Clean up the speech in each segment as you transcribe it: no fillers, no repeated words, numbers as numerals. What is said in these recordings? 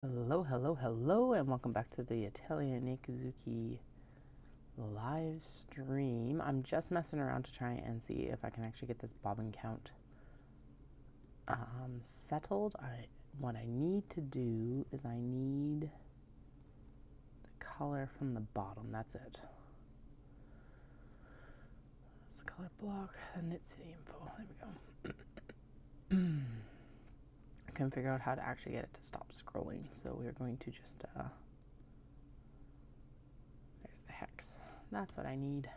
Hello, hello, hello, and welcome back to the Italian Nikazuki live stream. I'm just messing around to try and see if I can actually get this bobbin count settled. What I need to do is I need the color from the bottom. That's it. It's the color block, the knit city info. There we go. I couldn't figure out how to actually get it to stop scrolling, so we're going to just there's the hex. That's what I need.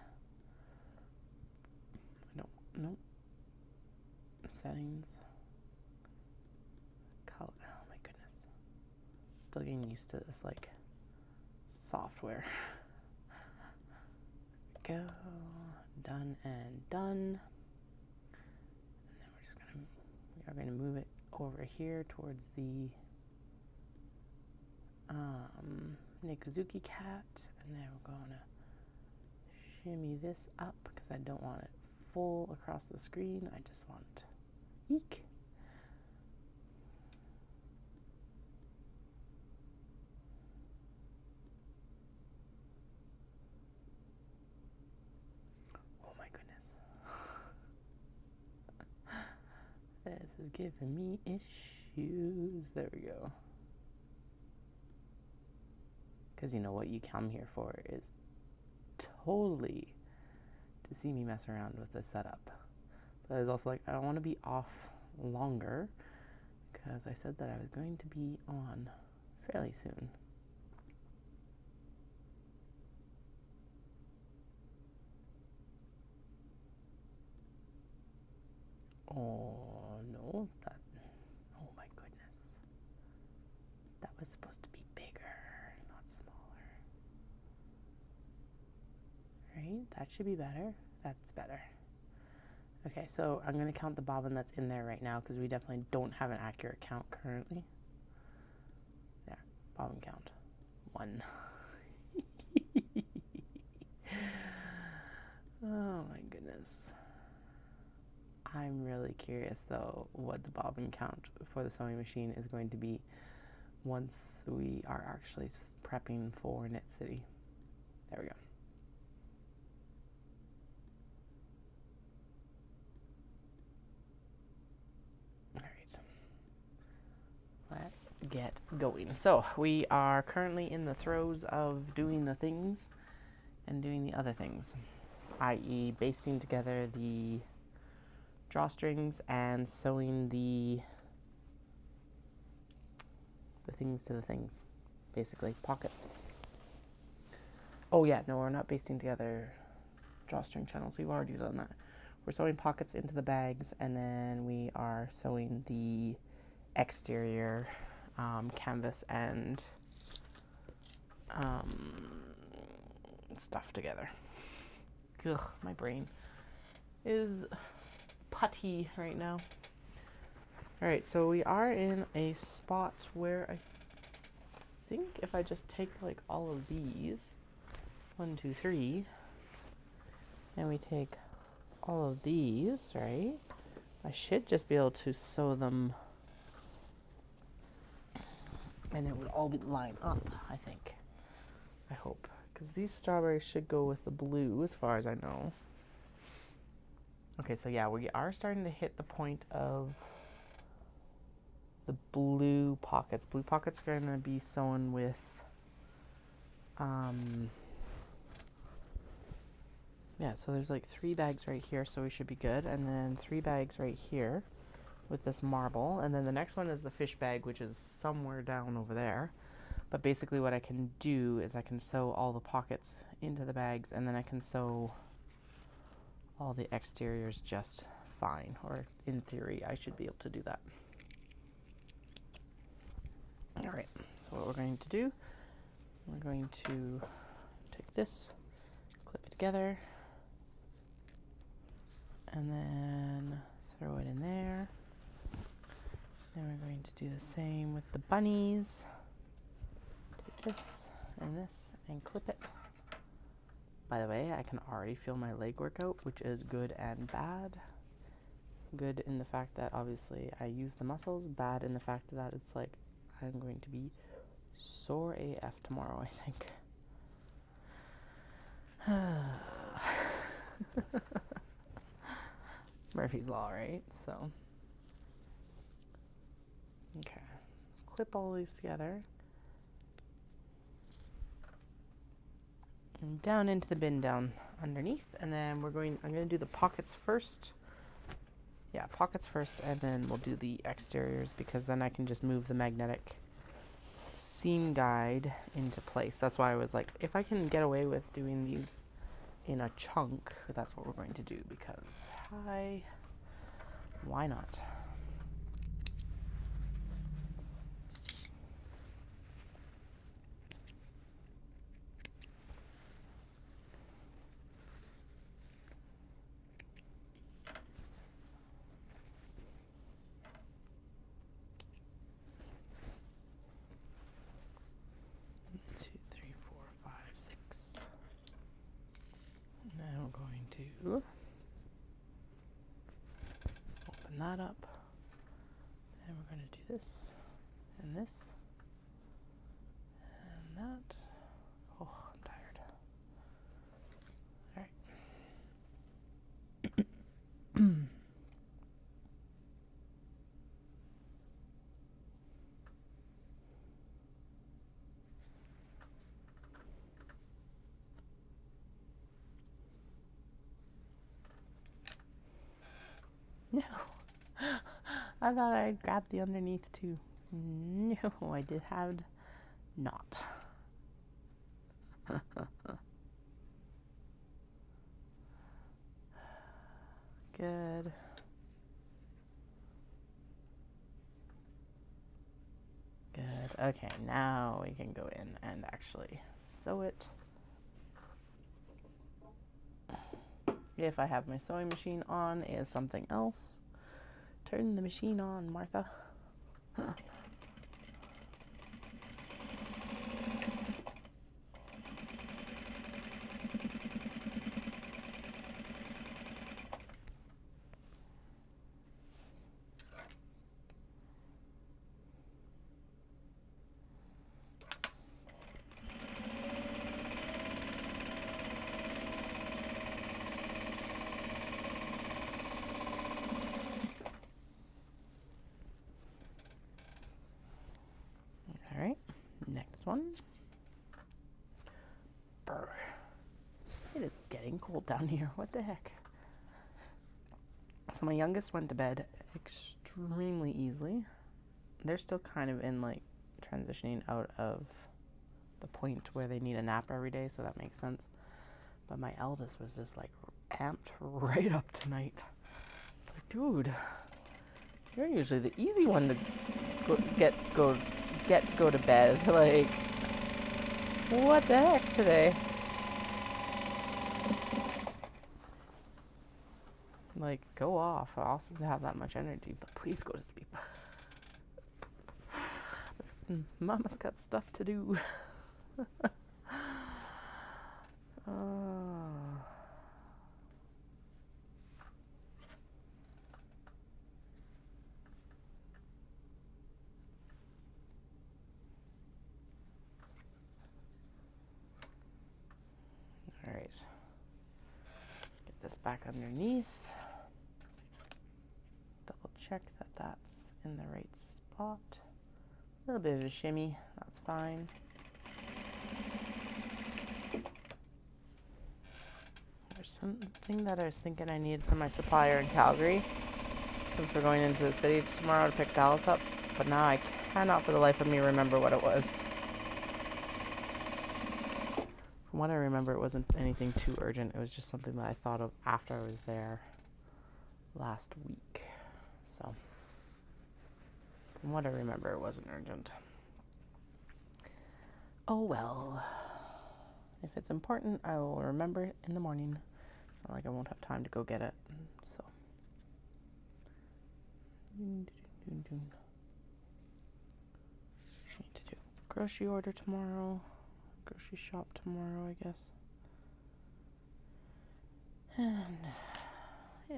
Nope. Settings. Color. Oh my goodness. Still getting used to this, like, software. Go. Done and done. And then we are gonna move it over here towards the Nikazuki cat, and then we're gonna shimmy this up because I don't want it full across the screen. I just want eek. Oh my goodness. This is giving me issues. There we go. Because you know what you come here for is totally to see me mess around with this setup. But I was also like, I don't want to be off longer because I said that I was going to be on fairly soon. Oh no, oh my goodness. That was supposed to be bigger, not smaller. Right, that should be better. That's better. Okay, so I'm going to count the bobbin that's in there right now because we definitely don't have an accurate count currently. There, bobbin count. 1. Oh my goodness. I'm really curious though what the bobbin count for the sewing machine is going to be once we are actually prepping for Knit City. There we go. Let's get going. So we are currently in the throes of doing the things and doing the other things, i.e. basting together the drawstrings and sewing the things to the things, basically pockets. Oh yeah, no, we're not basting together drawstring channels. We've already done that. We're sewing pockets into the bags, and then we are sewing the exterior canvas and stuff together. Ugh, my brain is putty right now. Alright, so we are in a spot where I think if I just take like all of these, 1, 2, 3, and we take all of these, right? I should just be able to sew them and it would all be lined up, I think. I hope. Because these strawberries should go with the blue as far as I know. Okay, so yeah, we are starting to hit the point of the blue pockets. Blue pockets are going to be sewn with, yeah, so there's like 3 bags right here, so we should be good. And then 3 bags right here with this marble. And then the next one is the fish bag, which is somewhere down over there. But basically what I can do is I can sew all the pockets into the bags, and then I can sew all the exteriors just fine. Or in theory, I should be able to do that. Alright, so what we're going to do, we're going to take this, clip it together, and then throw it in there. Then we're going to do the same with the bunnies. Take this and clip it. By the way, I can already feel my leg workout, which is good and bad. Good in the fact that obviously I use the muscles, bad in the fact that it's like I'm going to be sore AF tomorrow, I think. Murphy's Law, right? So, okay. Clip all these together. And down into the bin down underneath. And then I'm going to do the pockets first. Yeah, pockets first, and then we'll do the exteriors because then I can just move the magnetic seam guide into place. That's why I was like, if I can get away with doing these in a chunk, that's what we're going to do because why not? Open that up, and we're going to do this and this and that. Oh, I'm tired. All right. No. I thought I'd grab the underneath too. No, I had not. Good. Good. Okay, now we can go in and actually sew it. If I have my sewing machine on is something else. Turn the machine on, Martha. One. Brr. It is getting cold down here. What the heck? So my youngest went to bed extremely easily. They're still kind of in like transitioning out of the point where they need a nap every day, so that makes sense. But my eldest was just like amped right up tonight. It's like, dude, you're usually the easy one to get to go to bed. Like, what the heck today? Like, go off. Awesome to have that much energy, but please go to sleep. Mama's got stuff to do. Alright. Get this back underneath. Double check that that's in the right spot. A little bit of a shimmy, that's fine. There's something that I was thinking I needed from my supplier in Calgary, since we're going into the city tomorrow to pick Dallas up, but now I cannot for the life of me remember what it was. From what I remember, it wasn't anything too urgent. It was just something that I thought of after I was there last week. So, from what I remember, it wasn't urgent. Oh well. If it's important, I will remember it in the morning. It's not like I won't have time to go get it. So. Need to do a grocery order tomorrow. Grocery shop tomorrow, I guess. And, yeah.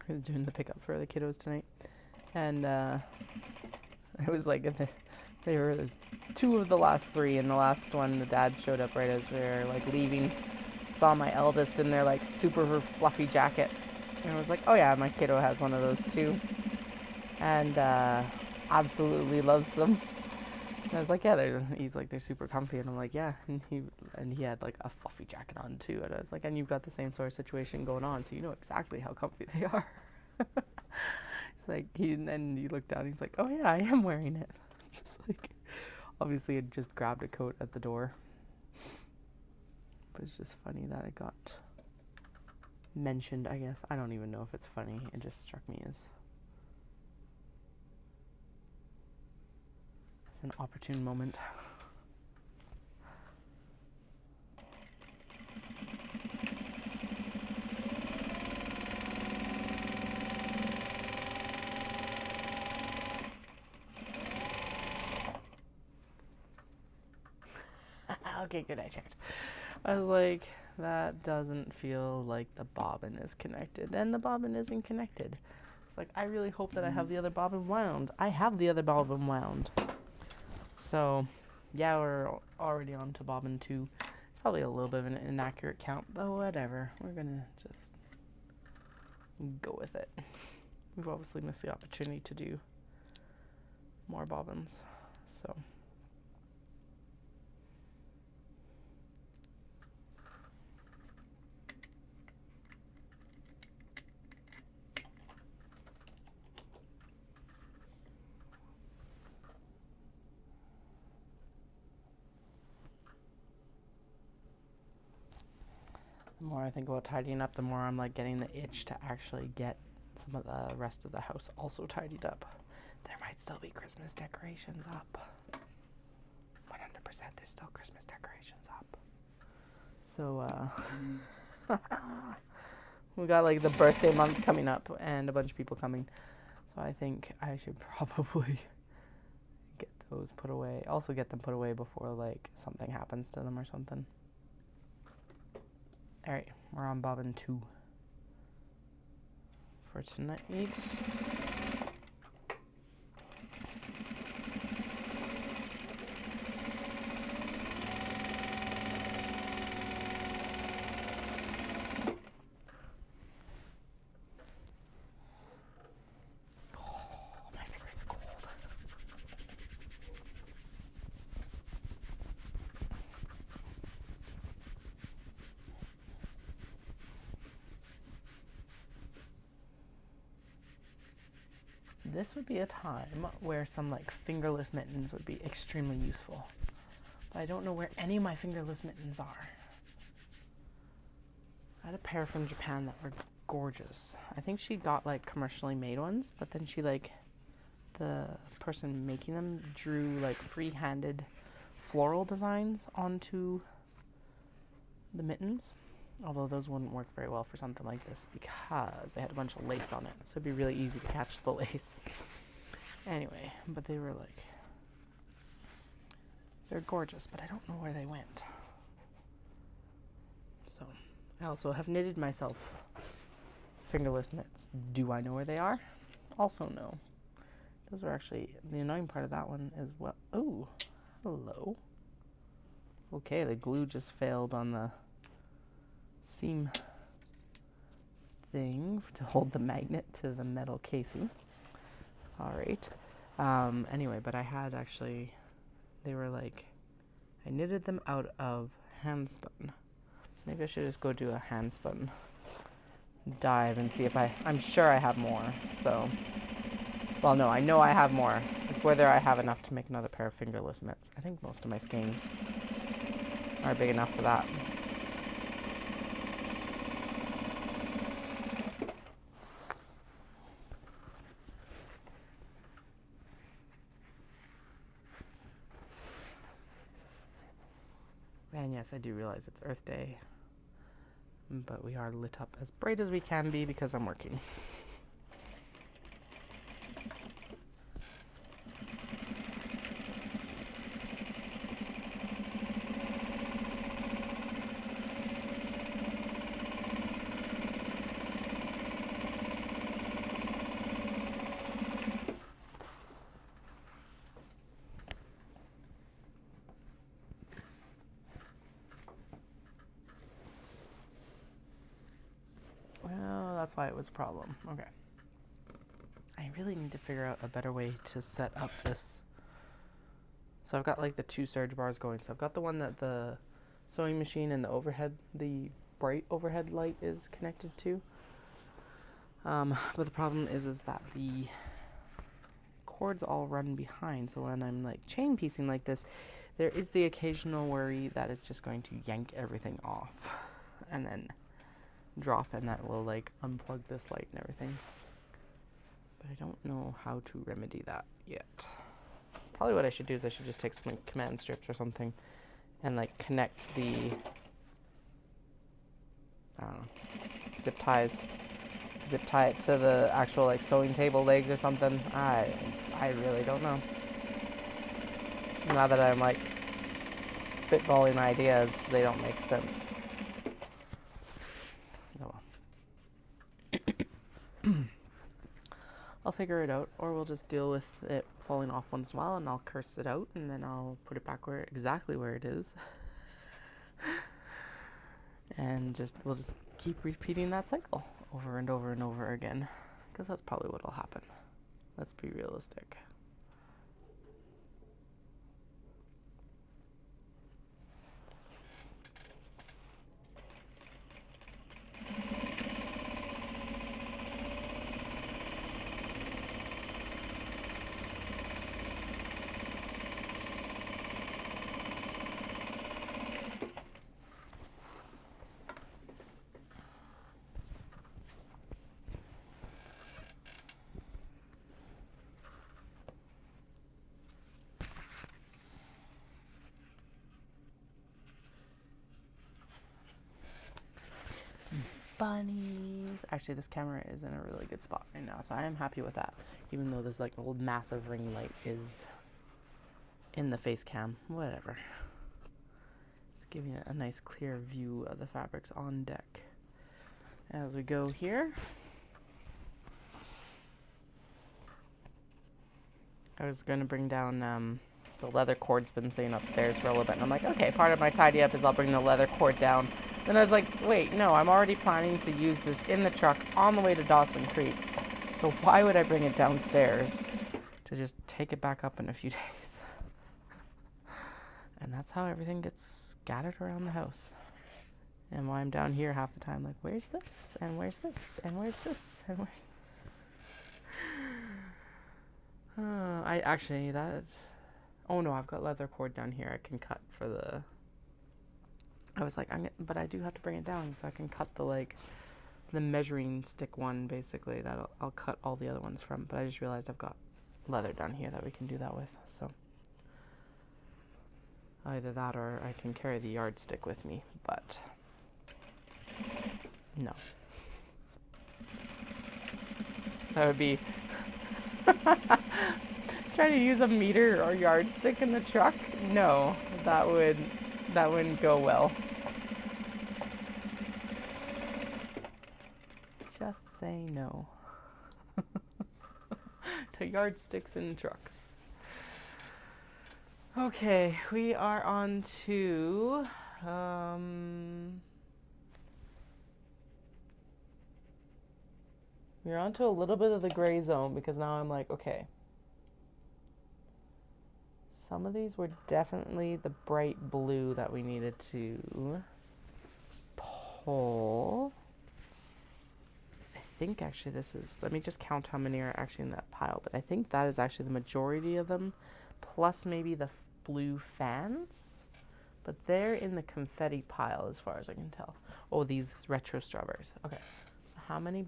We're doing the pickup for the kiddos tonight. And it was like, they were 2 of the last 3, and the last one, the dad showed up right as we were like leaving. Saw my eldest in their like super fluffy jacket. And I was like, oh yeah, my kiddo has one of those too. And absolutely loves them. And I was like, yeah, he's like, they're super comfy. And I'm like, yeah. And he had like a fluffy jacket on too. And I was like, and you've got the same sort of situation going on, so you know exactly how comfy they are. It's like, and he looked down, he's like, oh yeah, I am wearing it. Just like, obviously I just grabbed a coat at the door. But it's just funny that it got mentioned, I guess. I don't even know if it's funny. It just struck me as an opportune moment. Okay, good, I checked. I was like, that doesn't feel like the bobbin is connected, and the bobbin isn't connected. It's like, I really hope that I have the other bobbin wound. I have the other bobbin wound. So, yeah, we're already on to bobbin 2. It's probably a little bit of an inaccurate count, but whatever. We're gonna just go with it. We've obviously missed the opportunity to do more bobbins, so. The more I think about tidying up, the more I'm like getting the itch to actually get some of the rest of the house also tidied up. There might still be Christmas decorations up. 100% there's still Christmas decorations up. So, we got like the birthday month coming up and a bunch of people coming. So I think I should probably get those put away. Also get them put away before like something happens to them or something. Alright, we're on bobbin 2 for tonight. This would be a time where some like fingerless mittens would be extremely useful. But I don't know where any of my fingerless mittens are. I had a pair from Japan that were gorgeous. I think she got like commercially made ones, but then she like, the person making them drew like free-handed floral designs onto the mittens. Although those wouldn't work very well for something like this because they had a bunch of lace on it. So it'd be really easy to catch the lace. Anyway, but they were like, they're gorgeous, but I don't know where they went. So I also have knitted myself fingerless mitts. Do I know where they are? Also no. Those are actually, the annoying part of that one is what, oh, hello. Okay, the glue just failed on the seam thing to hold the magnet to the metal casing. All right. Anyway, but I had actually, they were like, I knitted them out of hand spun. So maybe I should just go do a hand spun dive and see if I'm sure I have more. So, well, no, I know I have more. It's whether I have enough to make another pair of fingerless mitts. I think most of my skeins are big enough for that. And yes, I do realize it's Earth Day, but we are lit up as bright as we can be because I'm working. why it was a problem. Okay. I really need to figure out a better way to set up this. So I've got like the 2 surge bars going. So I've got the one that the sewing machine and the overhead, the bright overhead light is connected to. But the problem is that the cords all run behind. So when I'm like chain piecing like this, there is the occasional worry that it's just going to yank everything off and then drop, and that will like unplug this light and everything. But I don't know how to remedy that yet. Probably what I should do is I should just take some like, command strips or something and like connect the, I don't know, zip tie it to the actual like sewing table legs or something. I really don't know. Now that I'm like spitballing ideas, they don't make sense. Oh well. I'll figure it out, or we'll just deal with it falling off once in a while, and I'll curse it out, and then I'll put it back exactly where it is. And we'll just keep repeating that cycle over and over and over again, because that's probably what'll happen. Let's be realistic. Bunnies. Actually, this camera is in a really good spot right now, so I am happy with that. Even though this like old massive ring light is in the face cam, whatever. It's giving it a nice clear view of the fabrics on deck. As we go here, I was going to bring down the leather cord's been sitting upstairs for a little bit, and I'm like, okay, part of my tidy up is I'll bring the leather cord down. Then I was like, wait, no, I'm already planning to use this in the truck on the way to Dawson Creek. So why would I bring it downstairs to just take it back up in a few days? And that's how everything gets scattered around the house. And why I'm down here half the time, like, where's this? And where's this? And where's this? And where's... Oh no, I've got leather cord down here I can cut for the... I was like, but I do have to bring it down so I can cut the measuring stick one, basically, that I'll cut all the other ones from. But I just realized I've got leather down here that we can do that with. So either that or I can carry the yardstick with me, but no. That would be trying to use a meter or yardstick in the truck. No, that wouldn't go well. Just say no to yardsticks in trucks. Okay, we are on to we're on to a little bit of the gray zone, because now I'm like, okay, some of these were definitely the bright blue that we needed to pull. I think actually this is, let me just count how many are actually in that pile, but I think that is actually the majority of them, plus maybe the blue fans, but they're in the confetti pile as far as I can tell. Oh, these retro strawberries. Okay, so how many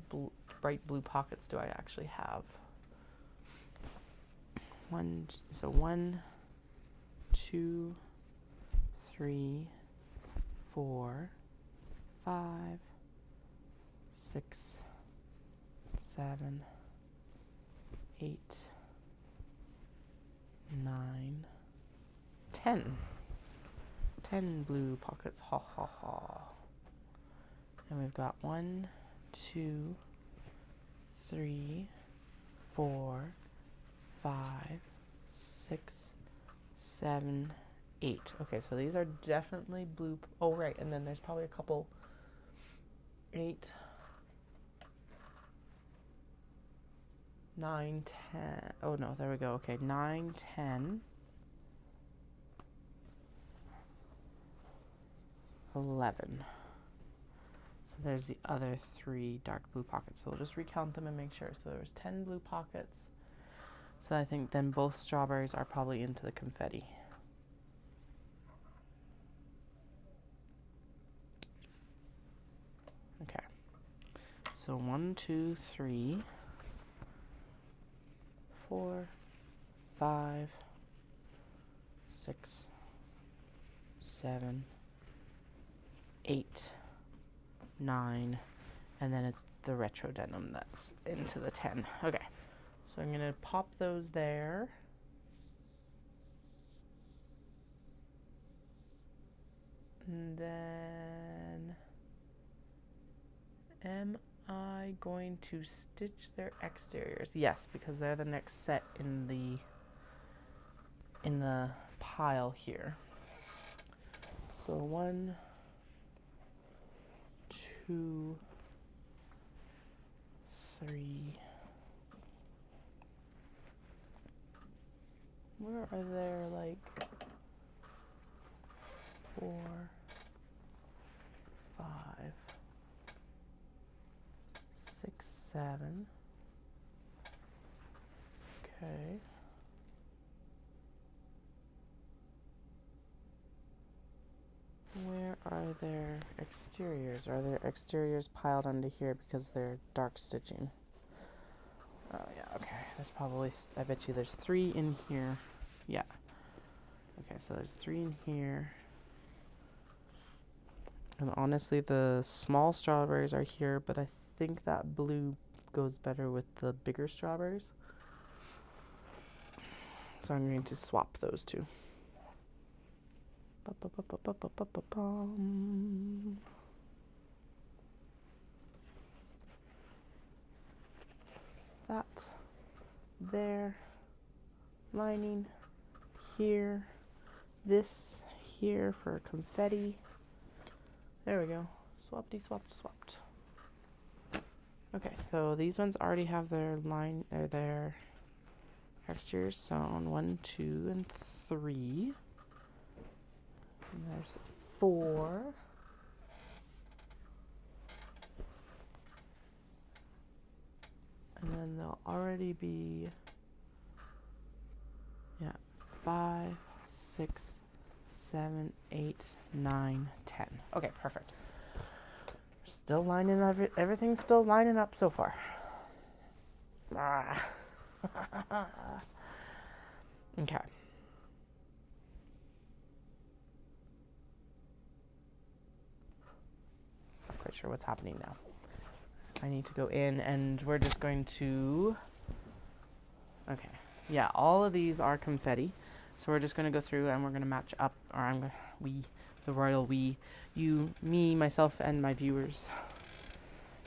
bright blue pockets do I actually have? One, 2, 3, 4, 5, 6, 7, 8, 9, 10. 10 blue pockets. Ha ha ha. And we've got 1, 2, 3, 4, 5, 6, 7, 8. Okay, so these are definitely blue. Oh, right. And then there's probably a couple. 8, 9, 10. Oh no, there we go. Okay, 9, 10, 11. So there's the other 3 dark blue pockets. So we'll just recount them and make sure. So there's 10 blue pockets. So I think then both strawberries are probably into the confetti. Okay. So 1, 2, 3, 4, 5, 6, 7, 8, 9, and then it's the retro denim that's into the 10. Okay, so I'm going to pop those there. And then am I going to stitch their exteriors? Yes, because they're the next set in the pile here. So 1, 2, 3. Where are there like 4, 5, 6, 7. Okay. Where are their exteriors? Are their exteriors piled under here because they're dark stitching? Oh yeah, okay. There's probably, I bet you there's 3 in here. Yeah. Okay, so there's 3 in here. And honestly, the small strawberries are here, but I think that blue goes better with the bigger strawberries. So I'm going to swap those 2. That there, lining here, this here for confetti. There we go. Swappity swapped swapped. Okay, so these ones already have their line or their exteriors sewn. 1, 2, and 3. And there's 4. And then there'll already be 5, 6, 7, 8, 9, 10. Okay, perfect. Still lining up. Everything's still lining up so far. Okay. Not quite sure what's happening now. I need to go in and we're just going to, okay. Yeah, all of these are confetti. So we're just going to go through and we're going to match up, or the royal we, you, me, myself, and my viewers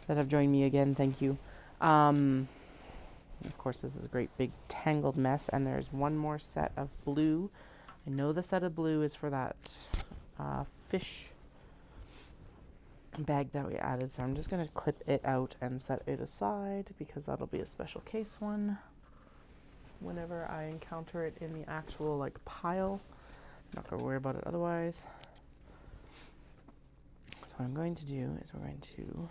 that have joined me again. Thank you. Of course, this is a great big tangled mess, and there's one more set of blue. I know the set of blue is for that fish bag that we added, so I'm just going to clip it out and set it aside because that'll be a special case one whenever I encounter it in the actual like pile. I'm not going to worry about it otherwise. So what I'm going to do is we're going to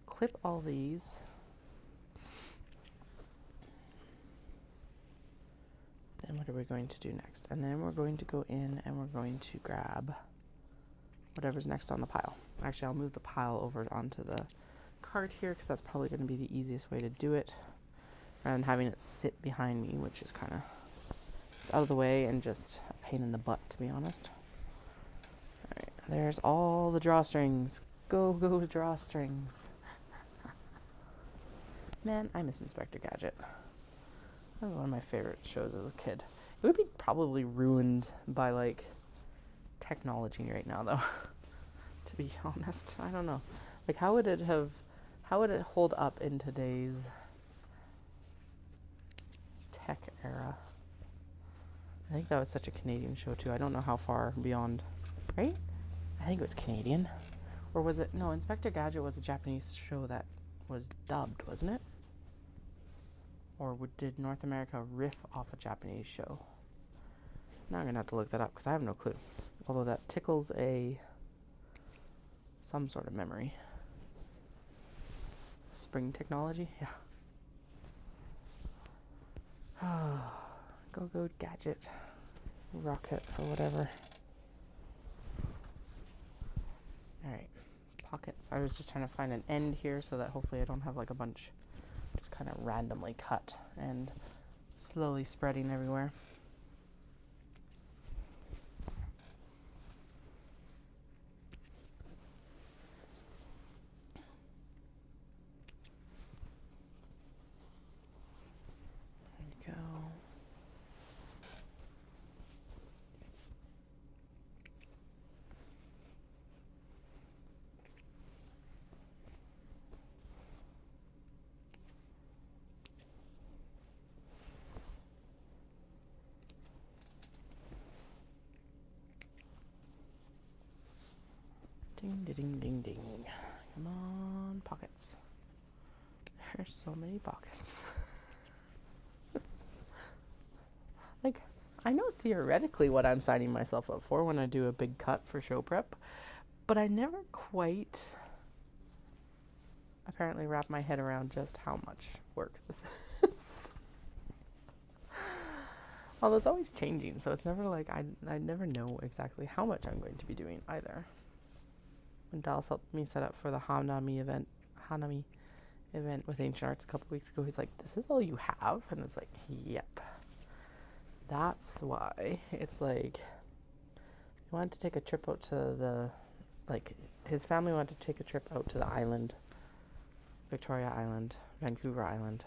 clip all these. Then what are we going to do next? And then we're going to go in and we're going to grab whatever's next on the pile. Actually, I'll move the pile over onto the cart here because that's probably going to be the easiest way to do it, rather than having it sit behind me, which is kind of, it's out of the way and just a pain in the butt, to be honest. All right, there's all the drawstrings. Go, go, drawstrings. Man, I miss Inspector Gadget. That was one of my favorite shows as a kid. It would be probably ruined by like technology right now, though. To be honest, I don't know. Like, how would it hold up in today's tech era? I think that was such a Canadian show too. I don't know how far beyond, right? I think it was Canadian, or was it? No, Inspector Gadget was a Japanese show that was dubbed, wasn't it? Or did North America riff off a Japanese show? Now I'm going to have to look that up because I have no clue. Although that tickles some sort of memory. Spring technology? Yeah. Go gadget. Rocket or whatever. Alright. Pockets. I was just trying to find an end here so that hopefully I don't have like a bunch just kind of randomly cut and slowly spreading everywhere. There we go. Ding, ding, ding, ding. Come on, pockets. There's so many pockets. Like, I know theoretically what I'm signing myself up for when I do a big cut for show prep, but I never quite apparently wrap my head around just how much work this is. Although it's always changing, so it's never like I never know exactly how much I'm going to be doing either. When Dallas helped me set up for the Hanami event with Ancient Arts a couple weeks ago, he's like, "This is all you have?" And it's like, yep. That's why. It's like, he wanted to take a trip out to his family wanted to take a trip out to the island, Victoria Island, Vancouver Island,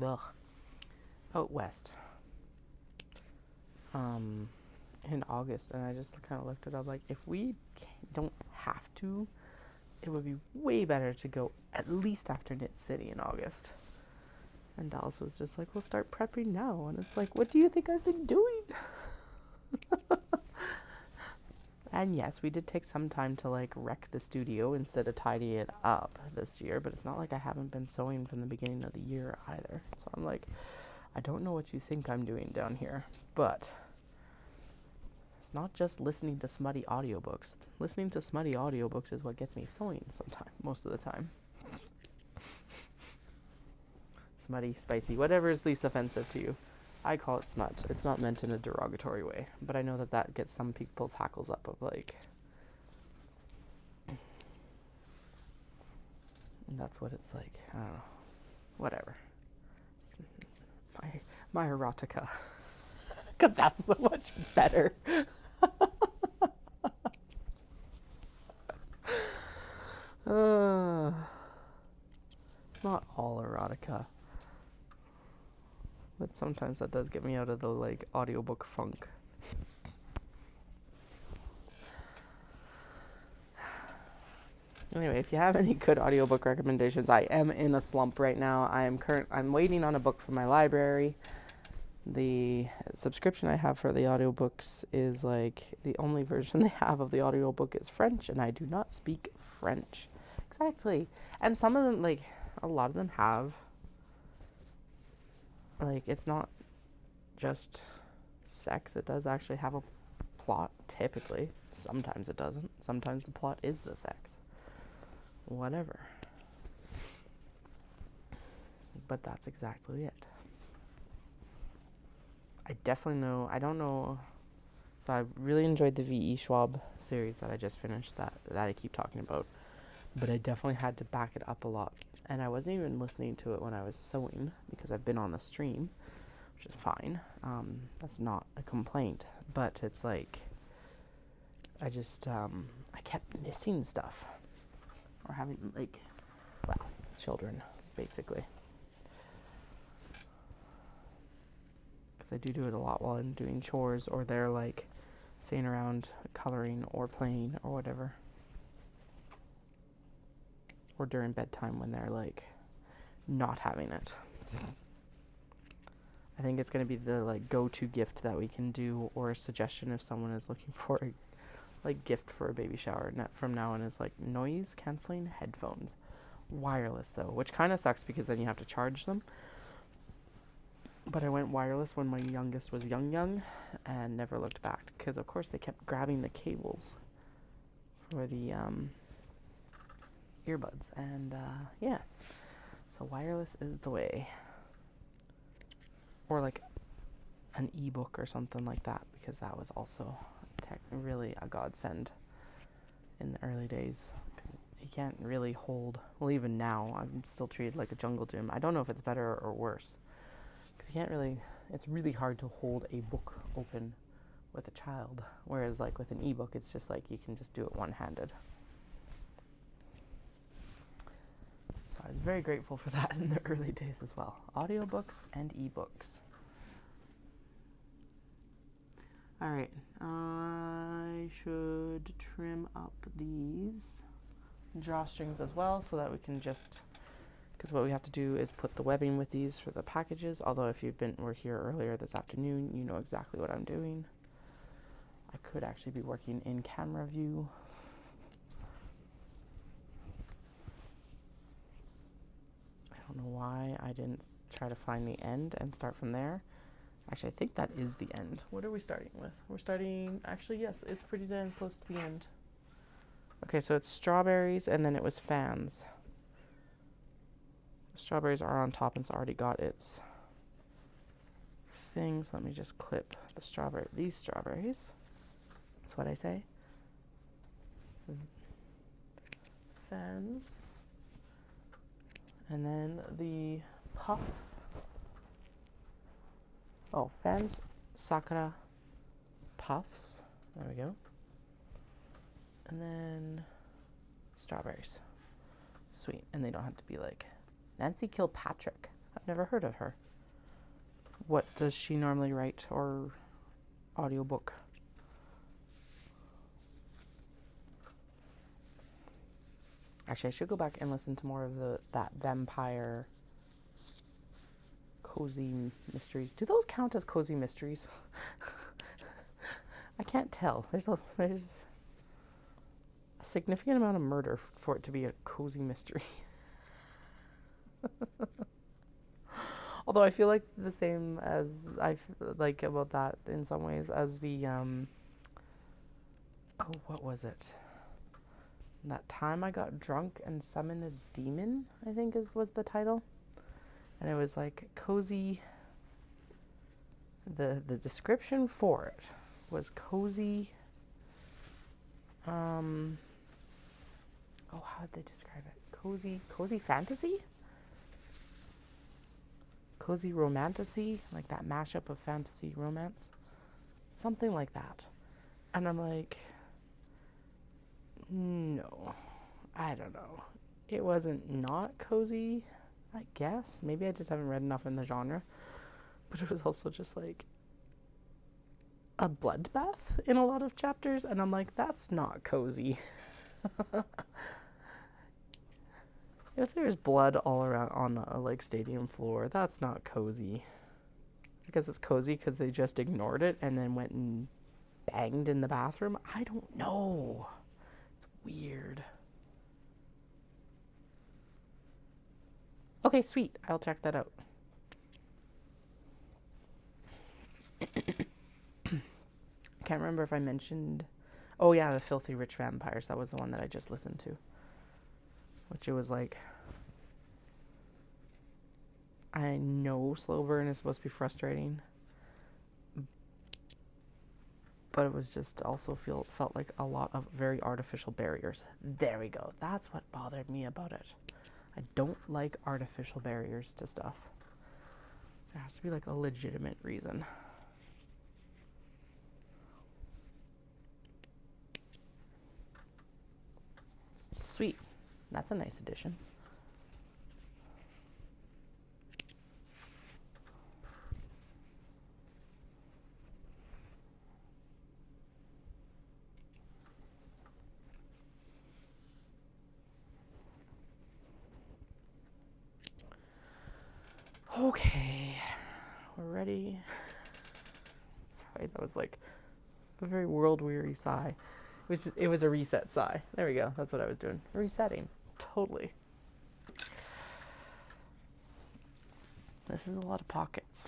out west, in August. And I just kind of looked it up, like, if we don't have to, it would be way better to go at least after Knit City in August. And Dallas was just like, we'll start prepping now. And it's like, what do you think I've been doing? And yes, we did take some time to like wreck the studio instead of tidy it up this year, but it's not like I haven't been sewing from the beginning of the year either. So I'm like, I don't know what you think I'm doing down here, but it's not just listening to smutty audiobooks. Listening to smutty audiobooks is what gets me sewing most of the time. Smutty, spicy, whatever is least offensive to you. I call it smut. It's not meant in a derogatory way, but I know that gets some people's hackles up of like, and that's what it's like. I don't know. Whatever. It's my erotica. Because that's so much better. It's not all erotica. But sometimes that does get me out of the like audiobook funk. Anyway, if you have any good audiobook recommendations, I am in a slump right now. I'm waiting on a book from my library. The subscription I have for the audiobooks is like the only version they have of the audiobook is French, and I do not speak French. Exactly. And some of them, like a lot of them have, like, it's not just sex. It does actually have a plot, typically. Sometimes it doesn't. Sometimes the plot is the sex. Whatever. But that's exactly it. I definitely know, I don't know, so I really enjoyed the V.E. Schwab series that I just finished, that I keep talking about, but I definitely had to back it up a lot, and I wasn't even listening to it when I was sewing, because I've been on the stream, which is fine. That's not a complaint, but it's like, I just, I kept missing stuff, or having, like, well, children, basically. I do it a lot while I'm doing chores, or they're like staying around coloring or playing or whatever, or during bedtime when they're like not having it. I think it's going to be the like go-to gift that we can do, or a suggestion if someone is looking for a like gift for a baby shower from now on, is like noise canceling headphones, wireless though, which kind of sucks because then you have to charge them. But I went wireless when my youngest was young and never looked back because, of course, they kept grabbing the cables for the earbuds. And, yeah. So wireless is the way. Or like an ebook or something like that, because that was also really a godsend in the early days. Because you can't really hold, well, even now, I'm still treated like a jungle gym. I don't know if it's better or worse. Because you can't really, it's really hard to hold a book open with a child. Whereas like with an ebook, it's just like you can just do it one-handed. So I was very grateful for that in the early days as well. Audiobooks and ebooks. All right, I should trim up these drawstrings as well so that we can just, because what we have to do is put the webbing with these for the packages. Although if were here earlier this afternoon, you know exactly what I'm doing. I could actually be working in camera view. I don't know why I didn't try to find the end and start from there. Actually, I think that is the end. What are we starting with? We're starting, actually, yes, it's pretty damn close to the end. Okay, so it's strawberries, and then it was fans. The strawberries are on top, and it's already got its things. Let me just clip these strawberries. That's what I say. Fans. And then the puffs. Oh, fans, sakura, puffs. There we go. And then strawberries. Sweet. And they don't have to be like Nancy Kilpatrick. I've never heard of her. What does she normally write or audiobook? Actually, I should go back and listen to more of that vampire cozy mysteries. Do those count as cozy mysteries? I can't tell. There's a significant amount of murder for it to be a cozy mystery. Although I feel like the same as I like about that in some ways as the what was it? That time I got drunk and summoned a demon, I think was the title. And it was like cozy. The description for it was cozy. How did they describe it? Cozy fantasy? Cozy romantasy? Like that mashup of fantasy romance? Something like that. And I'm like, no, I don't know. It wasn't not cozy, I guess. Maybe I just haven't read enough in the genre. But it was also just like a bloodbath in a lot of chapters. And I'm like, that's not cozy. If there's blood all around on a like stadium floor, that's not cozy. I guess it's cozy because they just ignored it and then went and banged in the bathroom. I don't know. It's weird. Okay, sweet. I'll check that out. I can't remember if I mentioned... Oh, yeah, The Filthy Rich Vampires. That was the one that I just listened to. Which it was like... I know slow burn is supposed to be frustrating. But it was just also felt like a lot of very artificial barriers. There we go. That's what bothered me about it. I don't like artificial barriers to stuff. There has to be like a legitimate reason. Sweet. That's a nice addition. Okay, we're ready. Sorry, that was like a very world-weary sigh. It was a reset sigh. There we go. That's what I was doing. Resetting. Totally. This is a lot of pockets.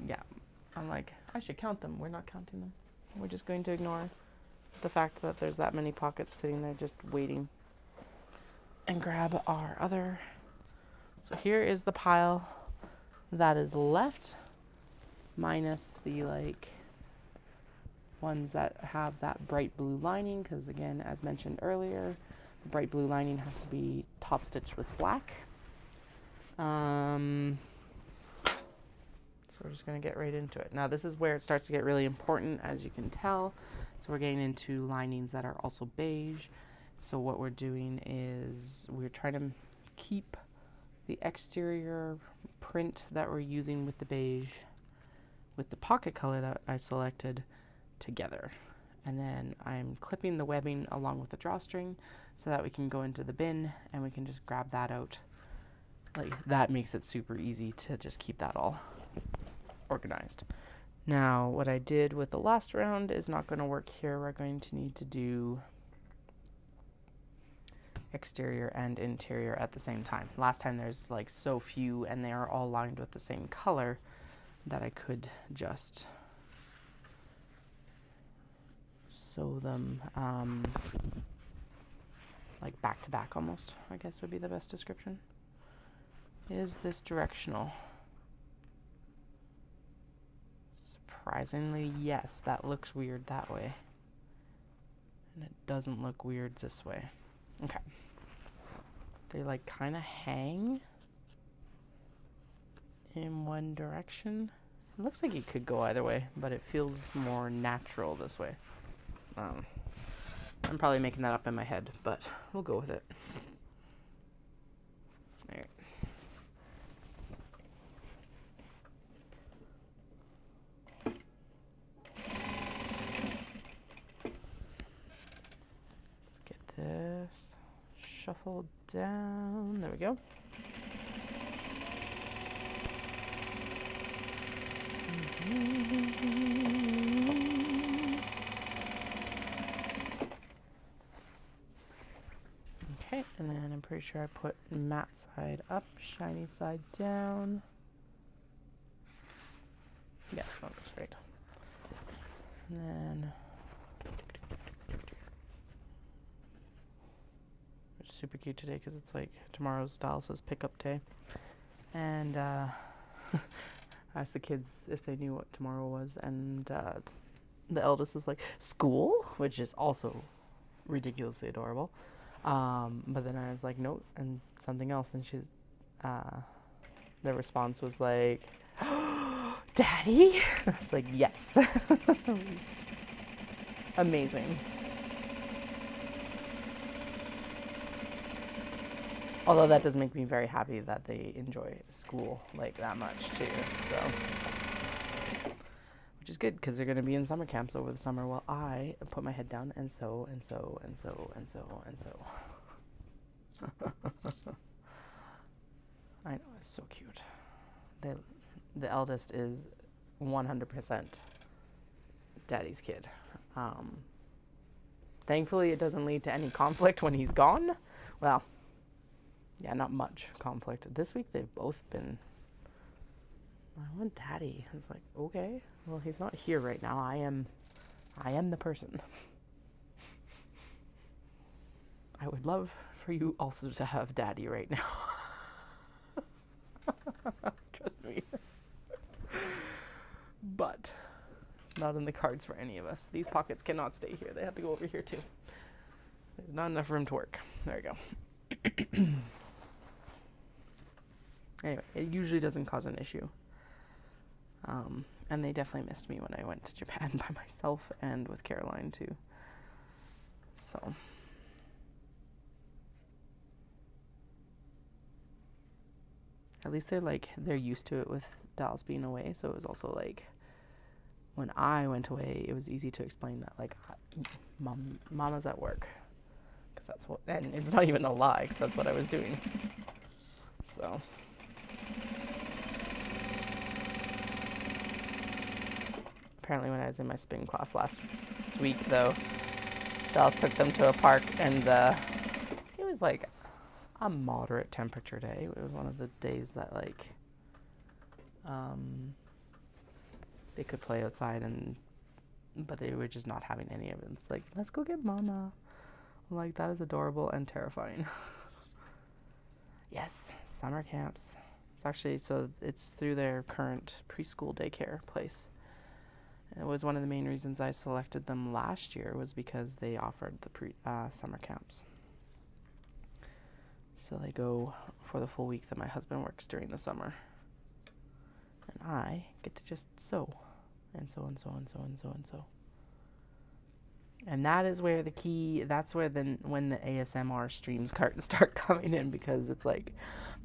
Yeah, I'm like, I should count them. We're not counting them. We're just going to ignore the fact that there's that many pockets sitting there just waiting, and grab our other. So here is the pile that is left, minus the like ones that have that bright blue lining, because again, as mentioned earlier, the bright blue lining has to be top stitched with black. So we're just going to get right into it. Now this is where it starts to get really important, as you can tell. So we're getting into linings that are also beige. So what we're doing is we're trying to keep the exterior print that we're using with the beige, with the pocket color that I selected, together. And then I'm clipping the webbing along with the drawstring so that we can go into the bin and we can just grab that out. Like, that makes it super easy to just keep that all organized. Now, what I did with the last round is not going to work here. We're going to need to do exterior and interior at the same time. Last time there's like so few and they are all lined with the same color that I could just sew them like back to back almost, I guess would be the best description. Is this directional? Surprisingly, yes, that looks weird that way. And it doesn't look weird this way. Okay. They like kind of hang in one direction. It looks like it could go either way, but it feels more natural this way. I'm probably making that up in my head, but we'll go with it. All right. This shuffle down. There we go. Okay, and then I'm pretty sure I put matte side up, shiny side down. Yes, that looks great. And then super cute today because it's like tomorrow's style says pickup day, and I asked the kids if they knew what tomorrow was, and the eldest is like, school, which is also ridiculously adorable, but then I was like, no, and something else, and she's the response was like, Daddy? I was like, yes. It was amazing. Although that does make me very happy that they enjoy school like that much too, so. Which is good because they're going to be in summer camps over the summer while I put my head down and sew and sew and sew and sew and sew. I know, it's so cute. The eldest is 100% Daddy's kid. Thankfully, it doesn't lead to any conflict when he's gone. Well, yeah, not much conflict. This week they've both been, I want Daddy. It's like, okay, well, he's not here right now. I am the person. I would love for you also to have Daddy right now. Trust me. But not in the cards for any of us. These pockets cannot stay here. They have to go over here too. There's not enough room to work. There we go. Anyway, it usually doesn't cause an issue. And they definitely missed me when I went to Japan by myself and with Caroline too. So. At least they're used to it with Dallas being away. So it was also like, when I went away, it was easy to explain that like, Mama's at work. Cause that's what, and it's not even a lie, cause that's what I was doing. So. Apparently when I was in my spin class last week though, Dallas took them to a park and it was like a moderate temperature day. It was one of the days that like, they could play outside, but they were just not having any of it. It's like, let's go get mama. I'm like, that is adorable and terrifying. Yes, summer camps. It's actually, so it's through their current preschool daycare place. It was one of the main reasons I selected them last year, was because they offered the summer camps. So they go for the full week that my husband works during the summer. And I get to just sew. And so and so and so and so and so. And that is where that's where when the ASMR streams start coming in, because it's like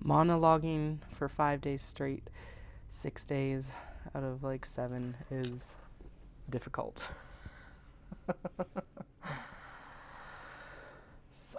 monologuing for 5 days straight, 6 days out of like 7 is difficult. So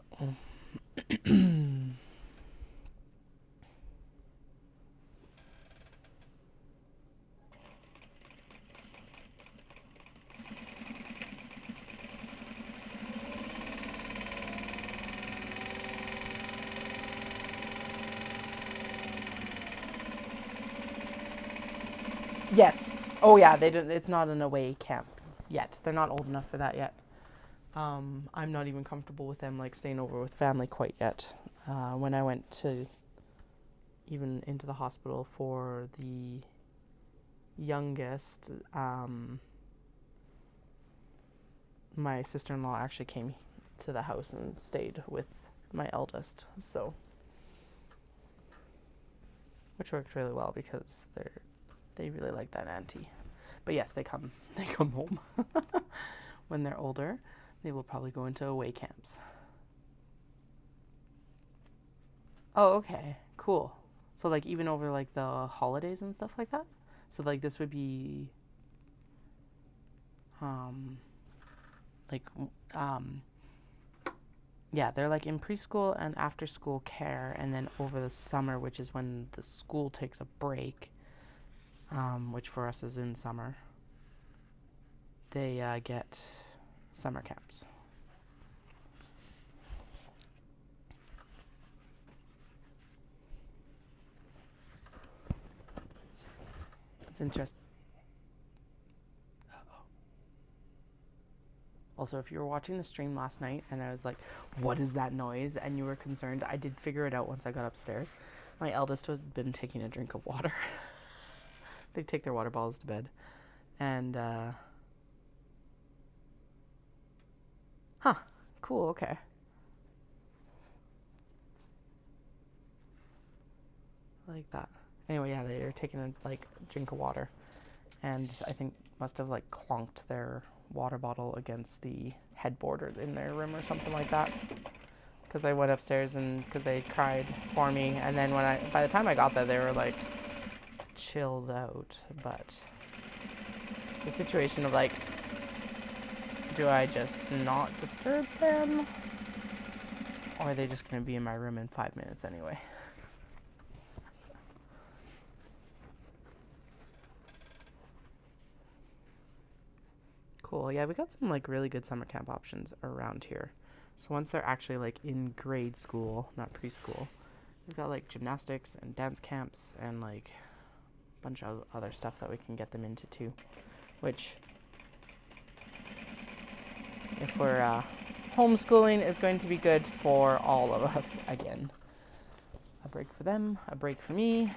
yes. Oh yeah, they don't. It's not an away camp yet. They're not old enough for that yet. I'm not even comfortable with them like staying over with family quite yet. When I went to even into the hospital for the youngest, my sister-in-law actually came to the house and stayed with my eldest. So, which worked really well because they really like that auntie. But yes, they come home. When they're older, they will probably go into away camps. Oh, okay. Cool. So like even over like the holidays and stuff like that? So like this would be yeah, they're like in preschool and after school care, and then over the summer, which is when the school takes a break, which for us is in summer, they get summer camps. It's interesting. Also, if you were watching the stream last night and I was like, what is that noise? And you were concerned, I did figure it out once I got upstairs. My eldest has been taking a drink of water. They take their water bottles to bed. And, cool, okay. Like that. Anyway, yeah, they're taking a drink of water. And I think must have clonked their water bottle against the headboard or in their room or something like that, because I went upstairs and because they cried for me, and then by the time I got there they were chilled out. But it's a situation of do I just not disturb them, or are they just going to be in my room in 5 minutes anyway? Cool. Yeah, we got some really good summer camp options around here. So once they're actually in grade school, not preschool, we've got gymnastics and dance camps and a bunch of other stuff that we can get them into too, which if we're homeschooling is going to be good for all of us. Again, a break for them, a break for me.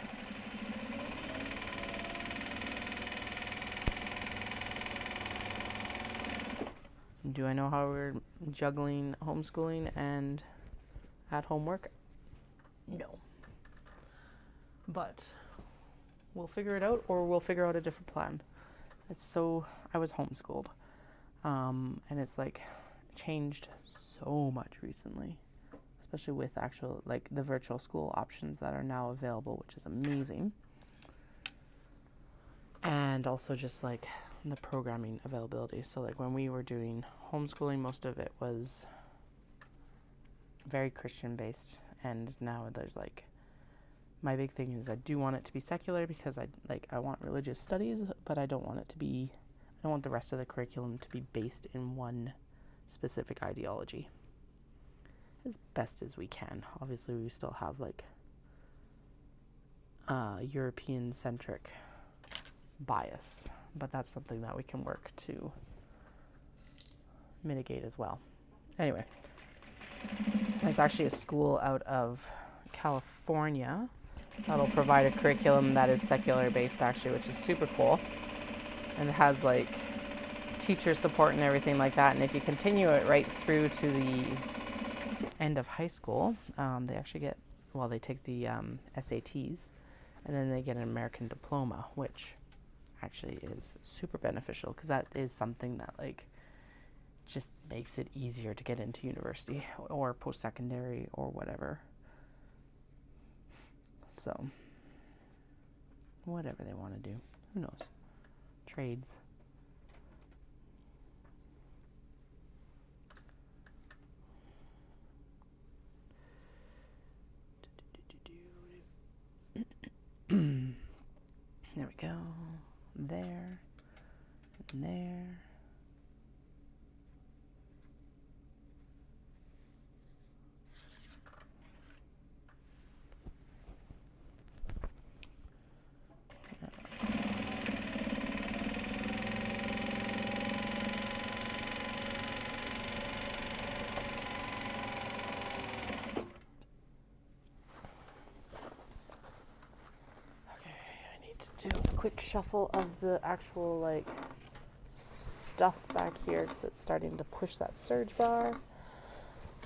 Do I know how we're juggling homeschooling and at-home work? No. But we'll figure it out, or we'll figure out a different plan. I was homeschooled. And it's changed so much recently, especially with actual the virtual school options that are now available, which is amazing. And also just the programming availability. So when we were doing homeschooling, most of it was very Christian based, and now there's my big thing is I do want it to be secular because I want religious studies, but I don't want the rest of the curriculum to be based in one specific ideology, as best as we can. Obviously we still have European-centric bias, but that's something that we can work to mitigate as well. Anyway, there's actually a school out of California that'll provide a curriculum that is secular based, actually, which is super cool, and it has like teacher support and everything like that. And if you continue it right through to the end of high school, they actually get, well, they take the SATs, and then they get an American diploma, which actually is super beneficial, because that is something that like just makes it easier to get into university or post-secondary or whatever. So whatever they want to do, who knows? Trades. There we go. There. And there. Do a quick shuffle of the actual like stuff back here, because it's starting to push that surge bar.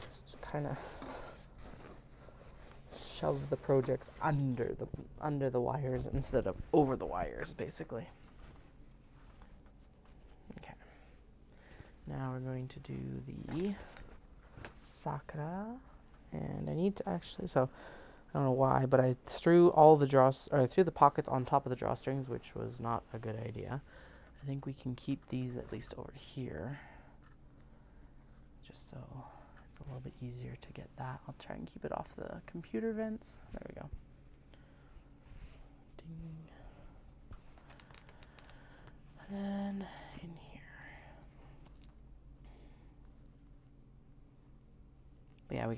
Just kind of shove the projects under the wires instead of over the wires, basically. Okay. Now we're going to do the Sakura, and I need to actually, so I don't know why, but I threw all the threw the pockets on top of the drawstrings, which was not a good idea. I think we can keep these at least over here, just so it's a little bit easier to get that. I'll try and keep it off the computer vents. There we go. Ding. And then in here. Yeah, we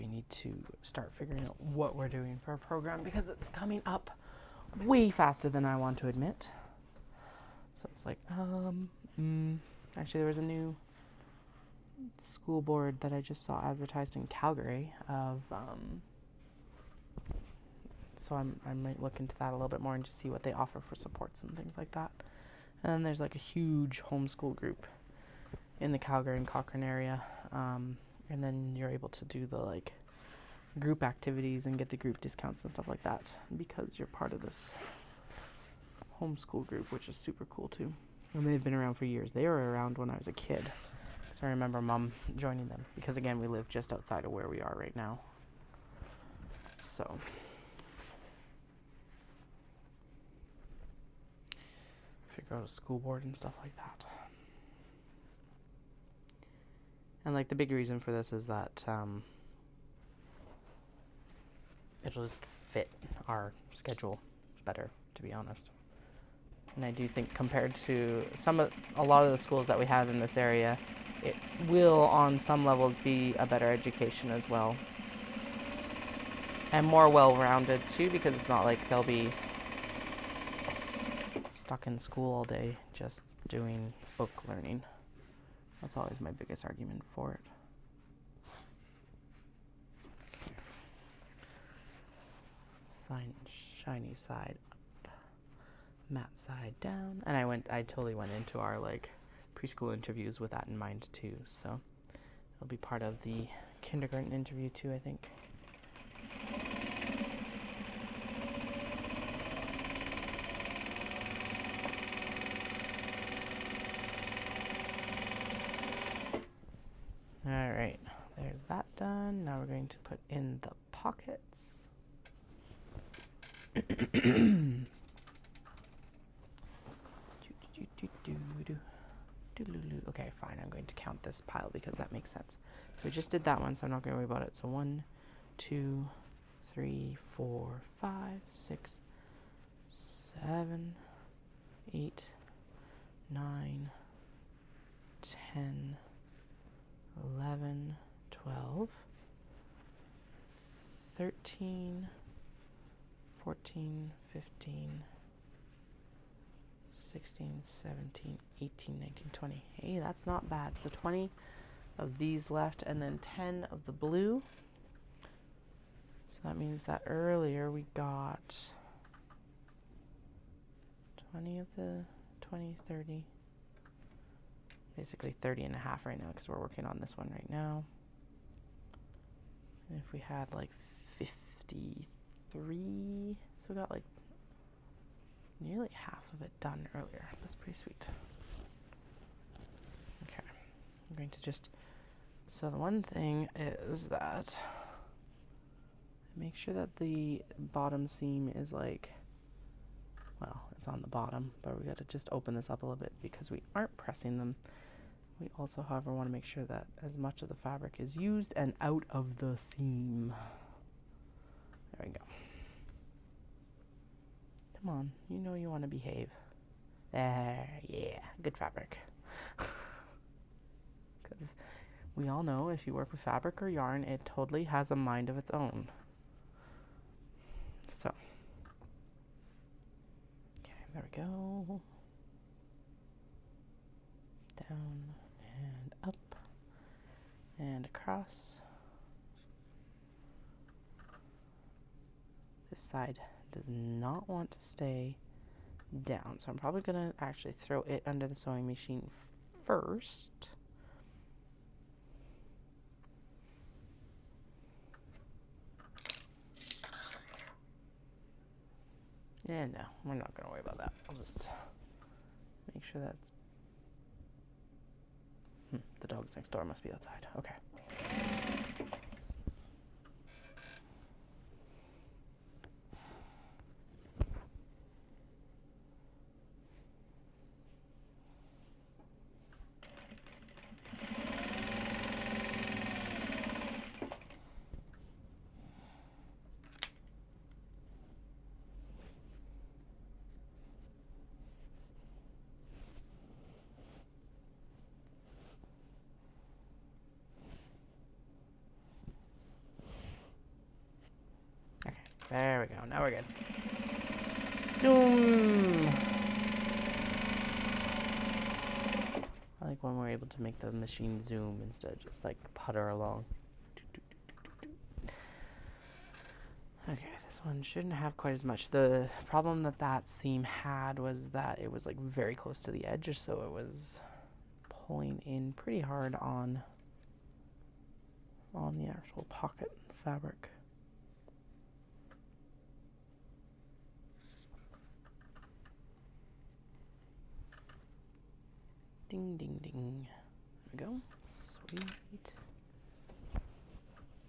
need to start figuring out what we're doing for our program, because it's coming up way faster than I want to admit. So it's like, actually there was a new school board that I just saw advertised in Calgary of, so I might look into that a little bit more and just see what they offer for supports and things like that. And then there's like a huge homeschool group in the Calgary and Cochrane area, and then you're able to do the like group activities and get the group discounts and stuff like that because you're part of this homeschool group, which is super cool too. And they've been around for years. They were around when I was a kid. So I remember Mom joining them because, again, we live just outside of where we are right now. So figure out a school board and stuff like that. And like the big reason for this is that it'll just fit our schedule better, to be honest. And I do think compared to a lot of the schools that we have in this area, it will on some levels be a better education as well. And more well-rounded too, because it's not like they'll be stuck in school all day just doing book learning. That's always my biggest argument for it. Shiny side up, matte side down. And I totally went into our like preschool interviews with that in mind too. So it'll be part of the kindergarten interview too, I think. All right, there's that done. Now we're going to put in the pockets. Okay, fine. I'm going to count this pile because that makes sense. So we just did that one, so I'm not going to worry about it. So 1, 2, 3, 4, 5, 6, 7, 8, 9, 10, 11, 12, 13, 14, 15, 16, 17, 18, 19, 20. Hey, that's not bad. So 20 of these left, and then 10 of the blue. So that means that earlier we got 20 of the 20, 30. Basically 30 and a half right now because we're working on this one right now. And if we had like 53, so we got like nearly half of it done earlier. That's pretty sweet. Okay, I'm going to just, so the one thing is that make sure that the bottom seam is like, well, it's on the bottom, but we got to just open this up a little bit because we aren't pressing them. We also, however, want to make sure that as much of the fabric is used and out of the seam. There we go. Come on, you know you want to behave. There, yeah, good fabric. Because we all know if you work with fabric or yarn, it totally has a mind of its own. So, okay, there we go. Down and up and across. This side does not want to stay down, so I'm probably going to actually throw it under the sewing machine first. Yeah, no, we're not going to worry about that. I'll just make sure that's... the dogs next door must be outside. Okay. There we go. Now we're good. Zoom! I like when we're able to make the machine zoom instead of just like putter along. Okay, this one shouldn't have quite as much. The problem that that seam had was that it was like very close to the edge, so it was pulling in pretty hard on the actual pocket fabric. Ding, ding, ding. There we go. Sweet.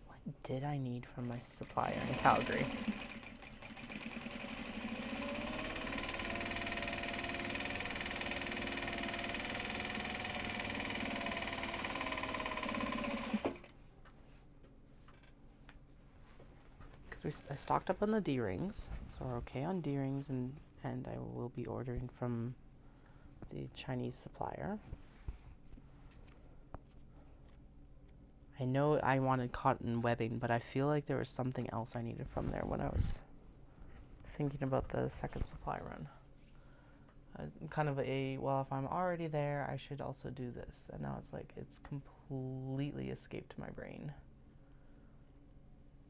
What did I need from my supplier in Calgary? Because I stocked up on the D-rings, so we're okay on D-rings, and I will be ordering from the Chinese supplier. I know I wanted cotton webbing, but I feel like there was something else I needed from there when I was thinking about the second supply run. Kind of well, if I'm already there, I should also do this. And now it's like, it's completely escaped my brain.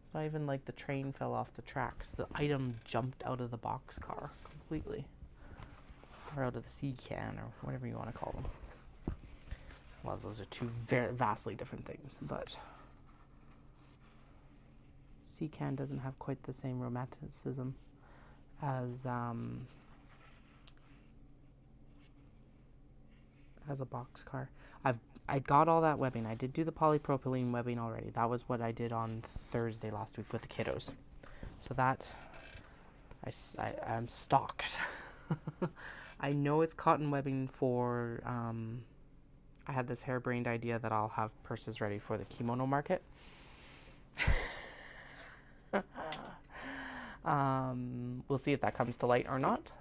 It's not even like the train fell off the tracks. The item jumped out of the boxcar completely. Or out of the seed can, or whatever you want to call them. Well, those are two very vastly different things, but seed can doesn't have quite the same romanticism as a boxcar. I got all that webbing. I did do the polypropylene webbing already. That was what I did on Thursday last week with the kiddos. So that I'm stocked. I know it's cotton webbing for, I had this harebrained idea that I'll have purses ready for the kimono market. We'll see if that comes to light or not.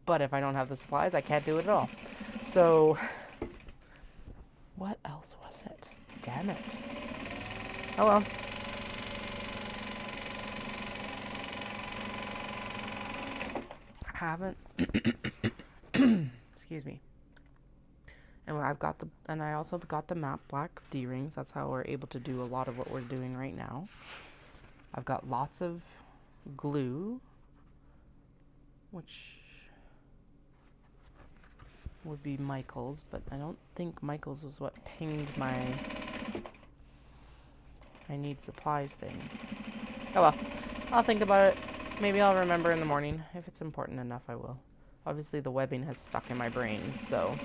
But if I don't have the supplies, I can't do it at all. So, what else was it? Damn it. Oh well. haven't, excuse me. And I also got the matte black D-rings. That's how we're able to do a lot of what we're doing right now. I've got lots of glue, which would be Michael's, but I don't think Michael's was what pinged my I need supplies thing. Oh well, I'll think about it. Maybe I'll remember in the morning. If it's important enough, I will. Obviously, the webbing has stuck in my brain, so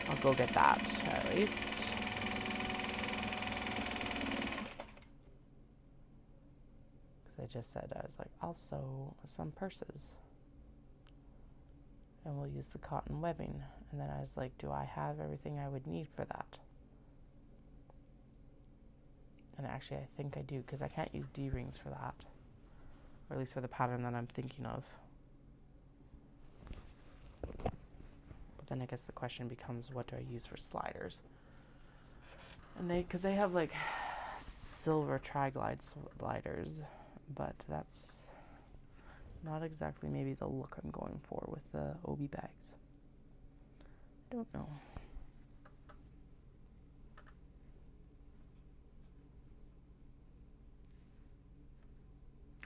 I'll go get that at least. Because I just said, I was like, I'll sew some purses. And we'll use the cotton webbing. And then I was like, do I have everything I would need for that? And actually, I think I do, because I can't use D-rings for that. Or at least for the pattern that I'm thinking of. But then I guess the question becomes, what do I use for sliders? And because they have like silver tri-glide sliders, but that's not exactly maybe the look I'm going for with the OB bags. I don't know.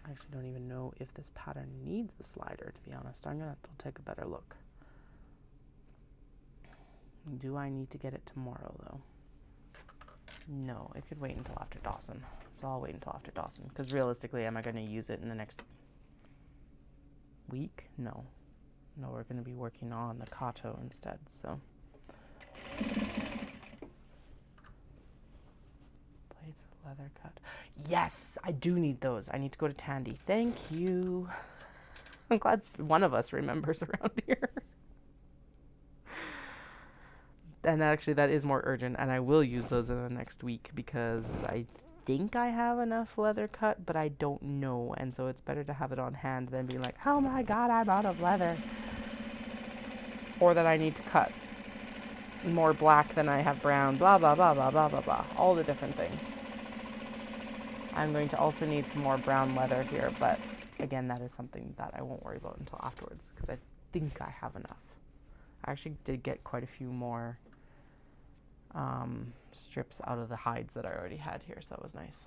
I actually don't even know if this pattern needs a slider, to be honest. I'm gonna have to take a better look. Do I need to get it tomorrow though? No, it could wait until after Dawson. So I'll wait until after Dawson, because realistically, am I gonna use it in the next week? No. No, we're gonna be working on the Kato instead, so. Blades for leather cut. Yes, I do need those. I need to go to Tandy. Thank you. I'm glad one of us remembers around here. And actually, that is more urgent, and I will use those in the next week because I think I have enough leather cut, but I don't know, and so it's better to have it on hand than be like, oh my god, I'm out of leather. Or that I need to cut more black than I have brown, blah, blah, blah, blah, blah, blah, blah. All the different things. I'm going to also need some more brown leather here, but again, that is something that I won't worry about until afterwards, because I think I have enough. I actually did get quite a few more strips out of the hides that I already had here, so that was nice.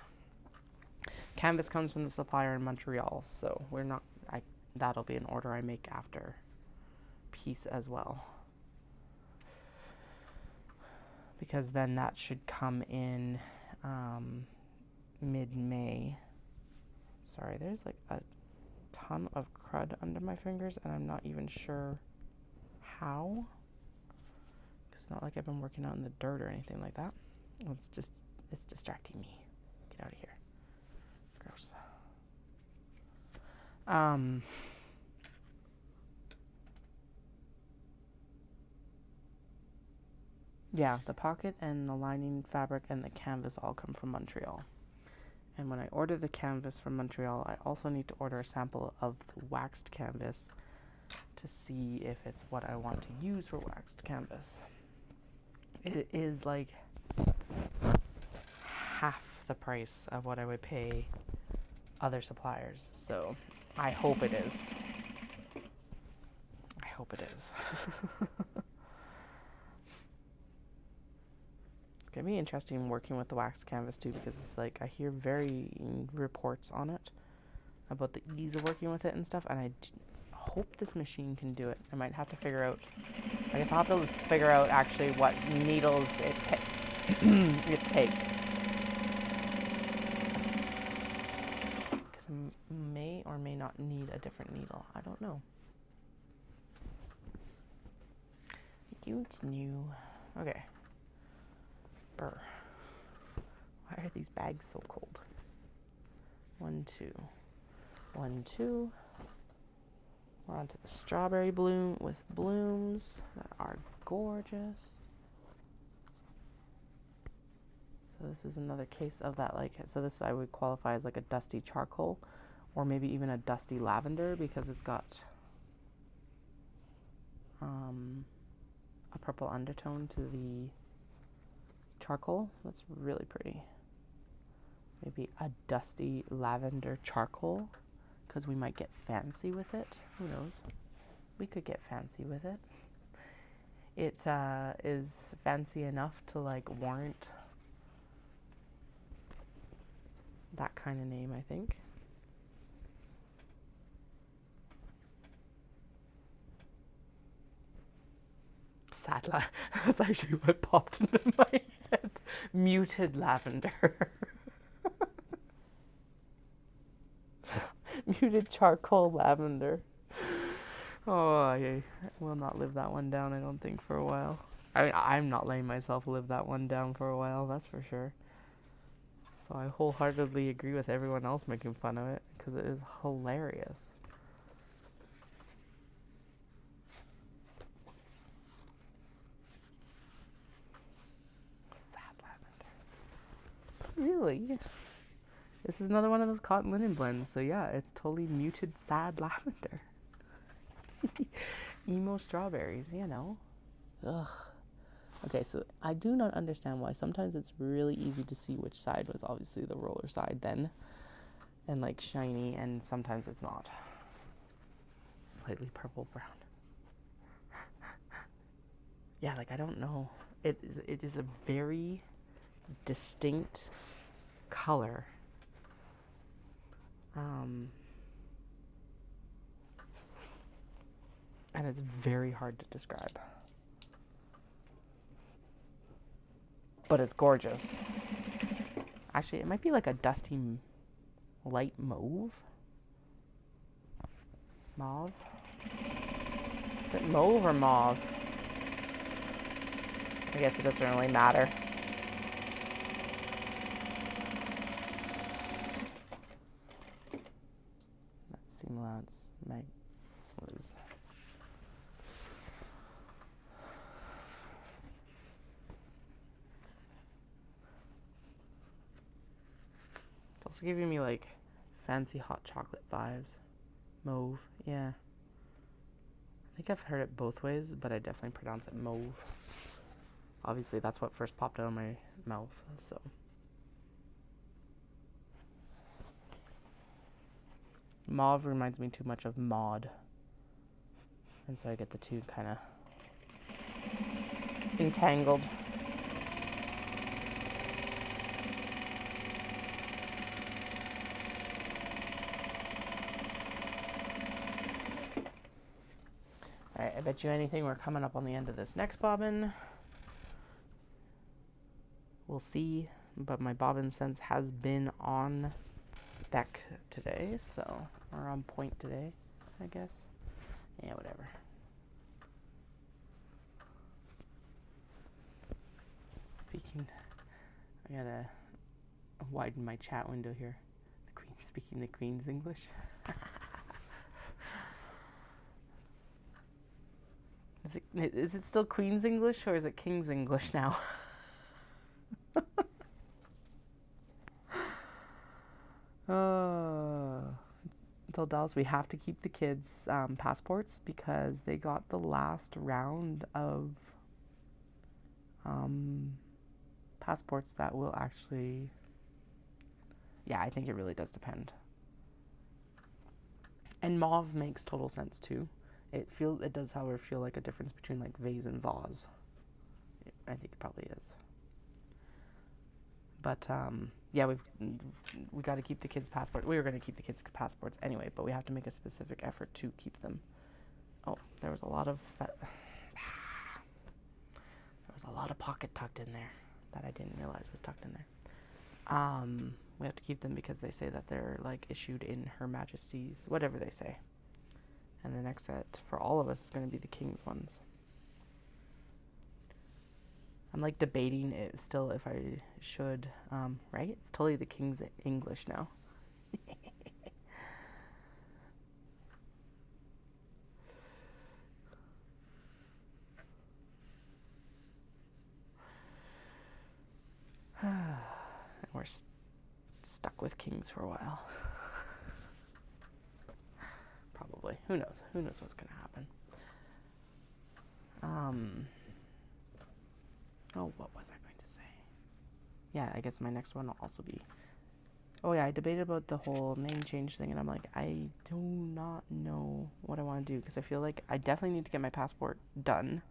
Canvas comes from the supplier in Montreal, so that'll be an order I make after piece as well. Because then that should come in mid-May. Sorry, there's like a ton of crud under my fingers, and I'm not even sure how. It's not like I've been working out in the dirt or anything like that. It's distracting me. Get out of here. Gross. Yeah, the pocket and the lining fabric and the canvas all come from Montreal. And when I order the canvas from Montreal, I also need to order a sample of the waxed canvas to see if it's what I want to use for waxed canvas. It is like half the price of what I would pay other suppliers, so I hope it is. I hope it is. It's gonna be interesting working with the wax canvas too, because it's like I hear varying reports on it about the ease of working with it and stuff, and I hope this machine can do it. I might have to figure out, I guess I'll have to figure out actually what needles it takes. Because I may or may not need a different needle. I don't know. I don't know. Okay. Brr. Why are these bags so cold? 1, 2. 1, 2. We're on to the strawberry bloom with blooms that are gorgeous. So this is another case of that, like, so this I would qualify as like a dusty charcoal or maybe even a dusty lavender, because it's got a purple undertone to the charcoal. That's really pretty. Maybe a dusty lavender charcoal, because we might get fancy with it. Who knows? We could get fancy with it. It is fancy enough to like warrant that kind of name, I think. That's actually what popped into my head. Muted lavender. Muted charcoal lavender. Oh, I will not live that one down, I don't think, for a while. I mean, I'm not letting myself live that one down for a while, that's for sure. So I wholeheartedly agree with everyone else making fun of it, because it is hilarious. Sad lavender. Really? This is another one of those cotton linen blends, so yeah, it's totally muted sad lavender. Emo strawberries, you know. Ugh. Okay, so I do not understand why sometimes it's really easy to see which side was obviously the roller side then, and like shiny, and sometimes it's not. Slightly purple brown. Yeah, like I don't know. It is a very distinct color. And it's very hard to describe. But it's gorgeous. Actually, it might be like a dusty light mauve. Mauve? Is it mauve or mauve? I guess it doesn't really matter. Let's see, lads. Was it's also giving me like fancy hot chocolate vibes. Mauve, yeah. I think I've heard it both ways, but I definitely pronounce it mauve. Obviously, that's what first popped out of my mouth, so. Mauve reminds me too much of Maud. And so I get the two kind of entangled. Alright, I bet you anything we're coming up on the end of this next bobbin. We'll see, but my bobbin sense has been on spec today, so, or on point today, I guess. Yeah, whatever. Speaking, I gotta widen my chat window here. The Queen, speaking the Queen's English. Is it still Queen's English or is it King's English now? Told Dallas we have to keep the kids' passports because they got the last round of passports that will actually, yeah, I think it really does depend. And mauve makes total sense too. It does, however, feel like a difference between like vase and vase. I think it probably is. But yeah, we got to keep the kids' passport. We were going to keep the kids' passports anyway, but we have to make a specific effort to keep them. Oh, there was a lot of pocket tucked in there that I didn't realize was tucked in there. We have to keep them because they say that they're like issued in Her Majesty's, whatever they say. And the next set for all of us is going to be the King's ones. I'm like debating it still if I should, right? It's totally the King's English now. We're stuck with Kings for a while. Probably. Who knows? Who knows what's going to happen? Oh, what was I going to say? Yeah, I guess my next one will also be Oh yeah, I debated about the whole name change thing, and I'm like, I do not know what I want to do, because I feel like I definitely need to get my passport done,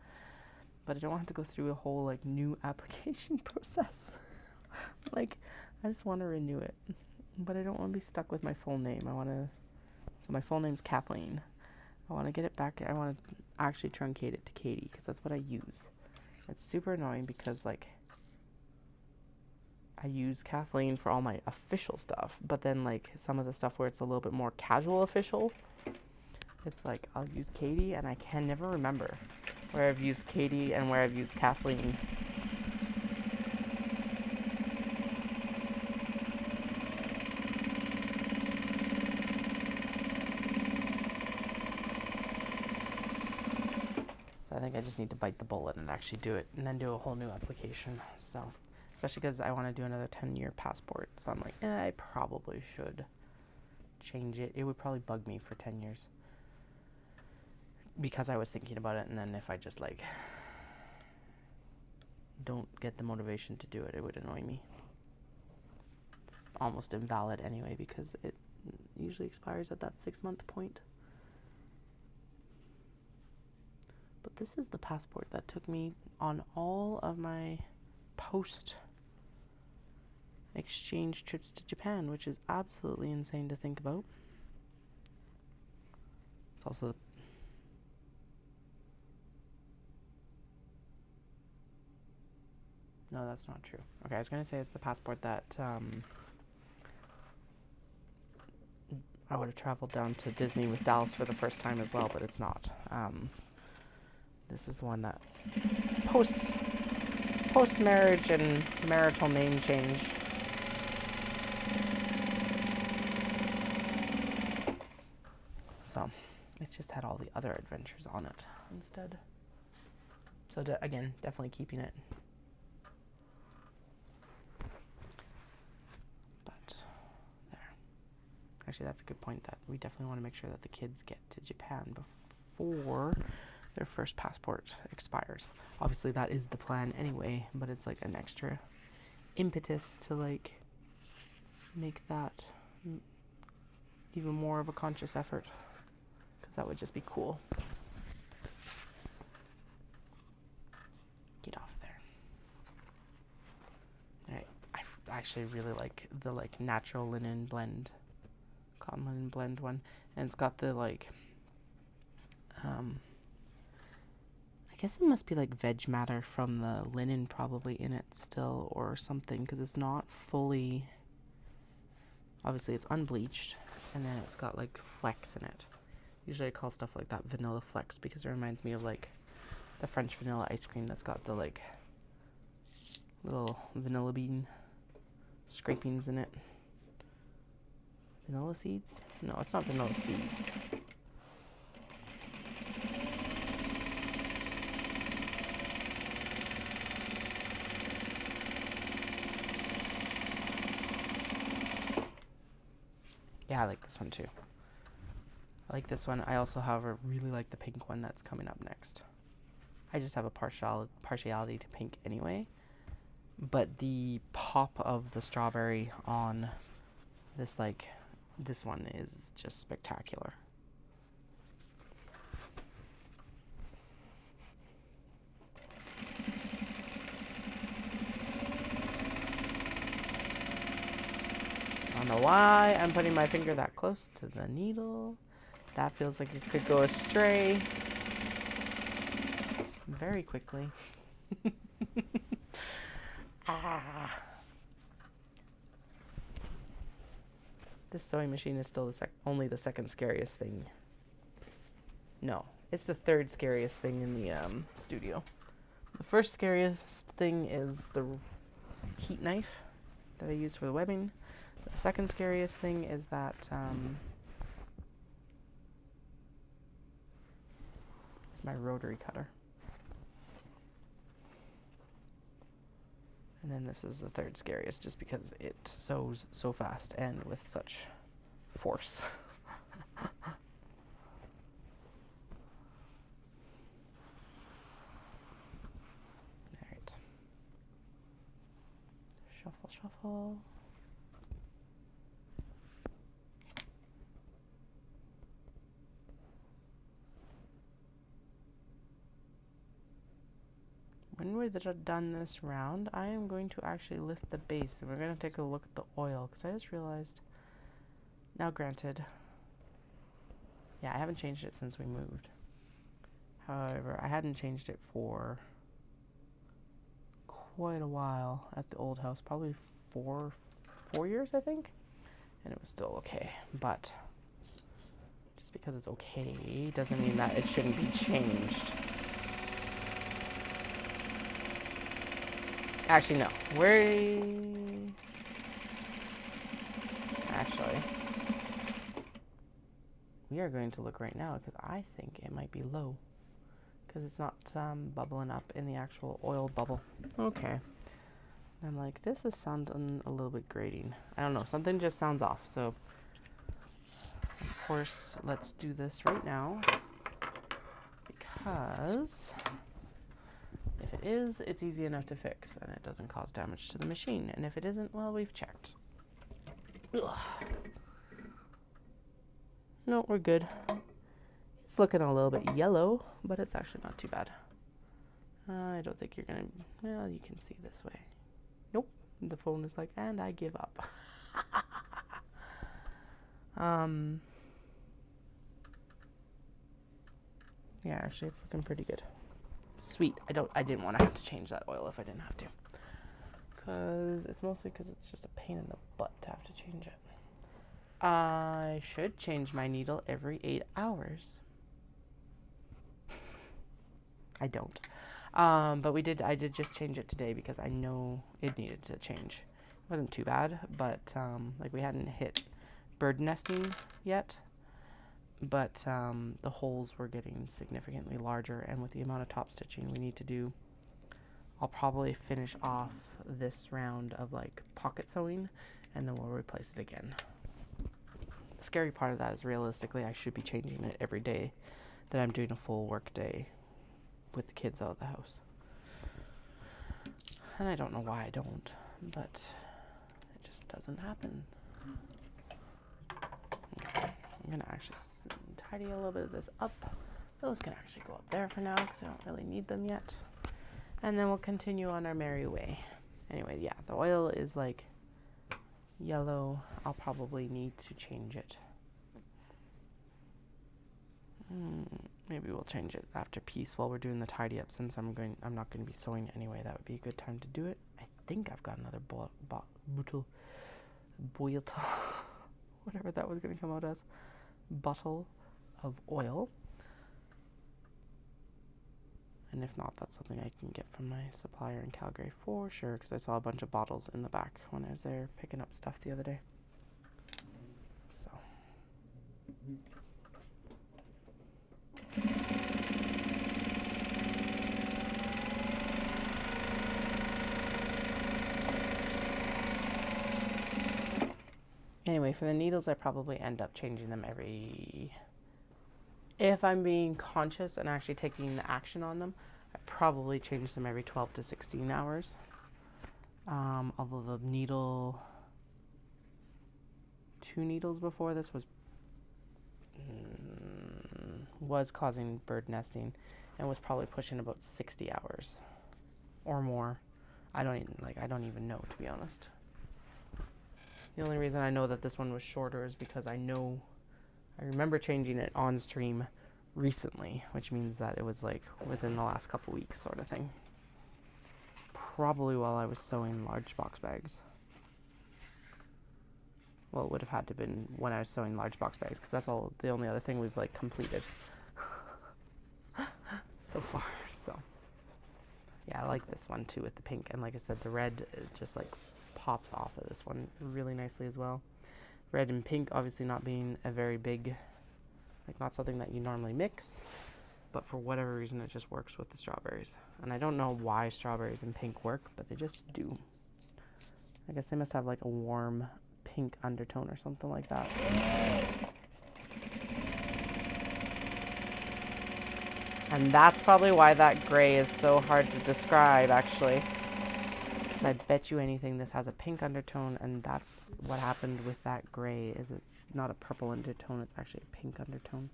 but I don't have to go through a whole like new application process. Like, I just want to renew it, but I don't want to be stuck with my full name. So my full name's Kathleen. I want to get it back. I want to actually truncate it to Katie, because that's what I use. It's super annoying because like I use Kathleen for all my official stuff, but then like some of the stuff where it's a little bit more casual official, it's like I'll use Katie, and I can never remember where I've used Katie and where I've used Kathleen. So I think I just need to bite the bullet and actually do it, and then do a whole new application. So, especially because I want to do another 10-year passport. So I'm like, I probably should change it. It would probably bug me for 10 years. Because I was thinking about it, and then if I just like don't get the motivation to do it, it would annoy me. It's almost invalid anyway, because it usually expires at that 6-month point. But this is the passport that took me on all of my post exchange trips to Japan, which is absolutely insane to think about. It's also no, that's not true. Okay, I was going to say it's the passport that I would have traveled down to Disney with Dallas for the first time as well, but it's not. This is the one that post-marriage and marital name change. So, it's just had all the other adventures on it instead. So, again, definitely keeping it. But, there. Actually, that's a good point, that we definitely want to make sure that the kids get to Japan before their first passport expires. Obviously, that is the plan anyway, but it's like an extra impetus to like make that even more of a conscious effort, because that would just be cool. Get off there. Alright, I actually really like the like natural linen blend, cotton linen blend one, and it's got the like I guess it must be like veg matter from the linen probably in it still or something, because it's not fully, obviously it's unbleached, and then it's got like flecks in it. Usually I call stuff like that vanilla flecks, because it reminds me of like the French vanilla ice cream that's got the like little vanilla bean scrapings in it. Vanilla seeds? No, it's not vanilla seeds. Yeah, I like this one too. I like this one. I also, however, really like the pink one that's coming up next. I just have a partiality to pink anyway. But the pop of the strawberry on this one is just spectacular. I don't know why I'm putting my finger that close to the needle. That feels like it could go astray very quickly. This sewing machine is still only the second scariest thing. No, it's the third scariest thing in the studio. The first scariest thing is the heat knife that I use for the webbing. The second scariest thing is that is my rotary cutter. And then this is the third scariest, just because it sews so fast and with such force. Alright. Shuffle, shuffle. when we're done this round, I am going to actually lift the base and we're going to take a look at the oil because I just realized, now granted, yeah, I haven't changed it since we moved. However, I hadn't changed it for quite a while at the old house, probably four years, I think, and it was still okay. But just because it's okay doesn't mean that it shouldn't be changed. Actually, no. We are going to look right now because I think it might be low because it's not bubbling up in the actual oil bubble. Okay. I'm like, this is sounding a little bit grating. I don't know. Something just sounds off. So, of course, let's do this right now because if it is, it's easy enough to fix and it doesn't cause damage to the machine. And if it isn't, well, we've checked. Ugh. No, we're good. It's looking a little bit yellow, but it's actually not too bad. I don't think you're gonna, well, you can see this way. Nope. The phone is like, and I give up. Yeah, actually it's looking pretty good. Sweet. I didn't want to have to change that oil if I didn't have to. Cause it's mostly because it's just a pain in the butt to have to change it. I should change my needle every 8 hours. I don't. But I did just change it today because I know it needed to change. It wasn't too bad, but like we hadn't hit bird nesting yet. But the holes were getting significantly larger, and with the amount of top stitching we need to do, I'll probably finish off this round of like pocket sewing, and then we'll replace it again. The scary part of that is realistically I should be changing it every day that I'm doing a full work day with the kids out of the house. And I don't know why I don't, but it just doesn't happen. Okay. I'm going to actually tidy a little bit of this up. Those can actually go up there for now because I don't really need them yet. And then we'll continue on our merry way. Anyway, yeah, the oil is like yellow. I'll probably need to change it. Maybe we'll change it after piece while we're doing the tidy up, since I'm not going to be sewing anyway. That would be a good time to do it. I think I've got another whatever that was going to come out as, bottle of oil. And if not, that's something I can get from my supplier in Calgary for sure, because I saw a bunch of bottles in the back when I was there picking up stuff the other day. So. Anyway, for the needles, I probably end up changing them if I'm being conscious and actually taking the action on them, I probably change them every 12 to 16 hours. Although the needle, 2 needles before this was causing bird nesting and was probably pushing about 60 hours or more. I don't even know, to be honest. The only reason I know that this one was shorter is because I remember changing it on stream recently, which means that it was like within the last couple weeks sort of thing. Probably while I was sewing large box bags. Well, it would have had to been when I was sewing large box bags, because that's the only other thing we've like completed so far. So yeah, I like this one too with the pink, and like I said, the red just like pops off of this one really nicely as well. Red and pink obviously not being a very big, like not something that you normally mix, but for whatever reason it just works with the strawberries. And I don't know why strawberries and pink work, but they just do. I guess they must have like a warm pink undertone or something like that. And that's probably why that gray is so hard to describe, actually. I bet you anything this has a pink undertone, and that's what happened with that gray, is it's not a purple undertone, it's actually a pink undertone.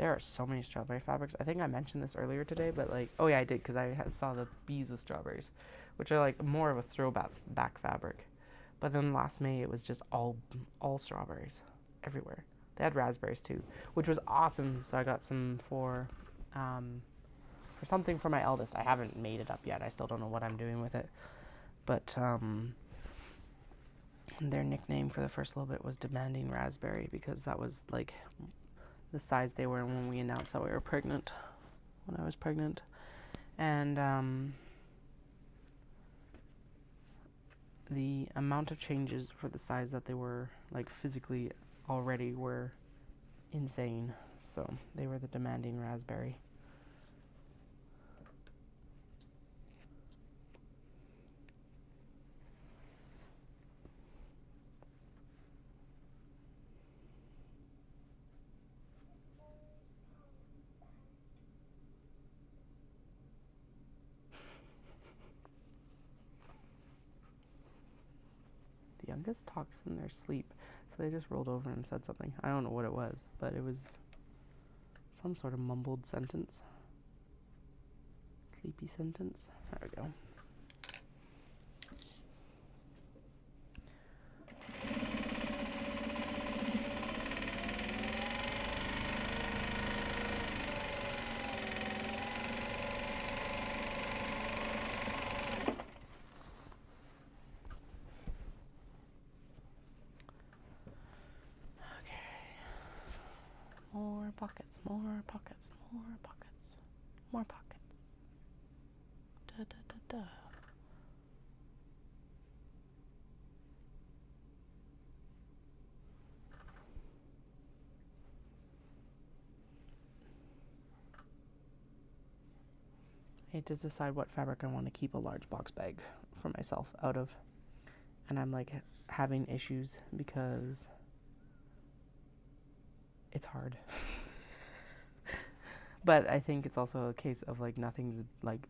There are so many strawberry fabrics. I think I mentioned this earlier today, but like, oh yeah, I did, because I saw the bees with strawberries, which are like more of a throwback fabric. But then last May it was just all strawberries everywhere. They had raspberries too, which was awesome. So I got some for something for my eldest. I haven't made it up yet. I still don't know what I'm doing with it. But their nickname for the first little bit was Demanding Raspberry, because that was like the size they were when we announced that we were pregnant, when I was pregnant. And the amount of changes for the size that they were like physically already were insane. So they were the Demanding Raspberry. The youngest talks in their sleep, so they just rolled over and said something. I don't know what it was, but it was some sort of mumbled sentence. Sleepy sentence. There we go. More pockets, more pockets, more pockets, more pockets. Da da da da. I need to decide what fabric I want to keep a large box bag for myself out of. And I'm like having issues because it's hard. But I think it's also a case of like nothing's like,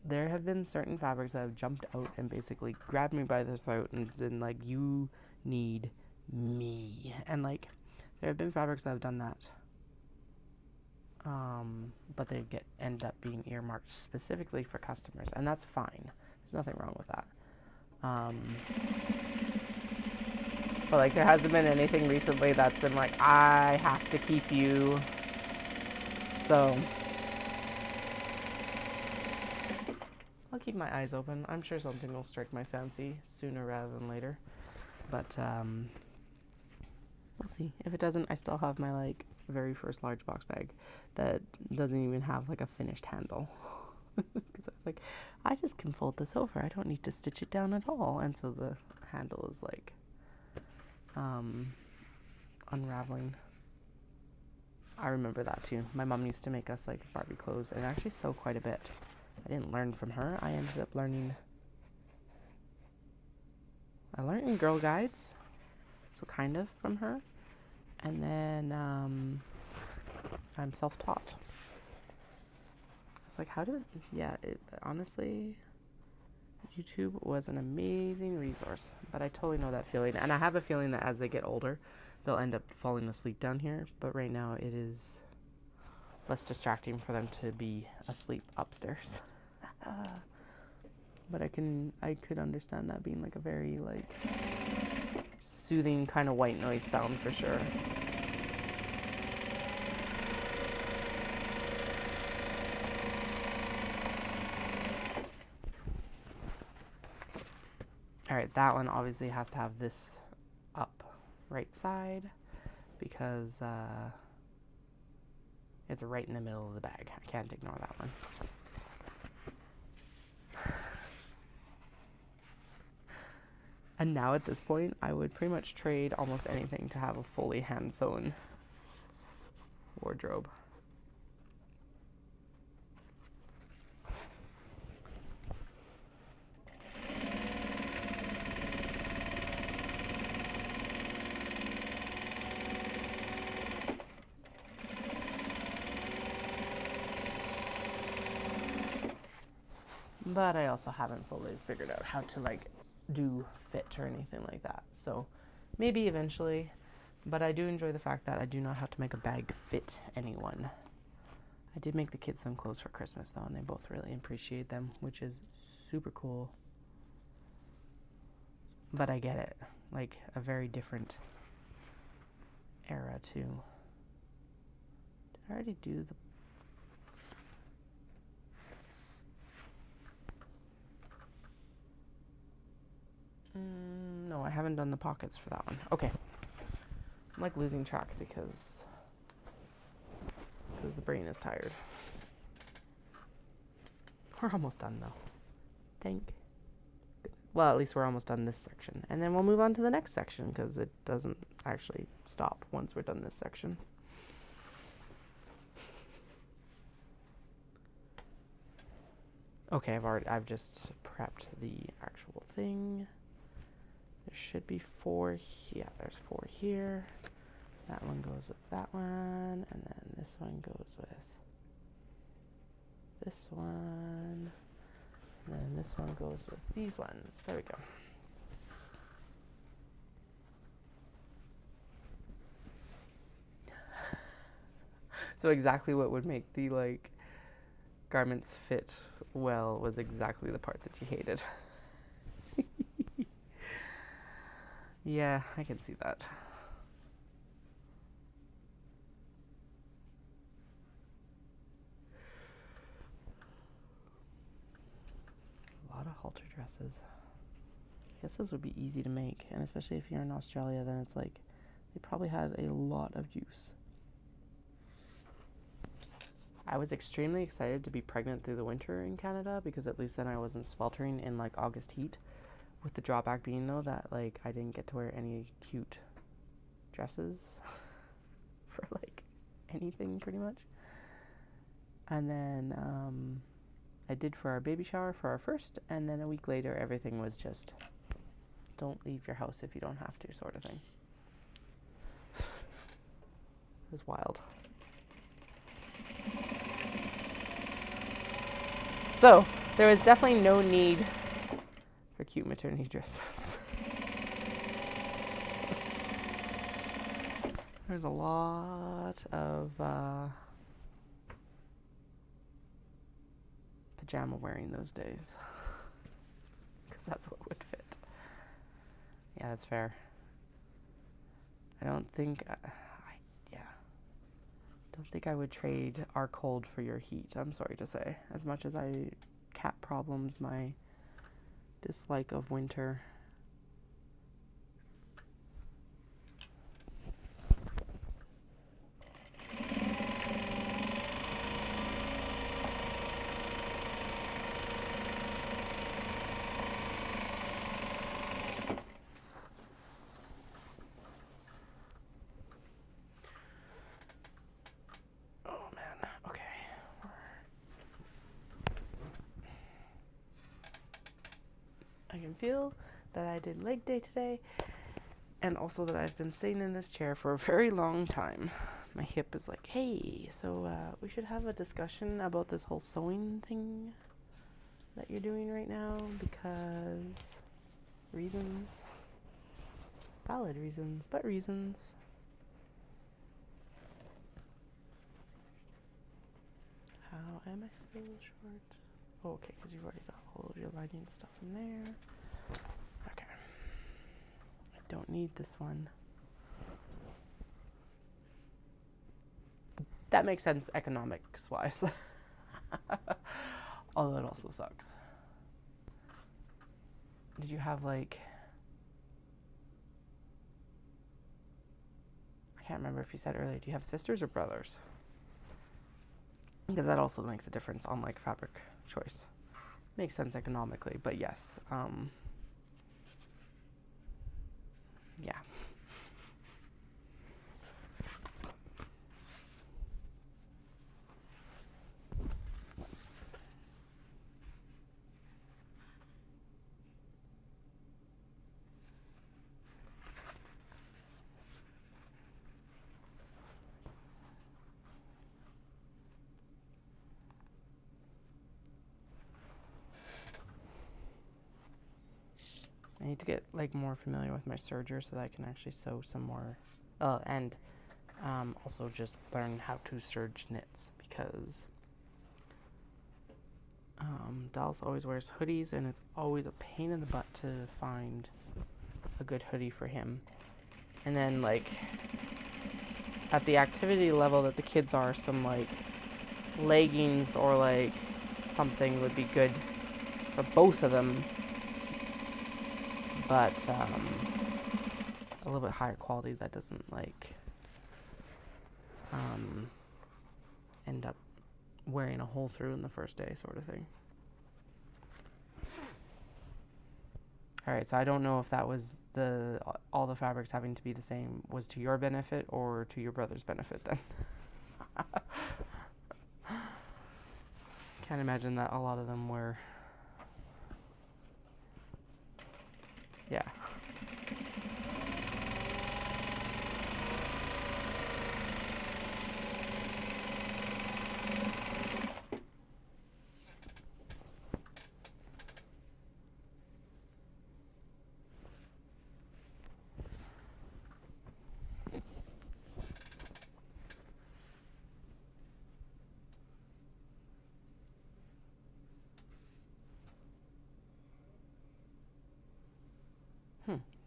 there have been certain fabrics that have jumped out and basically grabbed me by the throat and been like, you need me. And like there have been fabrics that have done that, but they end up being earmarked specifically for customers, and that's fine. There's nothing wrong with that. But like there hasn't been anything recently that's been like, I have to keep you. So I'll keep my eyes open. I'm sure something will strike my fancy sooner rather than later. But we'll see. If it doesn't, I still have my like very first large box bag that doesn't even have like a finished handle. Because I was like, I just can fold this over. I don't need to stitch it down at all. And so the handle is like unraveling. I remember that too. My mom used to make us like Barbie clothes and actually sew quite a bit. I didn't learn from her. I ended up learning. I learned in Girl Guides, so kind of from her. And then I'm self-taught. It's like, honestly, YouTube was an amazing resource, but I totally know that feeling. And I have a feeling that as they get older, they'll end up falling asleep down here. But right now it is less distracting for them to be asleep upstairs. But I could understand that being like a very like soothing kind of white noise sound for sure. All right, that one obviously has to have this up right side because it's right in the middle of the bag. I can't ignore that one. And now at this point, I would pretty much trade almost anything to have a fully hand-sewn wardrobe. But I also haven't fully figured out how to like do fit or anything like that. So maybe eventually, But I do enjoy the fact that I do not have to make a bag fit anyone. I did make the kids some clothes for Christmas though, and they both really appreciate them, which is super cool. But I get it, like a very different era too. Did I already do the... no, I haven't done the pockets for that one. Okay. I'm like losing track because the brain is tired. We're almost done though. Well, at least we're almost done this section. And then we'll move on to the next section because it doesn't actually stop once we're done this section. Okay, I've just prepped the actual thing. There should be 4 here. Yeah, there's 4 here. That one goes with that one, and then this one goes with this one, and then this one goes with these ones. There we go. So exactly what would make the like garments fit well was exactly the part that you hated. Yeah, I can see that. A lot of halter dresses. I guess those would be easy to make, and especially if you're in Australia, then it's like they probably had a lot of use. I was extremely excited to be pregnant through the winter in Canada because at least then I wasn't sweltering in like August heat. With the drawback being though that like I didn't get to wear any cute dresses for like anything pretty much. And then I did for our baby shower for our first, and then a week later everything was just don't leave your house if you don't have to sort of thing. It was wild. So there was definitely no need for cute maternity dresses. There's a lot of pajama wearing those days because that's what would fit. Yeah, that's fair. I don't think I would trade our cold for your heat, I'm sorry to say. As much as cat problems, my dislike of winter. Feel that I did leg day today, and also that I've been sitting in this chair for a very long time. My hip is like, hey, so we should have a discussion about this whole sewing thing that you're doing right now, because reasons, valid reasons, but reasons. How am I still short? Oh, okay, because you've already got all of your lining stuff in there. Okay. I don't need this one. That makes sense economics-wise. Although it also sucks. Did you have like... I can't remember if you said earlier, do you have sisters or brothers? Because that also makes a difference on like fabric choice. Makes sense economically, but yes. Yeah. I need to get like more familiar with my serger so that I can actually sew some more and also just learn how to serge knits, because Dallas always wears hoodies, and it's always a pain in the butt to find a good hoodie for him. And then, like, at the activity level that the kids are, some, like, leggings or, like, something would be good for both of them. But, a little bit higher quality that doesn't, like, end up wearing a hole through in the first day, sort of thing. Alright, so I don't know if that was all the fabrics having to be the same was to your benefit or to your brother's benefit then. Can't imagine that a lot of them were. Yeah.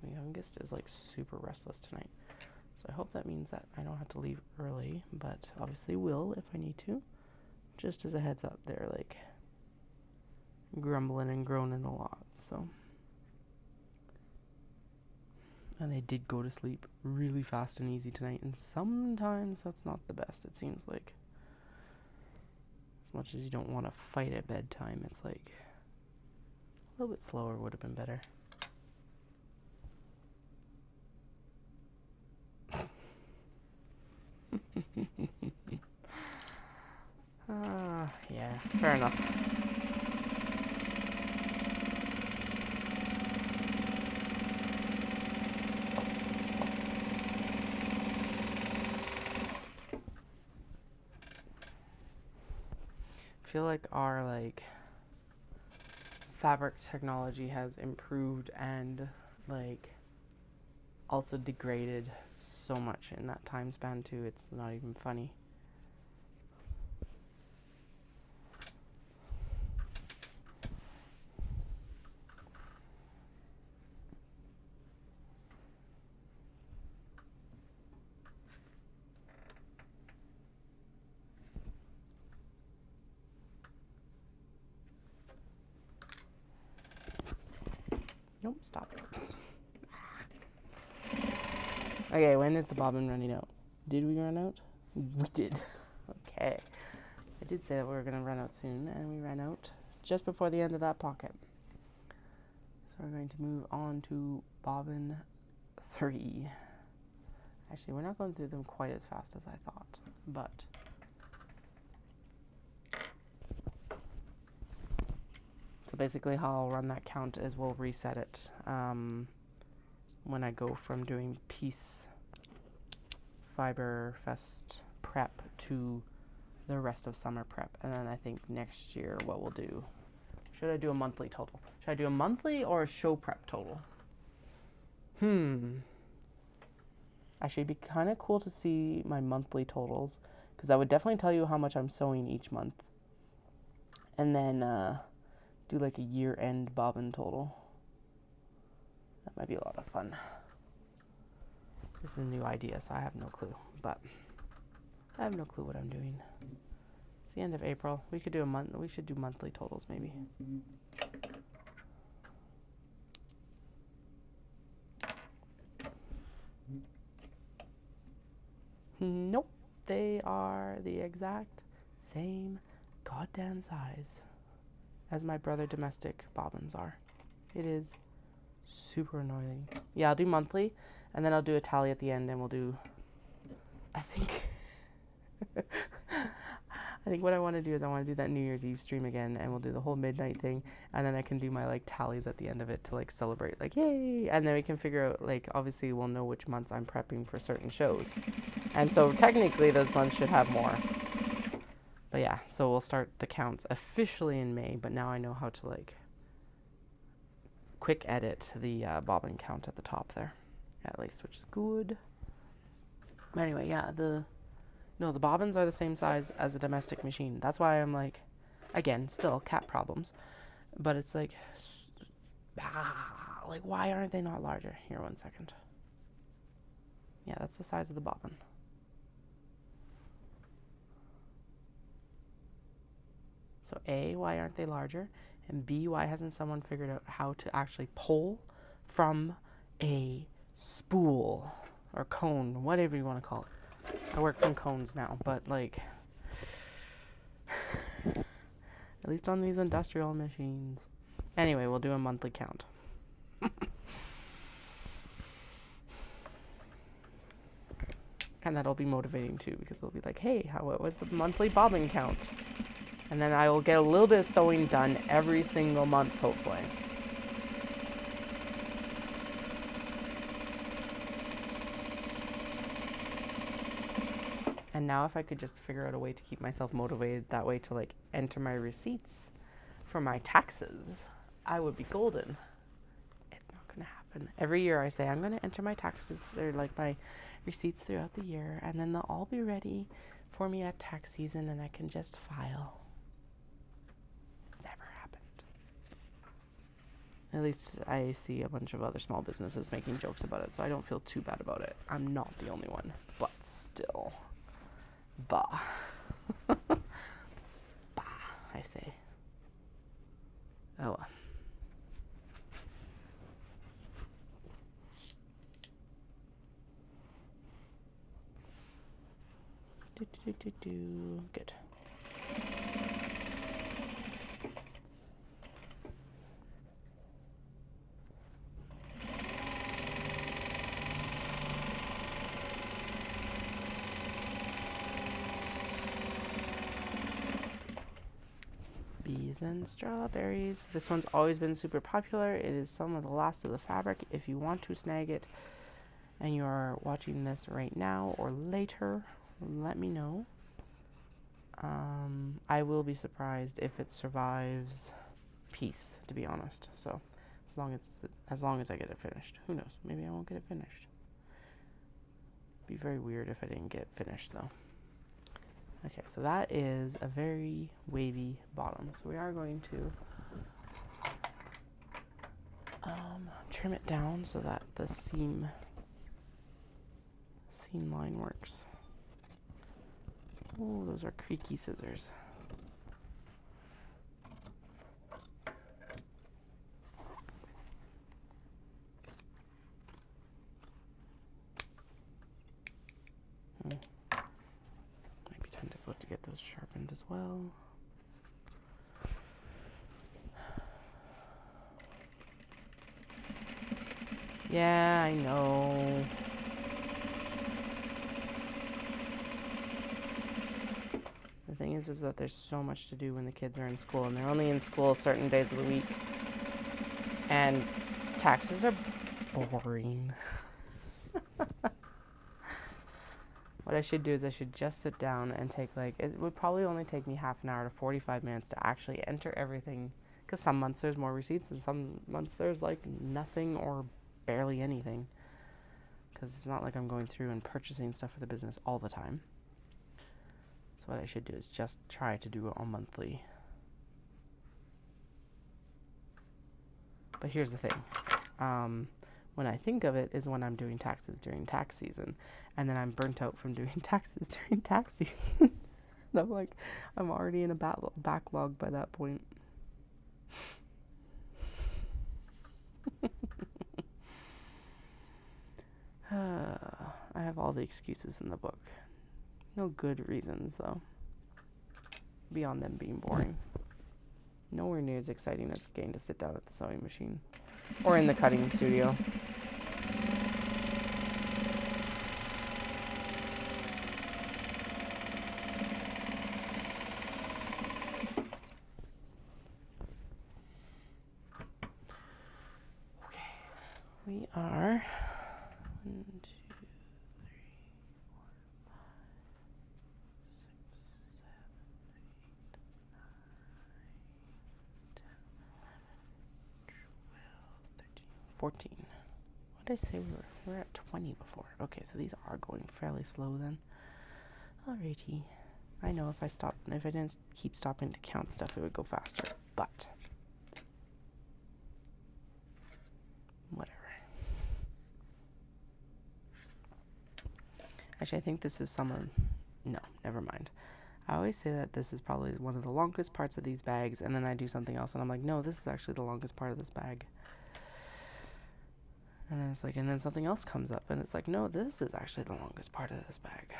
The youngest is like super restless tonight. So I hope that means that I don't have to leave early, but obviously will if I need to. Just as a heads up, they're like grumbling and groaning a lot, so. And they did go to sleep really fast and easy tonight, and sometimes that's not the best, it seems like. As much as you don't want to fight at bedtime, it's like a little bit slower would have been better. Yeah, fair enough. I feel like our like fabric technology has improved and like also degraded so much in that time span too. It's not even funny. Nope, stop. Okay, when is the bobbin running out? Did we run out? We did. Okay. I did say that we were going to run out soon, and we ran out just before the end of that pocket. So we're going to move on to bobbin 3. Actually, we're not going through them quite as fast as I thought, but so basically how I'll run that count is we'll reset it when I go from doing Peace Fibre Fest prep to the rest of summer prep. And then I think next year what we'll do, should I do a monthly total? Should I do a monthly or a show prep total? Actually, it'd be kind of cool to see my monthly totals, because I would definitely tell you how much I'm sewing each month. And then do like a year-end bobbin total. That might be a lot of fun. This is a new idea, so I have no clue, but I have no clue what I'm doing. It's the end of April. We could do a month. We should do monthly totals, maybe. Nope, they are the exact same goddamn size as my brother domestic bobbins are. It is super annoying. Yeah, I'll do monthly, and then I'll do a tally at the end, and we'll do, I think what I want to do is I want to do that New Year's Eve stream again, and we'll do the whole midnight thing, and then I can do my like tallies at the end of it to like celebrate, like yay, and then we can figure out, like, obviously we'll know which months I'm prepping for certain shows, and so technically those months should have more. But yeah, so we'll start the counts officially in May, but now I know how to like quick edit the bobbin count at the top there, at least, which is good. Anyway, yeah, the bobbins are the same size as a domestic machine. That's why I'm like, again, still cat problems, but it's like, why aren't they not larger? Here, 1 second. Yeah, that's the size of the bobbin. So A, why aren't they larger? And B, why hasn't someone figured out how to actually pull from a spool or cone, whatever you want to call it. I work from cones now, but like, at least on these industrial machines. Anyway, we'll do a monthly count. And that'll be motivating too, because it'll be like, hey, what was the monthly bobbin count? And then I will get a little bit of sewing done every single month, hopefully. And now if I could just figure out a way to keep myself motivated that way to like enter my receipts for my taxes, I would be golden. It's not going to happen. Every year I say I'm going to enter my taxes. They're like my receipts throughout the year, and then they'll all be ready for me at tax season and I can just file. It's never happened. At least I see a bunch of other small businesses making jokes about it, so I don't feel too bad about it. I'm not the only one, but still. Bah. Bah, I say. Oh well. Good. Bees and strawberries. This one's always been super popular. It is some of the last of the fabric. If you want to snag it and you're watching this right now or later, let me know. I will be surprised if it survives peace, to be honest. So as long as I get it finished. Who knows? Maybe I won't get it finished. Be very weird if I didn't get it finished though. Okay, so that is a very wavy bottom. So we are going to trim it down so that the seam line works. Oh, those are creaky scissors. Might be time to go to get those sharpened as well. Yeah, I know. The thing is that there's so much to do when the kids are in school, and they're only in school certain days of the week. And taxes are boring. What I should do is I should just sit down and take it would probably only take me half an hour to 45 minutes to actually enter everything. Because some months there's more receipts and some months there's nothing or barely anything. Because it's not like I'm going through and purchasing stuff for the business all the time. So what I should do is just try to do it all monthly. But here's the thing. When I think of it is when I'm doing taxes during tax season. And then I'm burnt out from doing taxes during tax season. And I'm already in a backlog by that point. I have all the excuses in the book. No good reasons, though. Beyond them being boring. Nowhere near as exciting as getting to sit down at the sewing machine. Or in the cutting studio. Okay. We are... 1, 2, 3, 4, 5, 6, 7, 8, 9, 10, 11, 12, 13, 14. 1, What did I say we were at 20 before? Okay, so these are going fairly slow then. Alrighty. I know if I didn't keep stopping to count stuff, it would go faster, but whatever. Actually, I think this is no, never mind. I always say that this is probably one of the longest parts of these bags, and then I do something else, and I'm like, no, this is actually the longest part of this bag. And then it's like, and then something else comes up, and it's like, no, this is actually the longest part of this bag.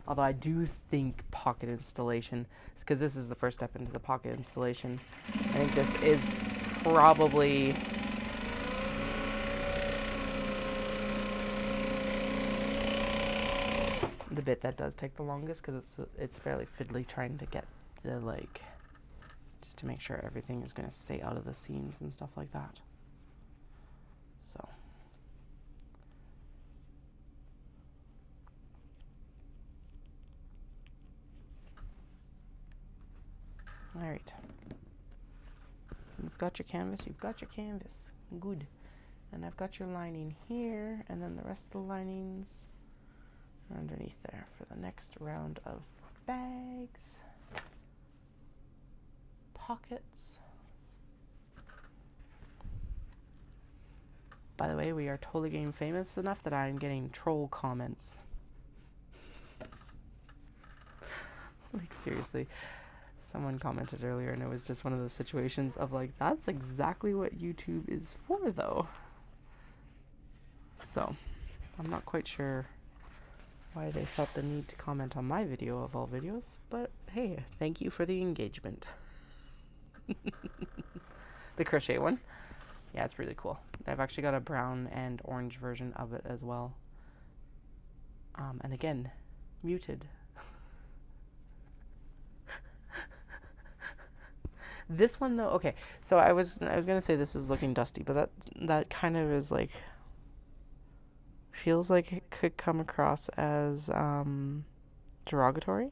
Although I do think pocket installation, because this is the first step into the pocket installation, I think this is probably the bit that does take the longest, because it's fairly fiddly trying to get the, like, just to make sure everything is going to stay out of the seams and stuff like that. So all right, you've got your canvas, good. And I've got your lining here, and then the rest of the linings are underneath there for the next round of bags. Pockets. By the way, we are totally getting famous enough that I'm getting troll comments. Like, seriously. Someone commented earlier, and it was just one of those situations of like, that's exactly what YouTube is for, though. So, I'm not quite sure why they felt the need to comment on my video of all videos, but hey, thank you for the engagement. The crochet one. Yeah, it's really cool. I've actually got a brown and orange version of it as well. And again, muted. This one though, okay, so I was gonna say this is looking dusty, but that kind of is like, feels like it could come across as derogatory,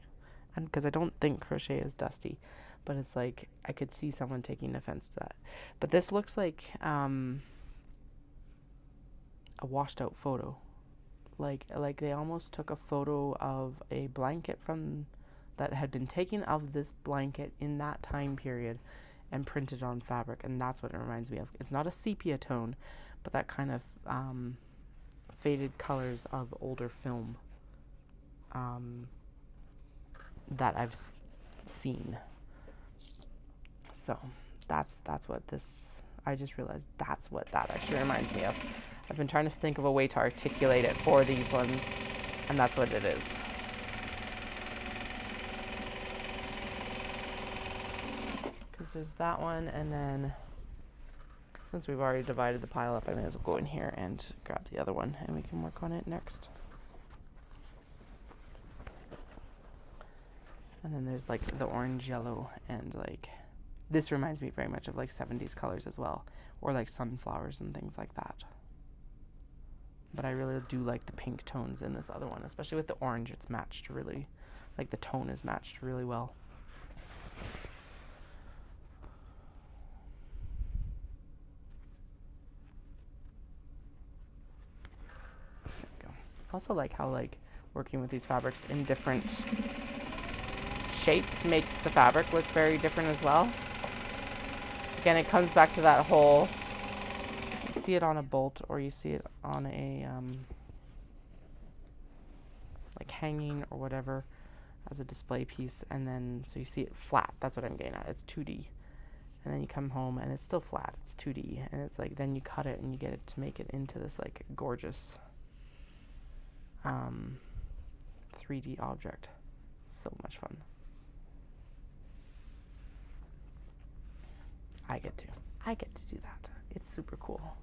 and because I don't think crochet is dusty, but it's like I could see someone taking offense to that. But this looks like a washed out photo, like they almost took a photo of a blanket from that had been taken of this blanket in that time period and printed on fabric, and that's what it reminds me of. It's not a sepia tone, but that kind of faded colors of older film that I've seen. So that's what this, I just realized that's what that actually reminds me of. I've been trying to think of a way to articulate it for these ones, and that's what it is. Because there's that one, and then since we've already divided the pile up, I may as well go in here and grab the other one, and we can work on it next. And then there's like the orange, yellow, and like, this reminds me very much of like 70s colors as well, or like sunflowers and things like that. But I really do like the pink tones in this other one, especially with the orange. It's matched really, like the tone is matched really well. There we go. Also like how like working with these fabrics in different shapes makes the fabric look very different as well. Again, it comes back to that whole, you see it on a bolt or you see it on a like hanging or whatever as a display piece, and then so you see it flat. That's what I'm getting at. It's 2D, and then you come home and it's still flat. It's 2D, and it's like then you cut it and you get it to make it into this like gorgeous 3D object. So much fun. I get to do that. It's super cool.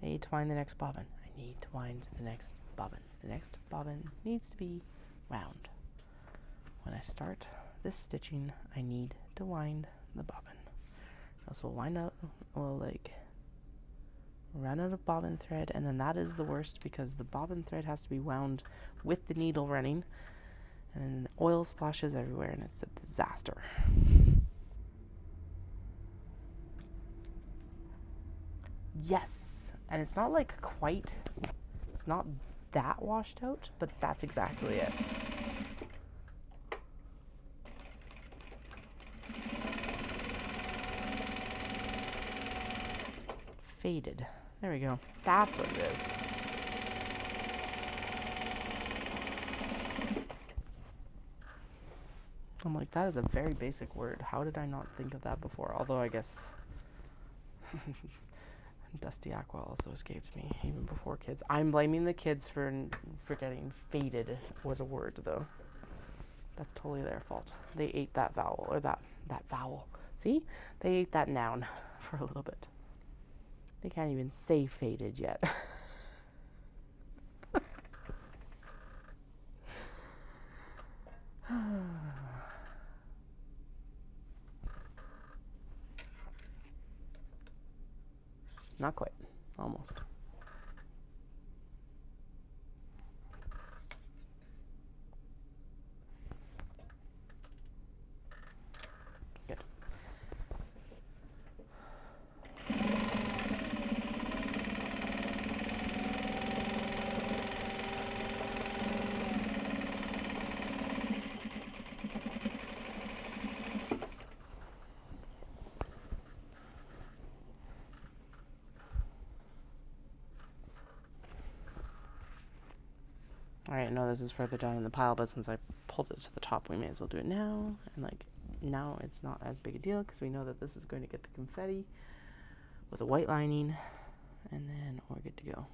I need to wind the next bobbin. I need to wind the next bobbin. The next bobbin needs to be round. When I start this stitching, I need to wind the bobbin. So we'll wind out, we'll like run out of bobbin thread, and then that is the worst because the bobbin thread has to be wound with the needle running, and then the oil splashes everywhere and it's a disaster. Yes. And it's not like quite, it's not that washed out, but that's exactly it. Faded. There we go. That's what it is. I'm like, that is a very basic word. How did I not think of that before? Although I guess Dusty Aqua also escaped me even before kids. I'm blaming the kids for forgetting faded was a word, though. That's totally their fault. They ate that vowel, or that vowel. See? They ate that noun for a little bit. They can't even say faded yet. Not quite. Almost. Good. Alright, I know this is further down in the pile, but since I pulled it to the top, we may as well do it now. And like, now it's not as big a deal because we know that this is going to get the confetti with a white lining, and then we're good to go.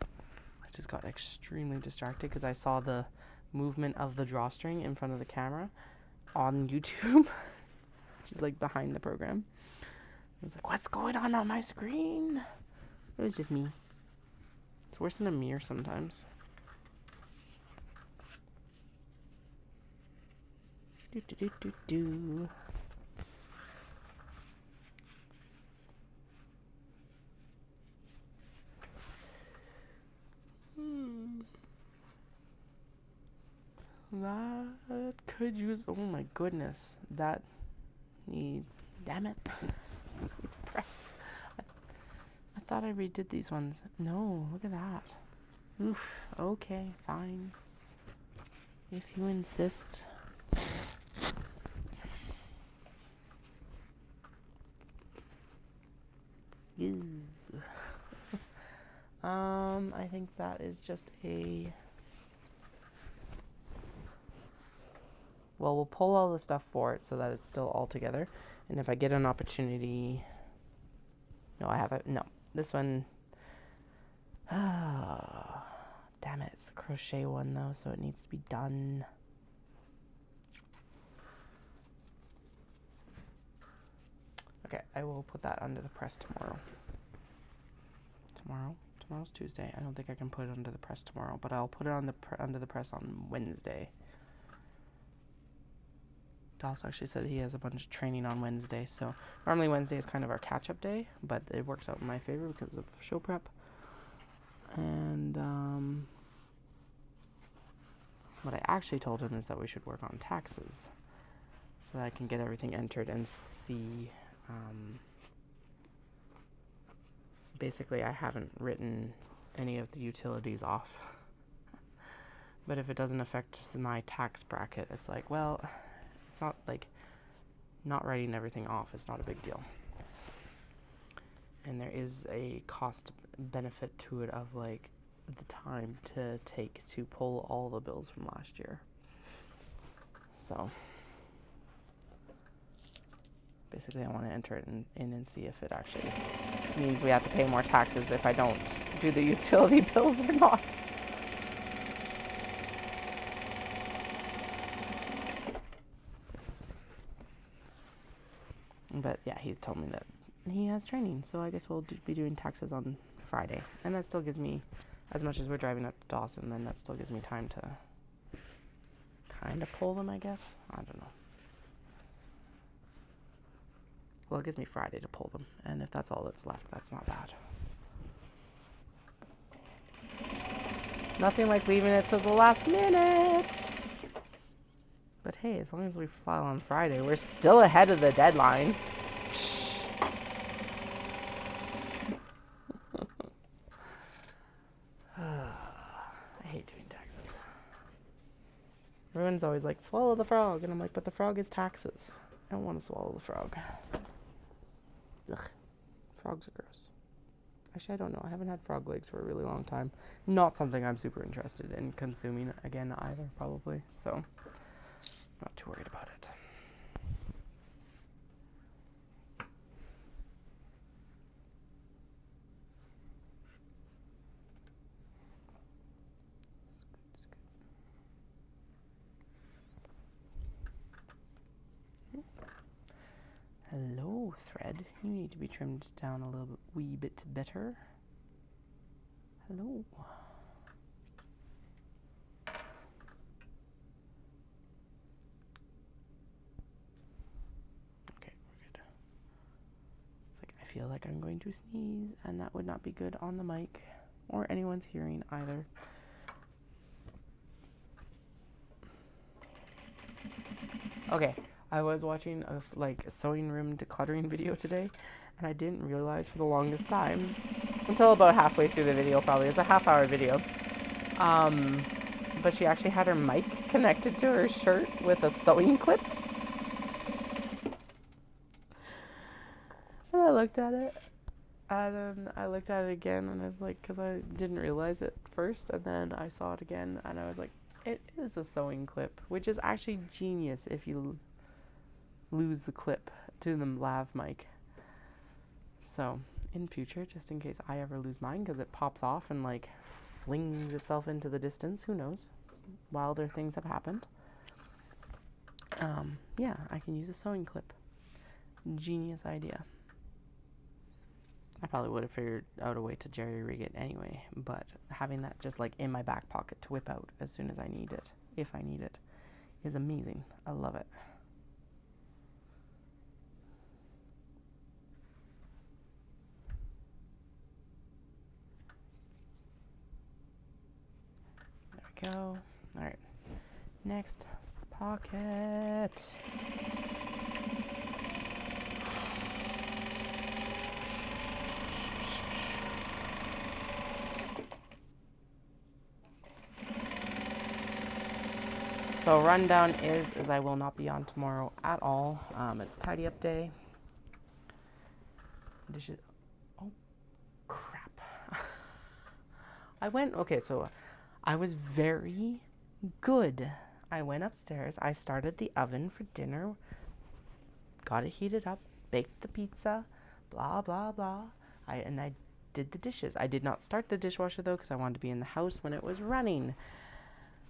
I just got extremely distracted because I saw the movement of the drawstring in front of the camera on YouTube, which is like behind the program. I was like, what's going on my screen? It was just me. It's worse than a mirror sometimes. Do, do, do, do, do. That could use, oh my goodness, that need, damn it, it's a press. I thought I redid these ones. No, look at that. Oof, okay, fine. If you insist. Ew. I think that is just a... Well, we'll pull all the stuff for it so that it's still all together. And if I get an opportunity... No, I haven't. No, this one... Damn it, it's the crochet one though, so it needs to be done. Okay, I will put that under the press tomorrow. Tomorrow's Tuesday. I don't think I can put it under the press tomorrow, but I'll put it on the under the press on Wednesday. Dawson actually said he has a bunch of training on Wednesday, so normally Wednesday is kind of our catch-up day, but it works out in my favor because of show prep. And what I actually told him is that we should work on taxes so that I can get everything entered and see. Basically, I haven't written any of the utilities off. But if it doesn't affect my tax bracket, it's like, well, it's not like not writing everything off is not a big deal. And there is a cost benefit to it of like the time to take to pull all the bills from last year. So basically I want to enter it in and see if it actually means we have to pay more taxes if I don't do the utility bills or not. But yeah, he's told me that he has training, so I guess we'll be doing taxes on Friday. And that still gives me, as much as we're driving up to Dawson, then that still gives me time to kind of pull them, I guess. I don't know. Well, it gives me Friday to pull them, and if that's all that's left, that's not bad. Nothing like leaving it to the last minute. But hey, as long as we file on Friday, we're still ahead of the deadline. everyone's always like, swallow the frog. And I'm like, but the frog is taxes. I don't want to swallow the frog. Ugh. Frogs are gross. Actually, I don't know. I haven't had frog legs for a really long time. Not something I'm super interested in consuming again either, probably. So, not too worried about it. Hello, thread. You need to be trimmed down a little wee bit better. Hello. Okay, we're good. It's like I feel like I'm going to sneeze, and that would not be good on the mic or anyone's hearing either. Okay. I was watching a sewing room decluttering video today, and I didn't realize for the longest time, until about halfway through the video probably, it's a half-hour video, but she actually had her mic connected to her shirt with a sewing clip. And I looked at it, and then I looked at it again, and I was like, because I didn't realize it first, and then I saw it again, and I was like, it is a sewing clip, which is actually genius if you lose the clip to the lav mic. So in future, just in case I ever lose mine, because it pops off and like flings itself into the distance, who knows, wilder things have happened. Yeah, I can use a sewing clip. Genius idea. I probably would have figured out a way to jerry rig it anyway, but having that just like in my back pocket to whip out as soon as I need it, if I need it, is amazing. I love it. Go. All right. Next pocket. So rundown is I will not be on tomorrow at all. It's tidy up day. Dishes. Oh, crap. So I was very good. I went upstairs. I started the oven for dinner. Got it heated up. Baked the pizza. Blah, blah, blah. I did the dishes. I did not start the dishwasher, though, because I wanted to be in the house when it was running.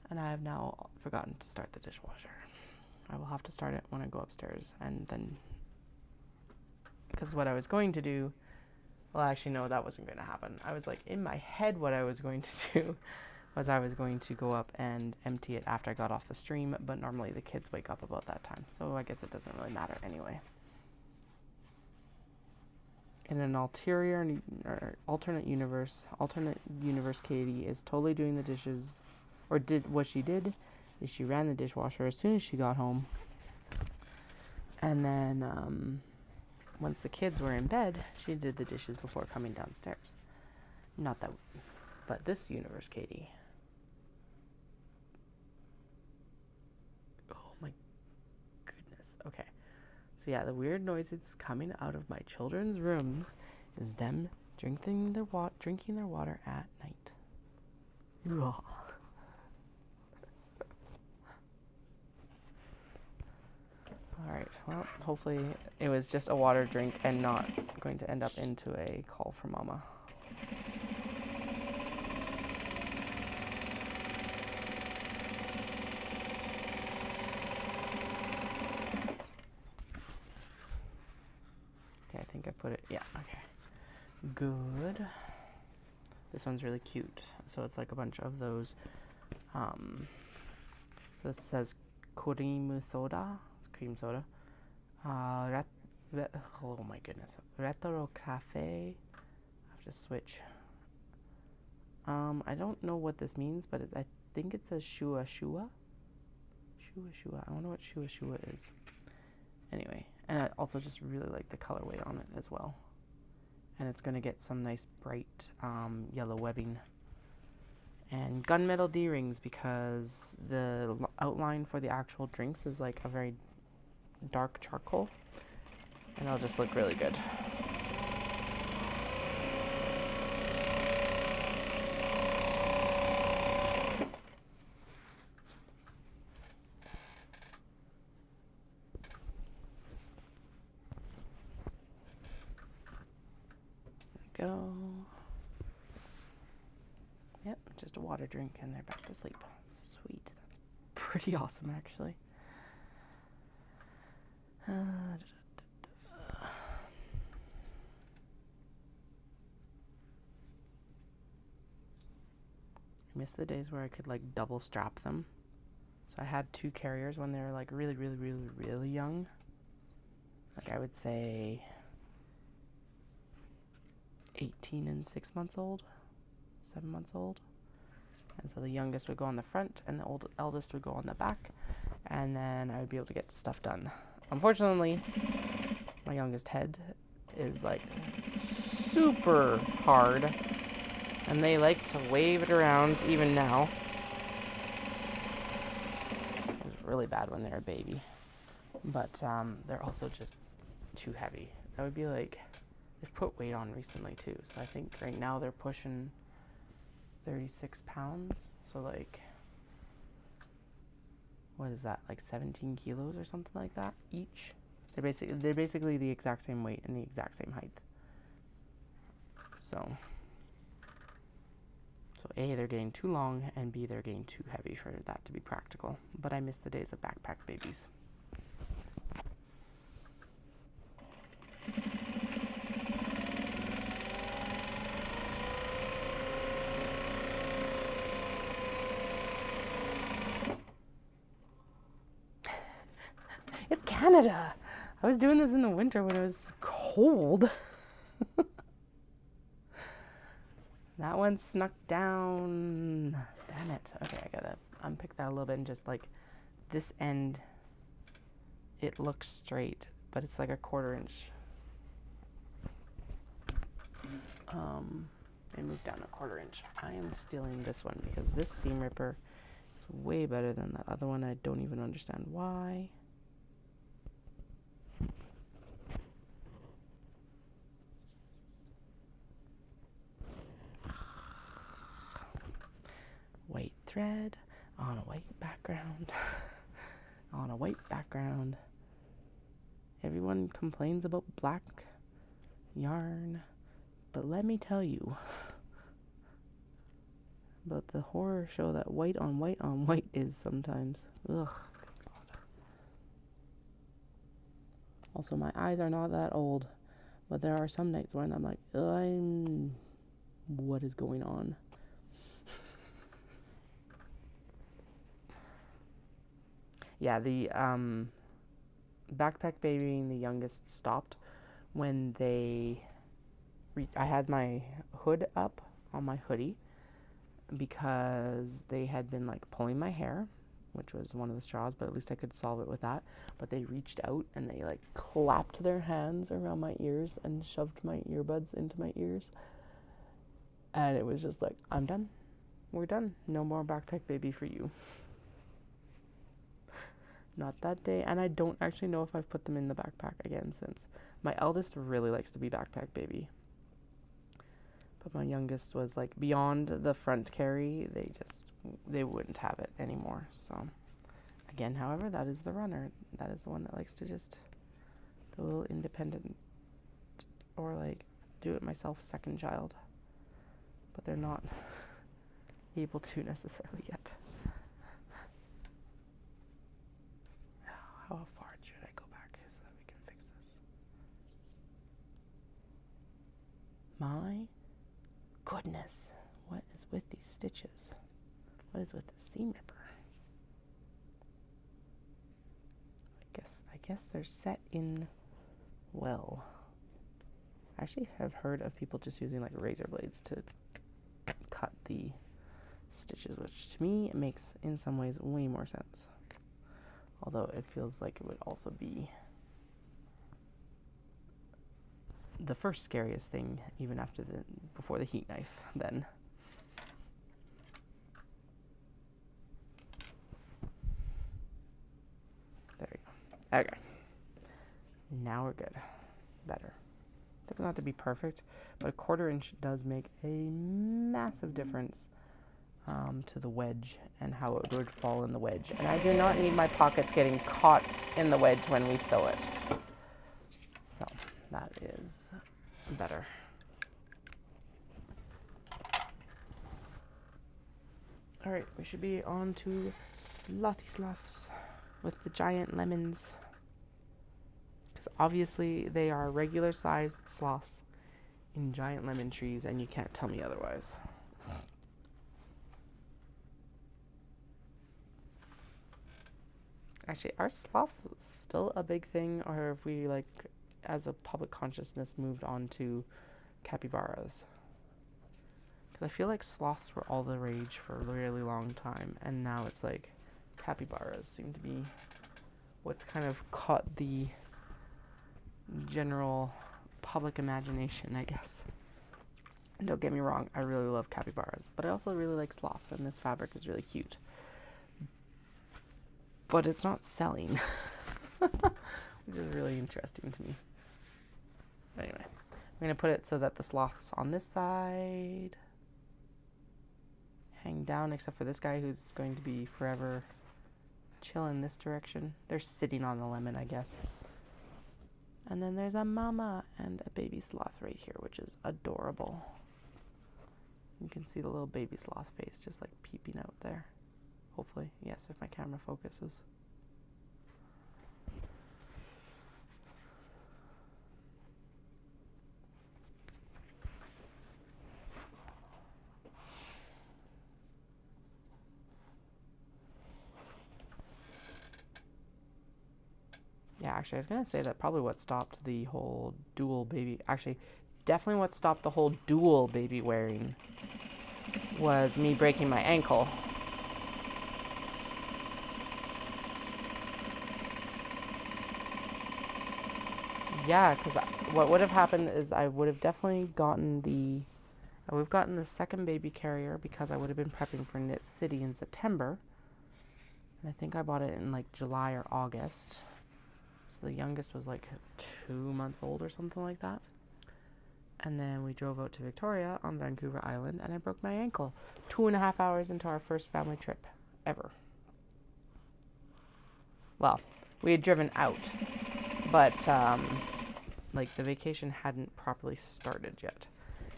And I have now forgotten to start the dishwasher. I will have to start it when I go upstairs. And then, because what I was going to do, well, actually, no, that wasn't going to happen. I was like, in my head, what I was going to do was I was going to go up and empty it after I got off the stream, but normally the kids wake up about that time, so I guess it doesn't really matter anyway. In an alternate universe, Katie is totally doing the dishes, or did what she did is she ran the dishwasher as soon as she got home, and then once the kids were in bed, she did the dishes before coming downstairs. Not that, but this universe, Katie. Okay, so yeah, the weird noises coming out of my children's rooms is them drinking their water at night. Ugh. All right, well, hopefully it was just a water drink and not going to end up into a call for mama. I think I put it, yeah, okay. Good. This one's really cute. So it's like a bunch of those, so it says cream soda, oh my goodness, retro cafe. I have to switch. I don't know what this means, but I think it says shua shua. Shua shua, I don't know what shua shua is. Anyway. And I also just really like the colorway on it as well. And it's going to get some nice bright yellow webbing And gunmetal D-rings, because the outline for the actual drinks is like a very dark charcoal, and it'll just look really good. There we go. Yep, just a water drink and they're back to sleep. Sweet, that's pretty awesome actually. I miss the days where I could like double strap them. So I had 2 carriers when they were like really young. Like I would say 18 and 6 months old, 7 months old. And so the youngest would go on the front and the eldest would go on the back, and then I would be able to get stuff done. Unfortunately, my youngest head is like super hard, and they like to wave it around even now. It was really bad when they were a baby, but they're also just too heavy. That would be like, they've put weight on recently too, so I think right now they're pushing 36 pounds, so like, what is that, like 17 kilos or something like that each? They're basically the exact same weight and the exact same height. So A, they're getting too long, and B, they're getting too heavy for that to be practical. But I miss the days of backpack babies. It's Canada. I was doing this in the winter when it was cold. That one snuck down. Damn it. Okay, I gotta unpick that a little bit and just like this end, it looks straight, but it's like a 1/4 inch. It moved down a 1/4 inch. I am stealing this one because this seam ripper is way better than that other one. I don't even understand why. White thread on a white background. On a white background. Everyone complains about black yarn, but let me tell you about the horror show that white on white on white is sometimes. Ugh. Also, my eyes are not that old, but there are some nights when I'm like, what is going on? Yeah, the backpack babying, the youngest, stopped when they I had my hood up on my hoodie because they had been like pulling my hair, which was one of the straws, but at least I could solve it with that. But they reached out and they like clapped their hands around my ears and shoved my earbuds into my ears. And it was just like, I'm done. We're done. No more backpack baby for you. Not that day, and I don't actually know if I've put them in the backpack again since. My eldest really likes to be backpack baby, but my youngest was like beyond the front carry. They wouldn't have it anymore. So again, however, that is the runner. That is the one that likes to just the little independent or like do it myself second child, but they're not able to necessarily yet. How far should I go back so that we can fix this? My goodness, what is with these stitches? What is with the seam ripper? I guess they're set in well. I actually have heard of people just using like razor blades to cut the stitches, which to me makes in some ways way more sense. Although it feels like it would also be the first scariest thing, even before the heat knife, then. Okay. Now we're good. Better. Doesn't have to be perfect, but a 1/4 inch does make a massive difference to the wedge and how it would fall in the wedge. And I do not need my pockets getting caught in the wedge when we sew it. So that is better. All right, we should be on to slothy sloths with the giant lemons. Because obviously they are regular sized sloths in giant lemon trees, and you can't tell me otherwise. Actually, are sloths still a big thing, or have we, like, as a public consciousness, moved on to capybaras? Because I feel like sloths were all the rage for a really long time, and now it's like capybaras seem to be what's kind of caught the general public imagination, I guess. And don't get me wrong, I really love capybaras, but I also really like sloths, and this fabric is really cute. But it's not selling, which is really interesting to me. But anyway, I'm going to put it so that the sloths on this side hang down, except for this guy who's going to be forever chilling this direction. They're sitting on the lemon, I guess. And then there's a mama and a baby sloth right here, which is adorable. You can see the little baby sloth face just like peeping out there. Hopefully, yes, if my camera focuses. Yeah, actually, I was going to say that probably what stopped the whole dual baby... Actually, definitely what stopped the whole dual baby wearing was me breaking my ankle. Yeah, because what would have happened is I would have definitely gotten the... I would have gotten the second baby carrier because I would have been prepping for Knit City in September. And I think I bought it in like July or August. So the youngest was like 2 months old or something like that. And then we drove out to Victoria on Vancouver Island and I broke my ankle 2.5 hours into our first family trip ever. Well, we had driven out, but like the vacation hadn't properly started yet.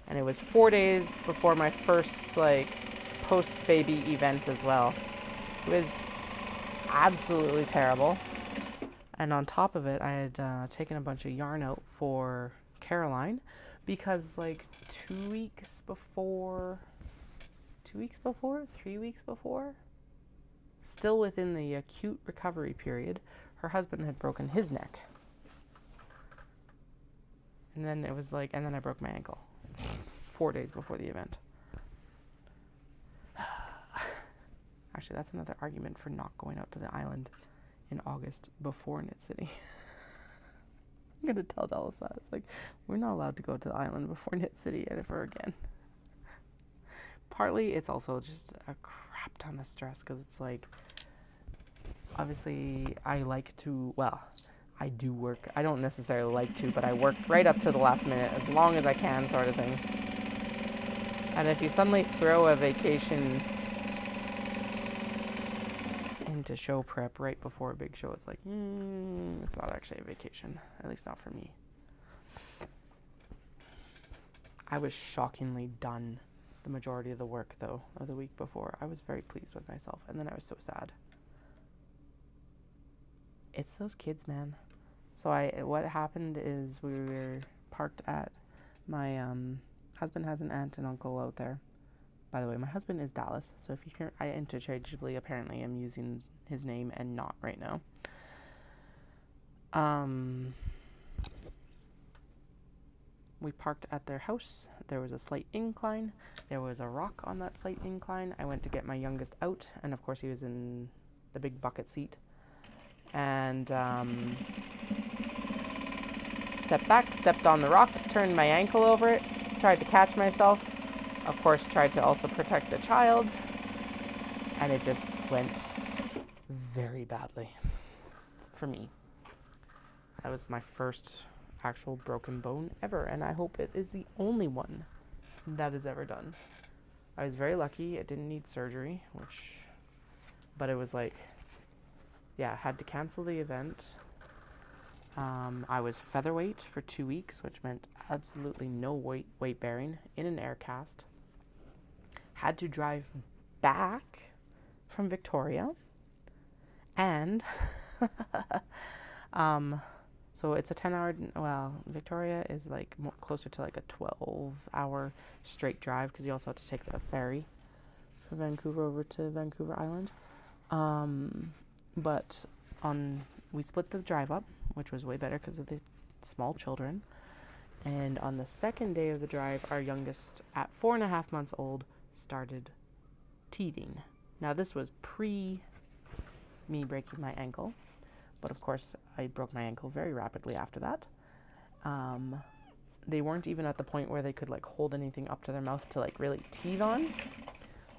And it was 4 days before my first like post-baby event as well. It was absolutely terrible. And on top of it, I had taken a bunch of yarn out for Caroline because like 3 weeks before, still within the acute recovery period, her husband had broken his neck. And then it was like, and then I broke my ankle 4 days before the event. Actually, that's another argument for not going out to the island in August before Knit City. I'm going to tell Dallas that. It's like, we're not allowed to go to the island before Knit City ever again. Partly, it's also just a crap ton of stress because it's like, obviously, I like to, well, I do work. I don't necessarily like to, but I work right up to the last minute as long as I can sort of thing. And if you suddenly throw a vacation into show prep right before a big show, it's like, it's not actually a vacation, at least not for me. I was shockingly done the majority of the work, though, of the week before. I was very pleased with myself, and then I was so sad. It's those kids, man. So what happened is we were parked at my husband has an aunt and uncle out there. By the way, my husband is Dallas, so if you hear, I interchangeably apparently am using his name and not right now. We parked at their house. There was a slight incline. There was a rock on that slight incline. I went to get my youngest out, and of course he was in the big bucket seat. And stepped back, stepped on the rock, turned my ankle over it, tried to catch myself. Of course, tried to also protect the child. And it just went very badly for me. That was my first actual broken bone ever, and I hope it is the only one that is ever done. I was very lucky. It didn't need surgery, but it was like, yeah, I had to cancel the event. I was featherweight for 2 weeks, which meant absolutely no weight bearing in an air cast. Had to drive back from Victoria, and so it's a 10-hour, well, Victoria is like closer to like a 12-hour straight drive, because you also have to take the ferry from Vancouver over to Vancouver Island. But we split the drive up, which was way better because of the small children. And on the second day of the drive, our youngest, at 4.5 months old, started teething. Now, this was pre me breaking my ankle, but of course, I broke my ankle very rapidly after that. They weren't even at the point where they could like hold anything up to their mouth to like really teeth on.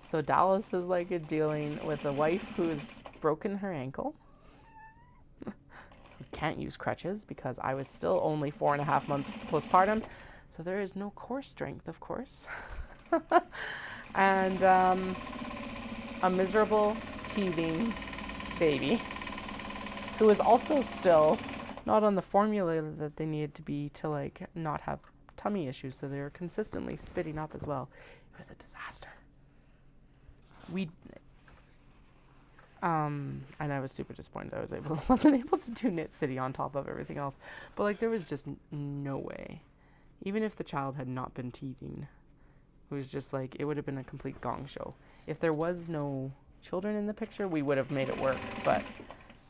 So Dallas is like dealing with a wife who has broken her ankle. Can't use crutches because I was still only 4.5 months postpartum, so there is no core strength, of course. And a miserable teething baby who was also still not on the formula that they needed to be to like not have tummy issues, so they were consistently spitting up as well. It was a disaster. And I was super disappointed wasn't able to do Knit City on top of everything else. But like there was just no way. Even if the child had not been teething, it was just like it would have been a complete gong show. If there was no children in the picture, we would have made it work, but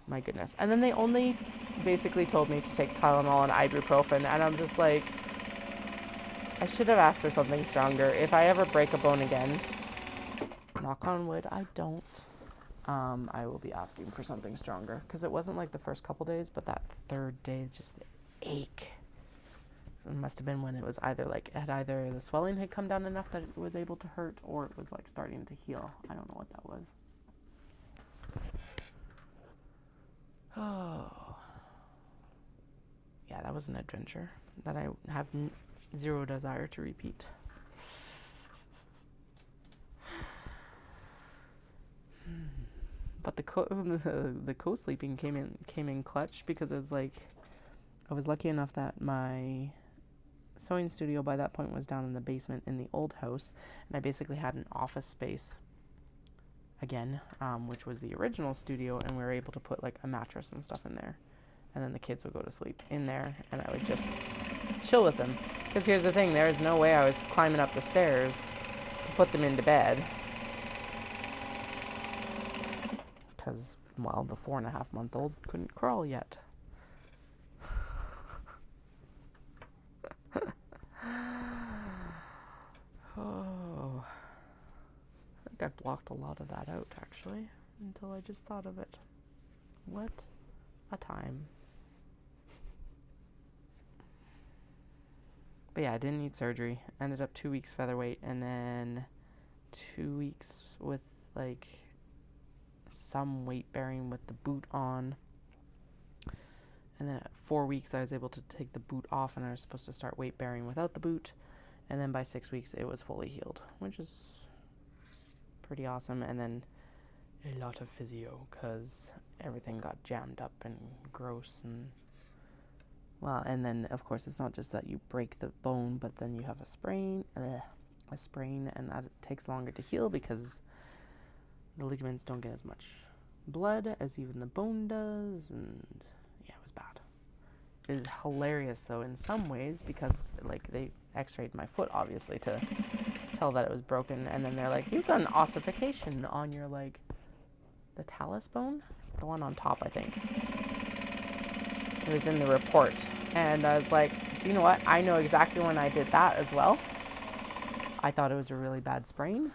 my goodness. And then they only basically told me to take Tylenol and ibuprofen, and I'm just like, I should have asked for something stronger. If I ever break a bone again, knock on wood, I don't. I will be asking for something stronger, because it wasn't like the first couple days, but that third day, just the ache. It must have been when it was either the swelling had come down enough that it was able to hurt, or it was like starting to heal. I don't know what that was. Oh. Yeah, that was an adventure that I have zero desire to repeat. But the co-sleeping came in clutch, because it was like I was lucky enough that my sewing studio by that point was down in the basement in the old house, and I basically had an office space again, which was the original studio, and we were able to put like a mattress and stuff in there, and then the kids would go to sleep in there, and I would just chill with them. Because here's the thing, there is no way I was climbing up the stairs to put them into bed. Because, well, the 4.5-month-old couldn't crawl yet. Oh. I think I blocked a lot of that out, actually, until I just thought of it. What a time. But yeah, I didn't need surgery. Ended up 2 weeks featherweight, and then 2 weeks with, like, some weight bearing with the boot on, and then at 4 weeks I was able to take the boot off, and I was supposed to start weight bearing without the boot, and then by 6 weeks it was fully healed, which is pretty awesome. And then a lot of physio, because everything got jammed up and gross, and well, and then of course it's not just that you break the bone, but then you have a sprain, and that takes longer to heal because the ligaments don't get as much blood as even the bone does, and yeah, it was bad. It is hilarious though in some ways, because like they x-rayed my foot obviously to tell that it was broken, and then they're like, you've got an ossification on your like the talus bone, the one on top, I think. It was in the report, and I was like, do you know what? I know exactly when I did that as well. I thought it was a really bad sprain.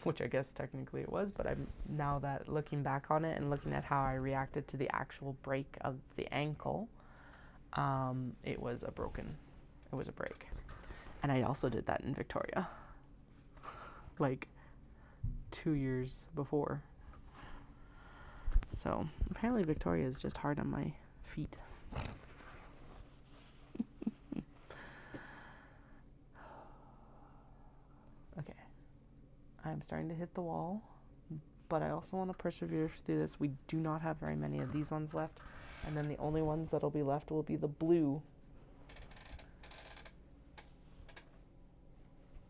Which I guess technically it was, but I'm now that looking back on it and looking at how I reacted to the actual break of the ankle, it was a break. And I also did that in Victoria, like 2 years before. So apparently Victoria is just hard on my feet. Okay. I'm starting to hit the wall, but I also want to persevere through this. We do not have very many of these ones left, and then the only ones that'll be left will be the blue.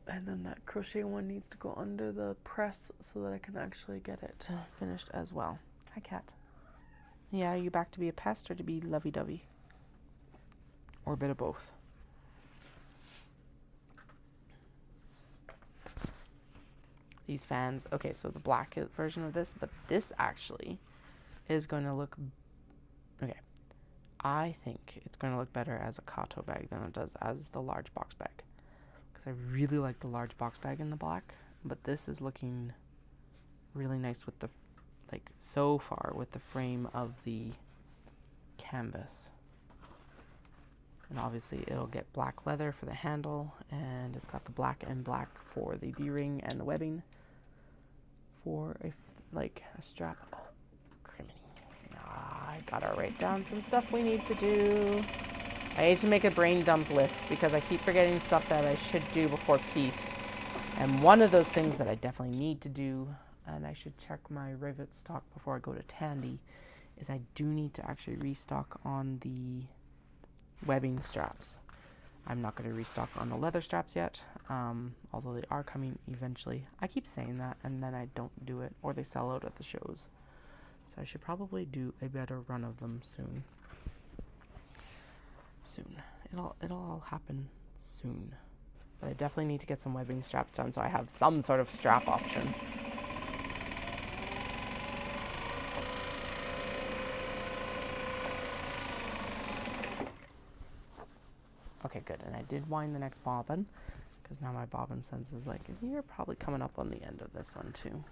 And then that crochet one needs to go under the press so that I can actually get it finished as well. Hi, cat. Yeah, are you back to be a pest or to be lovey-dovey? Or a bit of both? These fans. Okay, so the black version of this, but this actually is going to look... Okay. I think it's going to look better as a Kato bag than it does as the large box bag. I really like the large box bag in the black, but this is looking really nice with the, like, so far with the frame of the canvas. And obviously it'll get black leather for the handle, and it's got the black and black for the D-ring and the webbing for a strap. Oh, criminy. I gotta write down some stuff we need to do. I need to make a brain dump list because I keep forgetting stuff that I should do before peace. And one of those things that I definitely need to do, and I should check my rivet stock before I go to Tandy, is I do need to actually restock on the webbing straps. I'm not going to restock on the leather straps yet, although they are coming eventually. I keep saying that and then I don't do it, or they sell out at the shows. So I should probably do a better run of them soon. It'll all happen soon. But I definitely need to get some webbing straps done so I have some sort of strap option. Okay, good. And I did wind the next bobbin because now my bobbin sense is like, you're probably coming up on the end of this one too.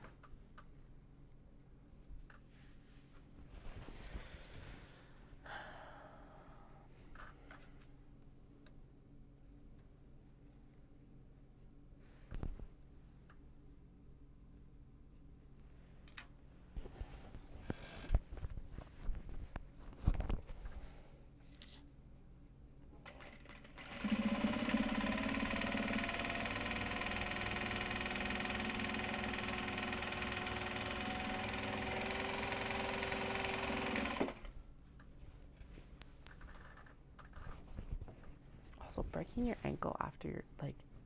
Also, breaking your ankle after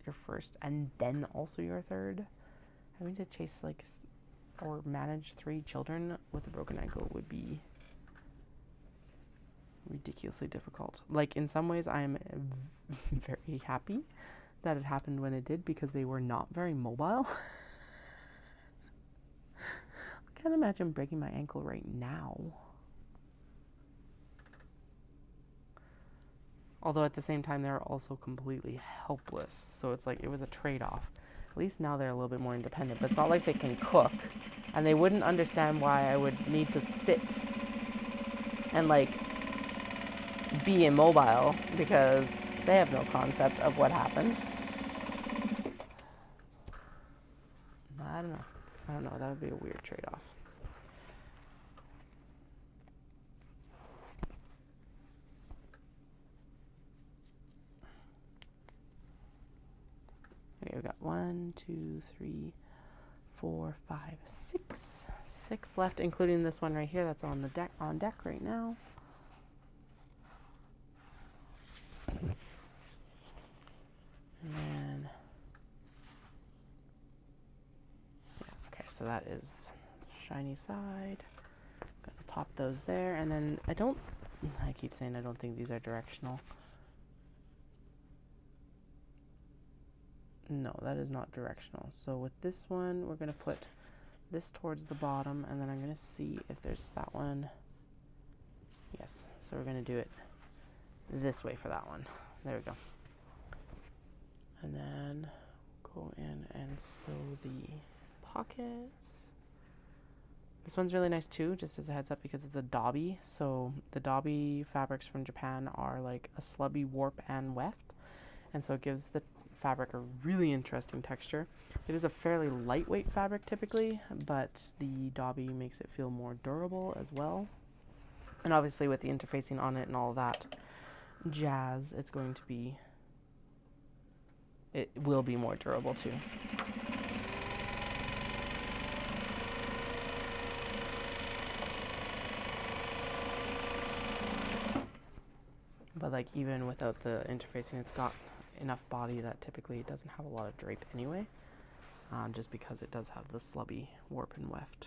your first and then also your third, having to chase or manage 3 children with a broken ankle would be ridiculously difficult. Like, in some ways I am very happy that it happened when it did because they were not very mobile. I can't imagine breaking my ankle right now. Although at the same time, they're also completely helpless. So it's like, it was a trade-off. At least now they're a little bit more independent. But it's not like they can cook. And they wouldn't understand why I would need to sit and, be immobile. Because they have no concept of what happened. I don't know. That would be a weird trade-off. Okay, we've got 1, 2, 3, 4, 5, 6. 6 left, including this one right here that's on the deck right now. And then, yeah, okay, so that is shiny side. Gonna pop those there, and then I keep saying I don't think these are directional. No, that is not directional. So with this one, we're going to put this towards the bottom, and then I'm going to see if there's that one. Yes, so we're going to do it this way for that one. There we go. And then go in and sew the pockets. This one's really nice too, just as a heads up, because it's a dobby. So the dobby fabrics from Japan are like a slubby warp and weft. And so it gives the fabric a really interesting texture. It is a fairly lightweight fabric typically, but the Dobby makes it feel more durable as well. And obviously with the interfacing on it and all that jazz, it will be more durable too. But like even without the interfacing, it's got enough body that typically it doesn't have a lot of drape anyway, just because it does have the slubby warp and weft.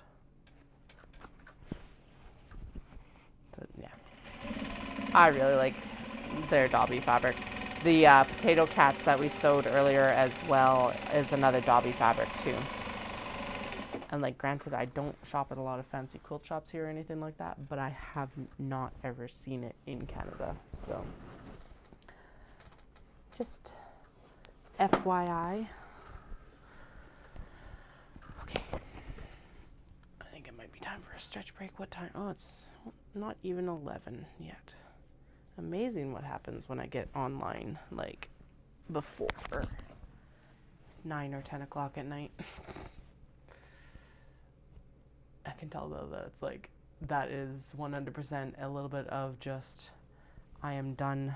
So yeah, I really like their Dobby fabrics. The potato cats that we sewed earlier as well is another Dobby fabric too. And like granted, I don't shop at a lot of fancy quilt shops here or anything like that, but I have not ever seen it in Canada, so just FYI. Okay, I think it might be time for a stretch break. What time? Oh, it's not even 11 yet. Amazing what happens when I get online like before 9 or 10 o'clock at night. I can tell though that it's like, that is 100% a little bit of just, I am done,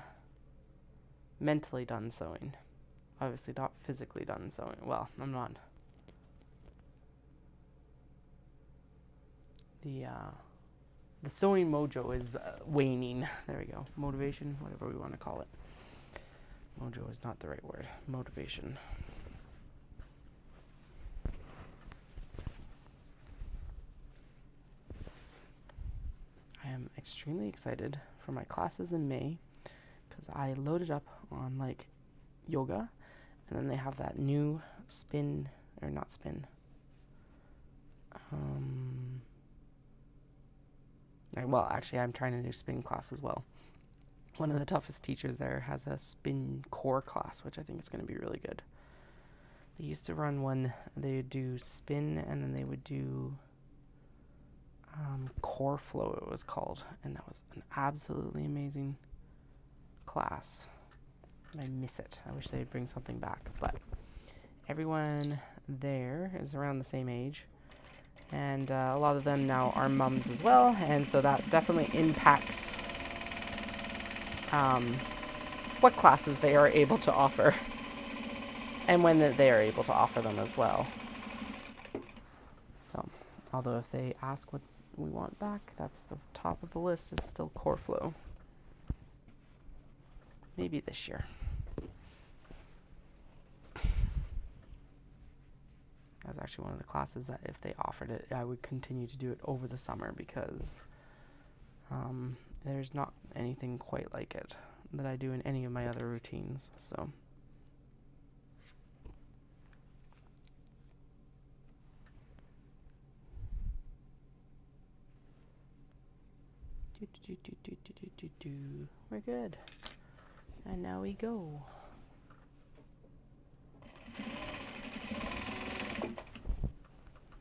mentally done sewing. Obviously not physically done sewing. Well, I'm not. The sewing mojo is waning. There we go. Motivation, whatever we want to call it. Mojo is not the right word. Motivation. I am extremely excited for my classes in May because I loaded up on like yoga, and then they have that new spin, or not spin. Well, actually, I'm trying a new spin class as well. One of the toughest teachers there has a spin core class, which I think is going to be really good. They used to run one, they would do spin, and then they would do core flow, it was called, and that was an absolutely amazing class. I miss it. I wish they'd bring something back, but everyone there is around the same age, and a lot of them now are mums as well, and so that definitely impacts what classes they are able to offer and when they are able to offer them as well. So although if they ask what we want back, that's the top of the list, is still core flow. Maybe this year. That's actually one of the classes that if they offered it, I would continue to do it over the summer, because there's not anything quite like it that I do in any of my other routines. So we're good. And now we go.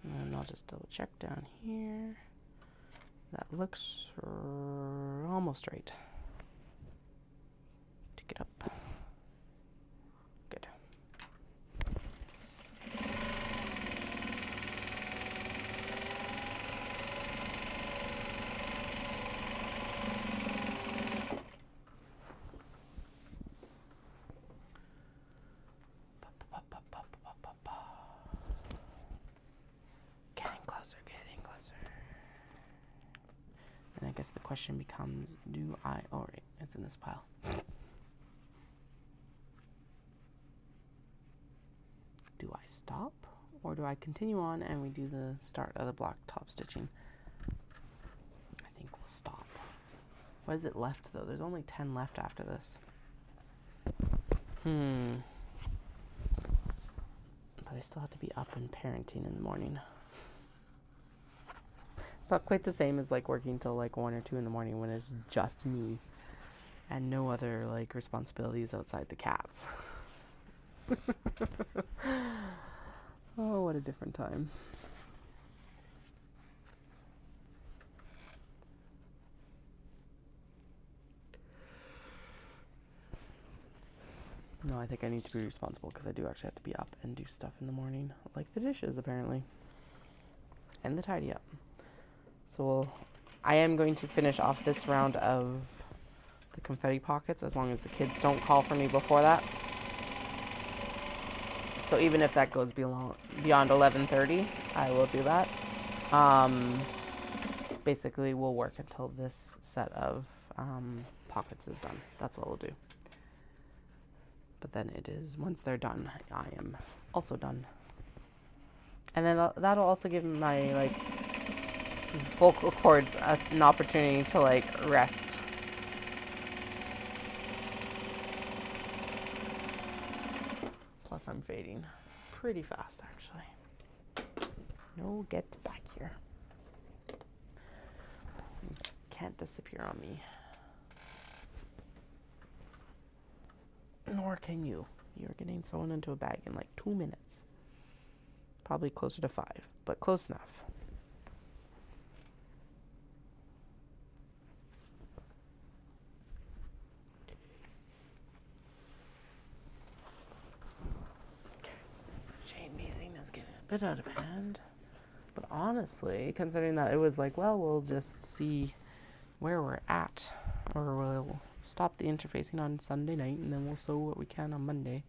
And I'll just double check down here. That looks almost right. Tick it up. Good. Getting closer. And I guess the question becomes, do I, oh right, it's in this pile. Do I stop, or do I continue on and we do the start of the block top stitching? I think we'll stop. What is it left though? There's only 10 left after this. But I still have to be up and parenting in the morning. It's not quite the same as like working till like 1 or 2 in the morning when it's just me and no other like responsibilities outside the cats. Oh, what a different time. No, I think I need to be responsible because I do actually have to be up and do stuff in the morning, like the dishes apparently, and the tidy up. So I am going to finish off this round of the confetti pockets as long as the kids don't call for me before that. So even if that goes beyond 11:30, I will do that. Basically, we'll work until this set of pockets is done. That's what we'll do. But then it is, once they're done, I am also done. And then that'll also give my, like, vocal cords an opportunity to, like, rest. Plus, I'm fading pretty fast, actually. No, get back here. You can't disappear on me. Nor can you. You're getting sewn into a bag in like 2 minutes. Probably closer to 5, but close enough. Okay. Chain piecing is getting a bit out of hand. But honestly, considering that it was like, well, we'll just see where we're at. Or we'll stop the interfacing on Sunday night and then we'll sew what we can on Monday.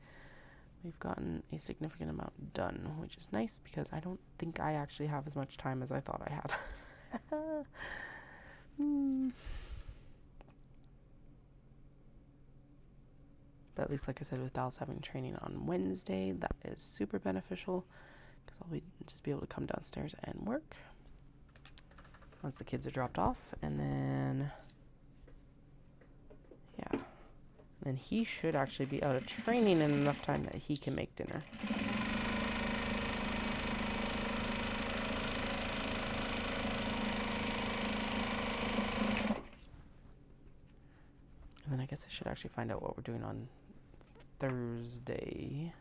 We've gotten a significant amount done, which is nice because I don't think I actually have as much time as I thought I had. But at least, like I said, with Dallas having training on Wednesday, that is super beneficial because I'll just be able to come downstairs and work once the kids are dropped off. And then, yeah. Then he should actually be out of training in enough time that he can make dinner. And then I guess I should actually find out what we're doing on Thursday.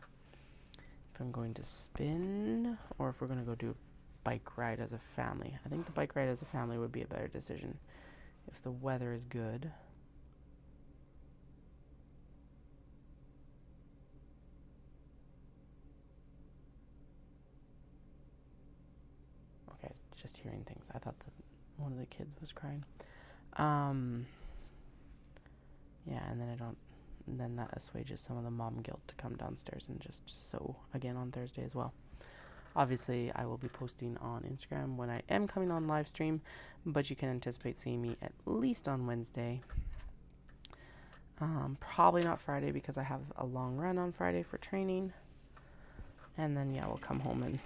If I'm going to spin or if we're going to go do a bike ride as a family. I think the bike ride as a family would be a better decision if the weather is good. Just hearing things. I thought that one of the kids was crying. Yeah, and then that assuages some of the mom guilt to come downstairs and just sew again on Thursday as well. Obviously, I will be posting on Instagram when I am coming on live stream, but you can anticipate seeing me at least on Wednesday. Probably not Friday because I have a long run on Friday for training. And then, yeah, we'll come home and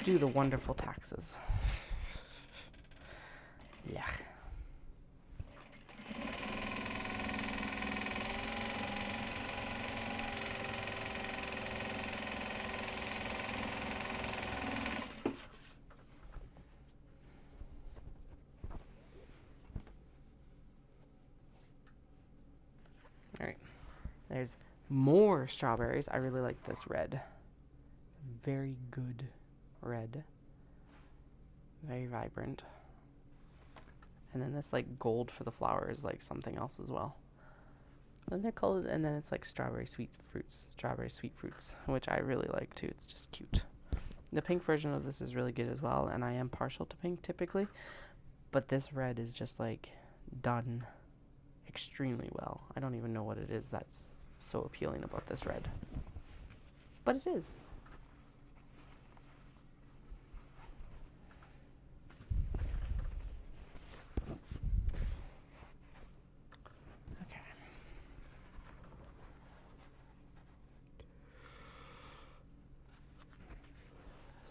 do the wonderful taxes. Yeah. All right. There's more strawberries. I really like this red. Very good red. Very vibrant. And then this like gold for the flower is like something else as well. And they're called, and then it's like strawberry sweet fruits, which I really like too. It's just cute. The pink version of this is really good as well, and I am partial to pink typically, but this red is just like done extremely well. I don't even know what it is that's so appealing about this red, but it is.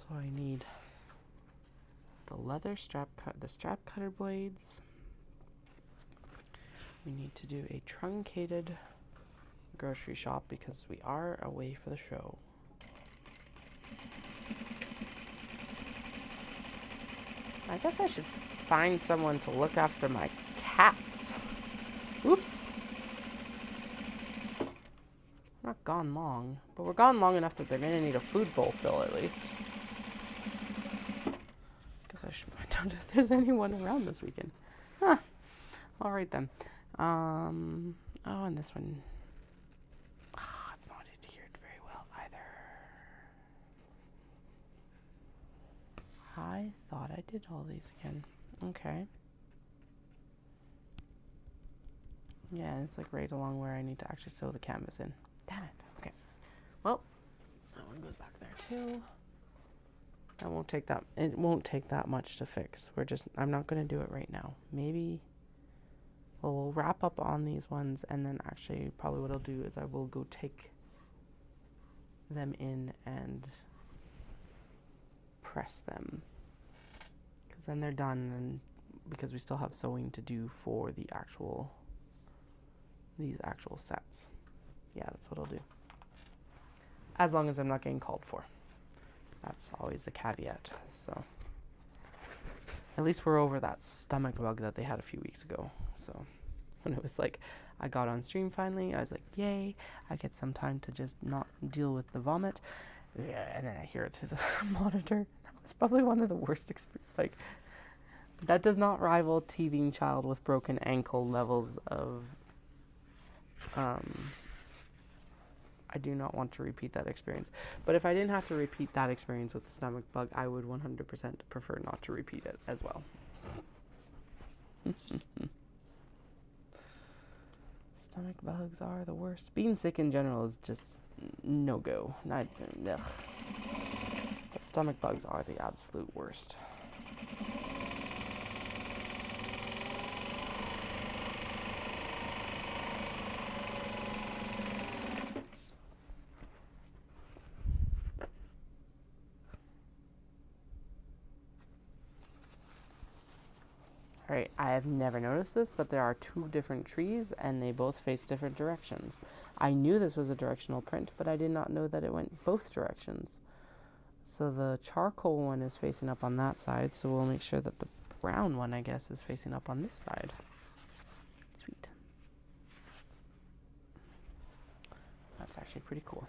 So I need the leather strap cutter blades. We need to do a truncated grocery shop because we are away for the show. I guess I should find someone to look after my cats. Oops. We're not gone long, but we're gone long enough that they're going to need a food bowl fill at least. Guess I should find out if there's anyone around this weekend. Huh. All right then. Oh, and this one. I thought I did all these again. Okay. Yeah, it's like right along where I need to actually sew the canvas in. Damn it. Okay. Well, that one goes back there too. It won't take that much to fix. I'm not going to do it right now. Maybe we'll wrap up on these ones, and then actually probably what I'll do is I will go take them in and press them, because then they're done, and because we still have sewing to do for these actual sets. Yeah, that's what I'll do. As long as I'm not getting called for. That's always the caveat. So at least we're over that stomach bug that they had a few weeks ago. So when it was like, I got on stream finally, I was like, yay, I get some time to just not deal with the vomit. Yeah, and then I hear it through the monitor. That was probably one of the worst experiences. Like, that does not rival teething child with broken ankle levels of, I do not want to repeat that experience. But if I didn't have to repeat that experience with the stomach bug, I would 100% prefer not to repeat it as well. Stomach bugs are the worst. Being sick in general is just no go. But stomach bugs are the absolute worst. Alright, I have never noticed this, but there are 2 different trees and they both face different directions. I knew this was a directional print, but I did not know that it went both directions. So the charcoal one is facing up on that side, so we'll make sure that the brown one, I guess, is facing up on this side. Sweet. That's actually pretty cool.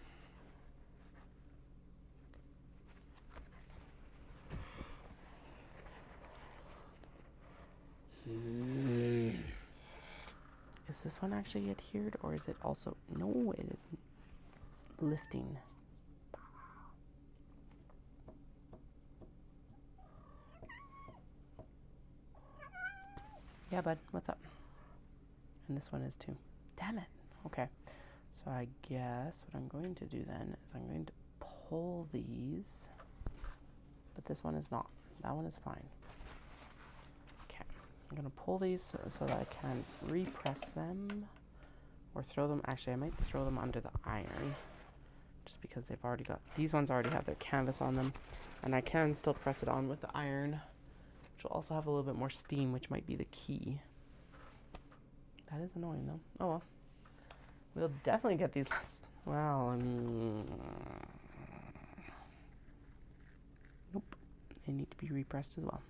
Is this one actually adhered, or is it also... No, it is lifting. Yeah, bud, what's up? And this one is too. Damn it. Okay. So I guess what I'm going to do then is I'm going to pull these, but this one is not. That one is fine. I'm going to pull these so that I can repress them or throw them. Actually, I might throw them under the iron just because they've already got, these ones already have their canvas on them, and I can still press it on with the iron, which will also have a little bit more steam, which might be the key. That is annoying though. Oh well. We'll definitely get these last, well, I mean, nope. They need to be repressed as well.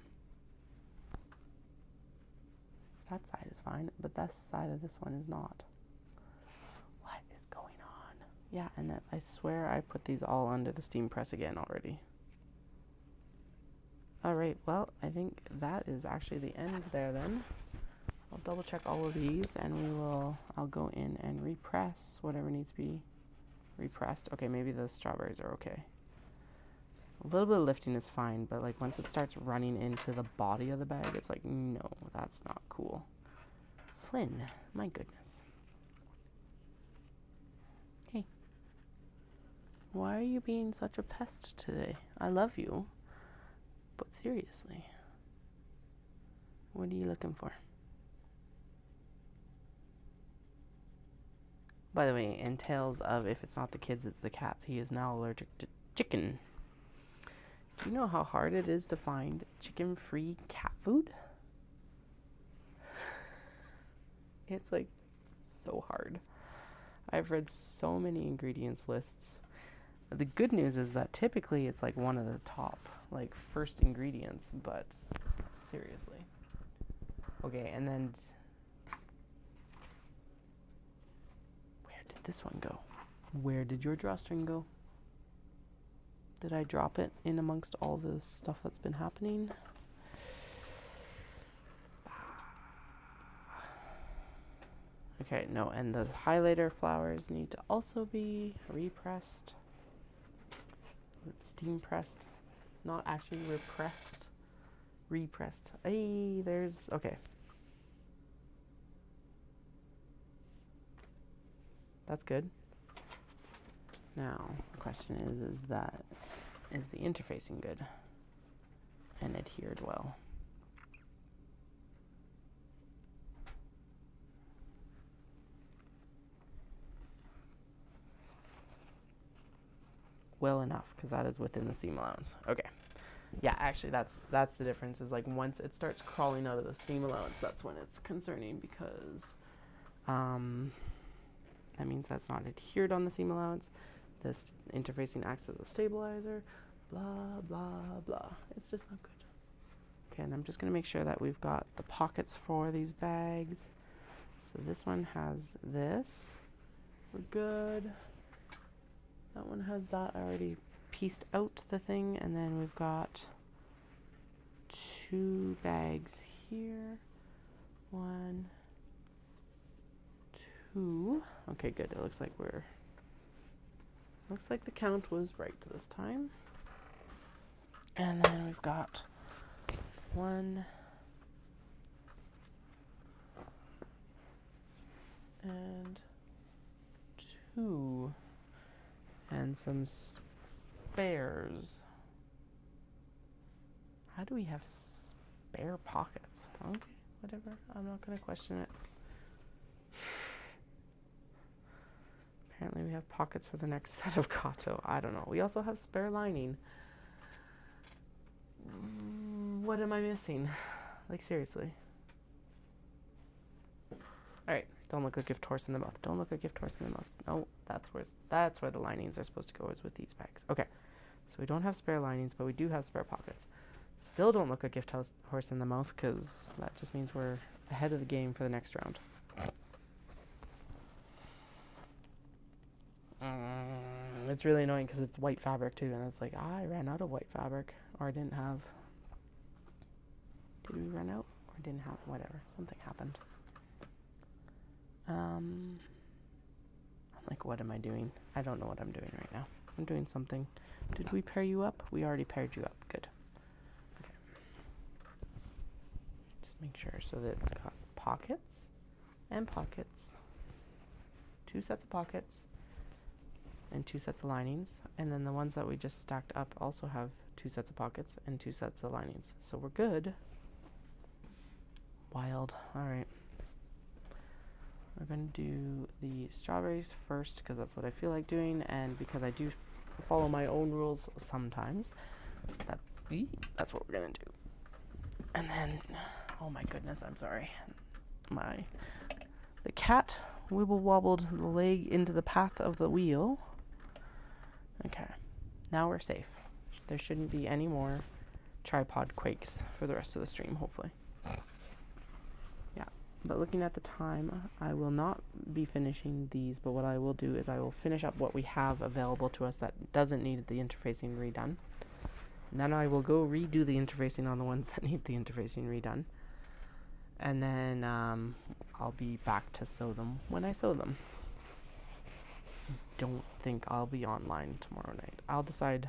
That side is fine, but this side of this one is not. What is going on? Yeah, and I swear I put these all under the steam press again already. Alright, well, I think that is actually the end there then. I'll double check all of these and I'll go in and repress whatever needs to be repressed. Okay, maybe the strawberries are okay. A little bit of lifting is fine, but like once it starts running into the body of the bag, it's like, no, that's not cool. Flynn, my goodness. Hey, why are you being such a pest today? I love you, but seriously, what are you looking for? By the way, in Tales of If It's Not the Kids, It's the Cats, he is now allergic to chicken. Do you know how hard it is to find chicken-free cat food? It's like so hard. I've read so many ingredients lists. The good news is that typically it's like one of the top, like first ingredients, but seriously. Okay, and then where did this one go? Where did your drawstring go? Did I drop it in amongst all the stuff that's been happening? Okay, no, and the highlighter flowers need to also be repressed. Steam pressed. Not actually repressed. repressed. Hey, there's, okay. That's good. Now, the question is the interfacing good and adhered well? Well enough, because that is within the seam allowance. Okay. Yeah, actually, that's the difference, is like once it starts crawling out of the seam allowance, that's when it's concerning, because that means that's not adhered on the seam allowance. This interfacing acts as a stabilizer, blah, blah, blah. It's just not good. Okay, and I'm just going to make sure that we've got the pockets for these bags. So this one has this. We're good. That one has that. I already pieced out the thing, and then we've got 2 bags here. 1, 2. Okay, good. It looks like the count was right this time. And then we've got 1 and 2 and some spares. How do we have spare pockets? Okay, whatever. I'm not going to question it. Apparently we have pockets for the next set of Kato. I don't know. We also have spare lining. What am I missing? Like, seriously. Alright, don't look a gift horse in the mouth. Don't look a gift horse in the mouth. No, that's where the linings are supposed to go, is with these bags. Okay, so we don't have spare linings, but we do have spare pockets. Still don't look a gift horse in the mouth, because that just means we're ahead of the game for the next round. It's really annoying because it's white fabric too, and it's like, I ran out of white fabric, or I didn't have. Did we run out, or didn't have? Whatever, something happened. I'm like, what am I doing? I don't know what I'm doing right now. I'm doing something. Did we pair you up? We already paired you up. Good. Okay. Just make sure so that it's got pockets and pockets. 2 sets of pockets and 2 sets of linings. And then the ones that we just stacked up also have 2 sets of pockets and 2 sets of linings. So we're good. Wild. All right. We're going to do the strawberries first, because that's what I feel like doing, and because I do follow my own rules sometimes. That's what we're going to do. And then, oh my goodness, I'm sorry. The cat wibble-wobbled the leg into the path of the wheel. Okay, now we're safe. There shouldn't be any more tripod quakes for the rest of the stream, hopefully. But looking at the time, I will not be finishing these, but what I will do is I will finish up what we have available to us that doesn't need the interfacing redone. And then I will go redo the interfacing on the ones that need the interfacing redone. And then I'll be back to sew them when I sew them. I don't think I'll be online tomorrow night. I'll decide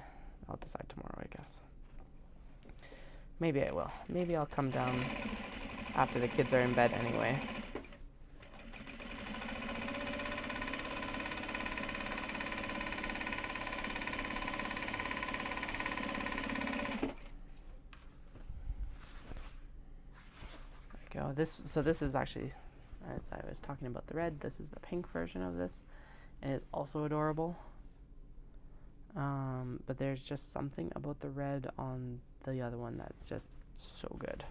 tomorrow, I guess. Maybe I will. Maybe I'll come down after the kids are in bed anyway. There we go. This is actually, as I was talking about the red, this is the pink version of this, and it's also adorable. But there's just something about the red on the other one that's just so good.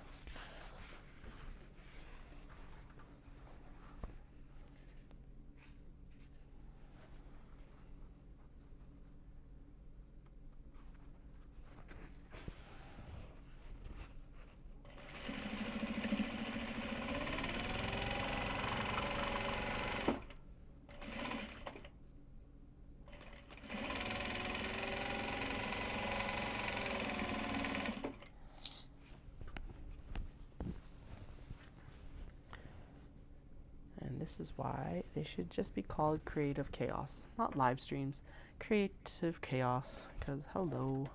This is why they should just be called Creative Chaos, not live streams. Creative Chaos, because hello.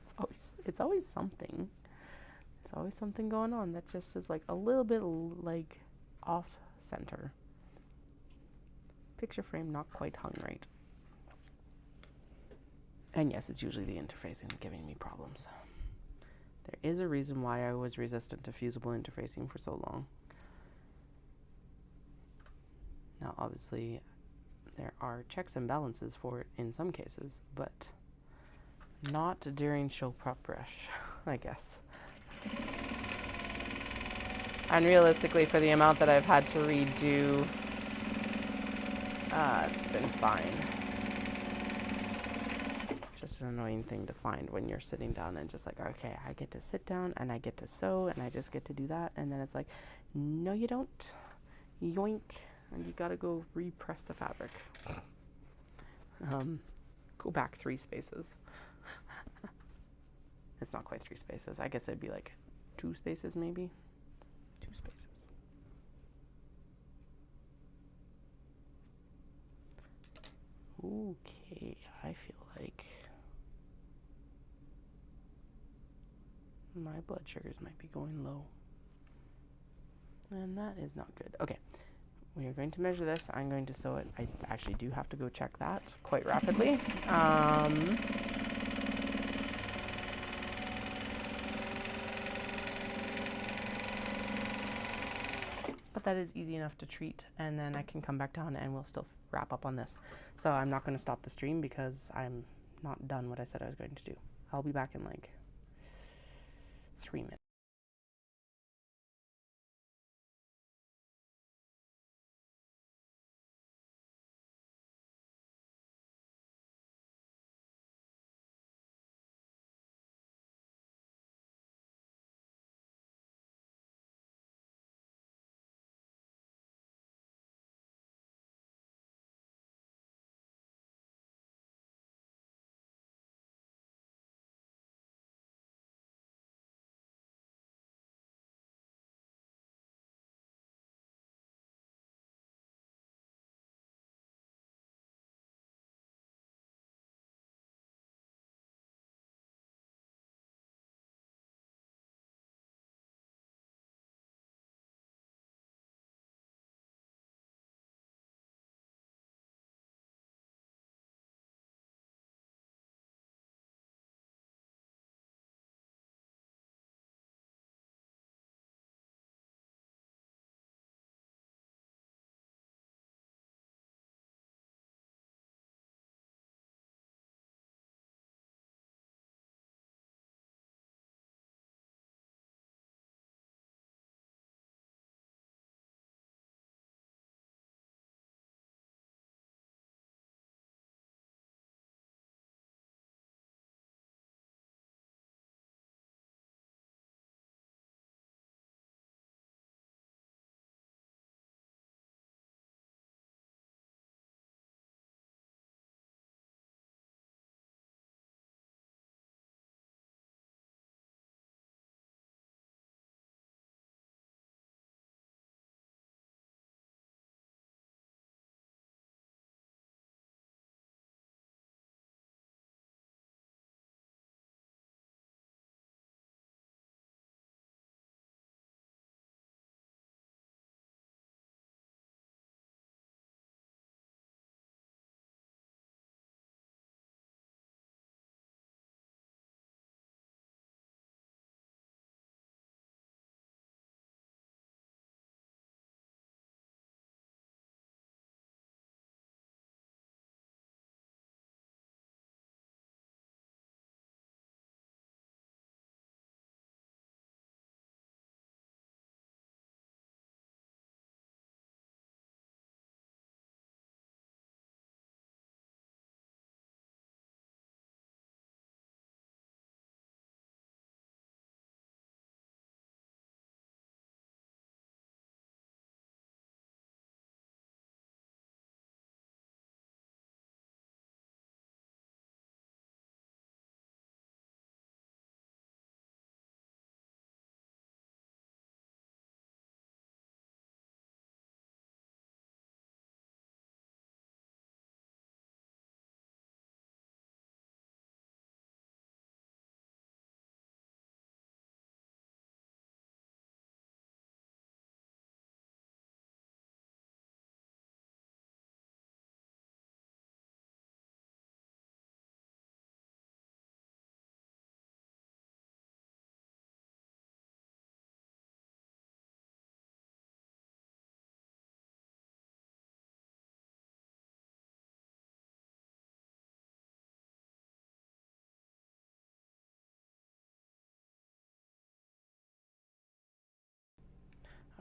It's it's always something. There's always something going on that just is like a little bit like off center. Picture frame not quite hung right. And yes, it's usually the interfacing giving me problems. There is a reason why I was resistant to fusible interfacing for so long. Now, obviously, there are checks and balances for it in some cases, but not during show prep brush, I guess. And realistically, for the amount that I've had to redo, it's been fine. Just an annoying thing to find when you're sitting down and just like, okay, I get to sit down and I get to sew and I just get to do that. And then it's like, no, you don't. Yoink. And you gotta go repress the fabric. Go back 3 spaces. It's not quite 3 spaces. I guess it'd be like 2 spaces maybe. 2 spaces. Okay, I feel like my blood sugars might be going low. And that is not good. Okay, we are going to measure this. I'm going to sew it. I actually do have to go check that quite rapidly. But that is easy enough to treat, and then I can come back down and we'll still wrap up on this. So I'm not going to stop the stream because I'm not done what I said I was going to do. I'll be back in like 3 minutes.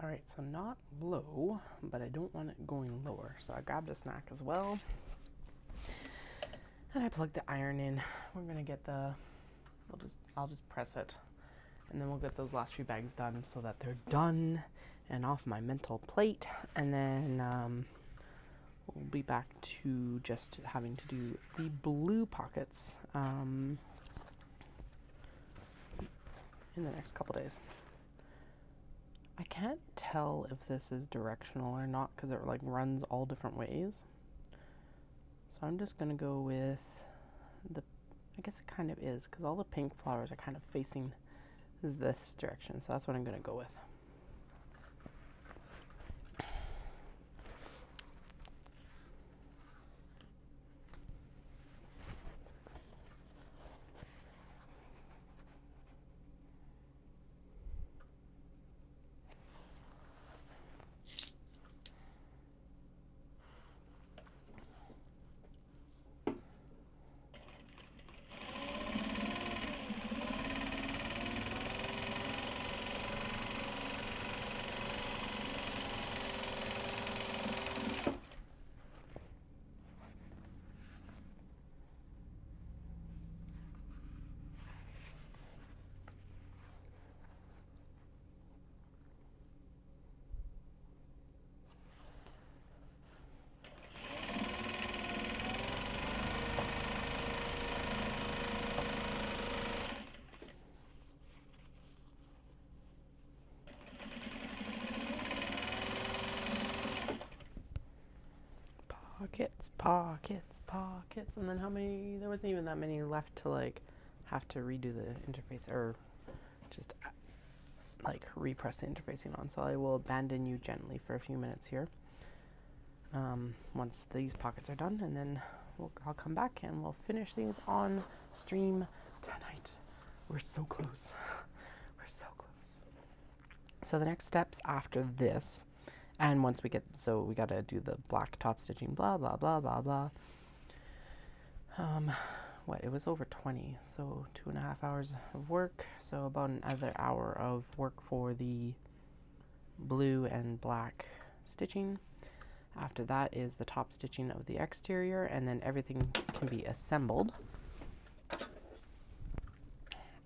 All right, so not low, but I don't want it going lower. So I grabbed a snack as well. And I plugged the iron in. We're gonna get I'll just press it. And then we'll get those last few bags done so that they're done and off my mental plate. And then we'll be back to just having to do the blue pockets in the next couple days. I can't tell if this is directional or not because it like runs all different ways. So I'm just gonna go with I guess it kind of is because all the pink flowers are kind of facing this direction. So that's what I'm gonna go with. Pockets, pockets, pockets. And then how many? There wasn't even that many left to like have to redo the interface or just like repress the interfacing on. So I will abandon you gently for a few minutes here once these pockets are done, and then I'll come back and we'll finish these on stream tonight. We're so close. We're so close. So the next steps after this, and once we get, so we got to do the black top stitching, blah, blah, blah, blah, blah. It was over 20, so 2.5 hours of work. So about another hour of work for the blue and black stitching. After that is the top stitching of the exterior, and then everything can be assembled.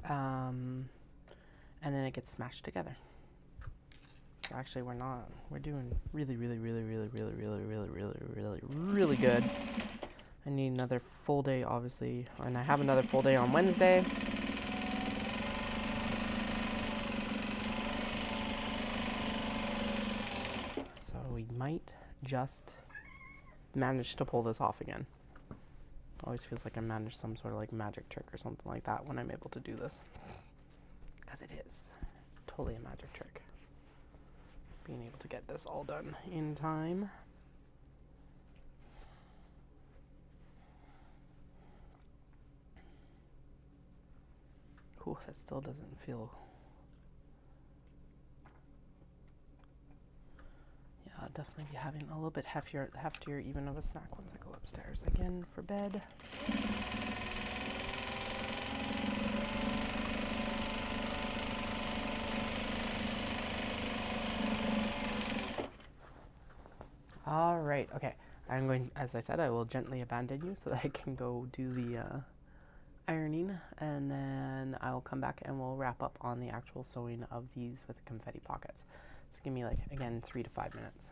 And then it gets smashed together. Actually, we're not. We're doing really, really, really, really, really, really, really, really, really, really good. I need another full day, obviously, and I have another full day on Wednesday. So we might just manage to pull this off again. Always feels like I managed some sort of like magic trick or something like that when I'm able to do this. Because it is. It's totally a magic trick. Being able to get this all done in time. Ooh, that still doesn't feel... Yeah, I'll definitely be having a little bit heftier even of a snack once I go upstairs again for bed. All right, okay. I'm going, as I said, I will gently abandon you so that I can go do the ironing, and then I'll come back and we'll wrap up on the actual sewing of these with the confetti pockets. So give me like, again, 3 to 5 minutes.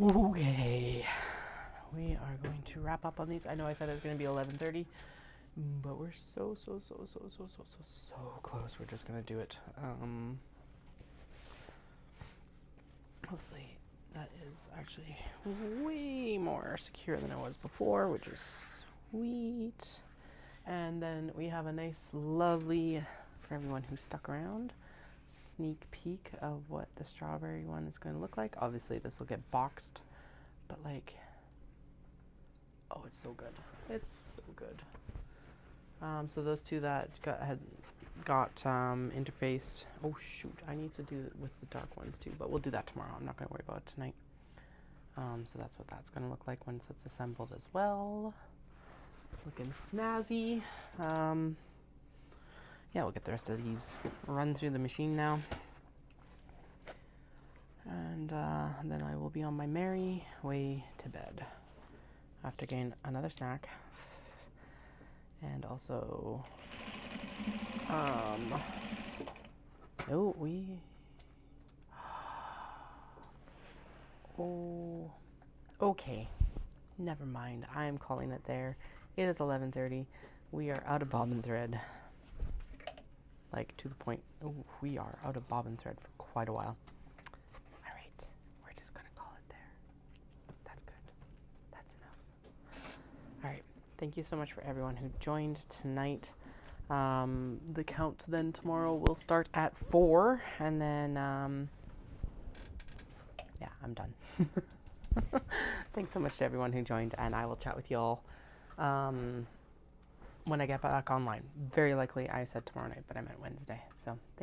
Okay, we are going to wrap up on these. I know I said it was going to be 11:30, but we're so close. We're just going to do it. Mostly, that is actually way more secure than it was before, which is sweet. And then we have a nice, lovely, for everyone who stuck around, sneak peek of what the strawberry one is going to look like. Obviously this will get boxed, but like, oh, it's so good. It's so good. So those two that had got interfaced. Oh shoot, I need to do it with the dark ones too, but we'll do that tomorrow. I'm not going to worry about it tonight. So that's what that's going to look like once it's assembled as well. Looking snazzy. Yeah, we'll get the rest of these run through the machine now. And then I will be on my merry way to bed. I have to gain another snack. And also, okay, never mind. I am calling it there. It is 11:30. We are out of bobbin thread. Like, to the point, we are out of bobbin thread for quite a while. All right, we're just gonna call it there. That's good. That's enough. All right, thank you so much for everyone who joined tonight. The count then tomorrow will start at 4, and then, yeah, I'm done. Thanks so much to everyone who joined, and I will chat with you all when I get back online. Very likely I said tomorrow night, but I meant Wednesday. So thank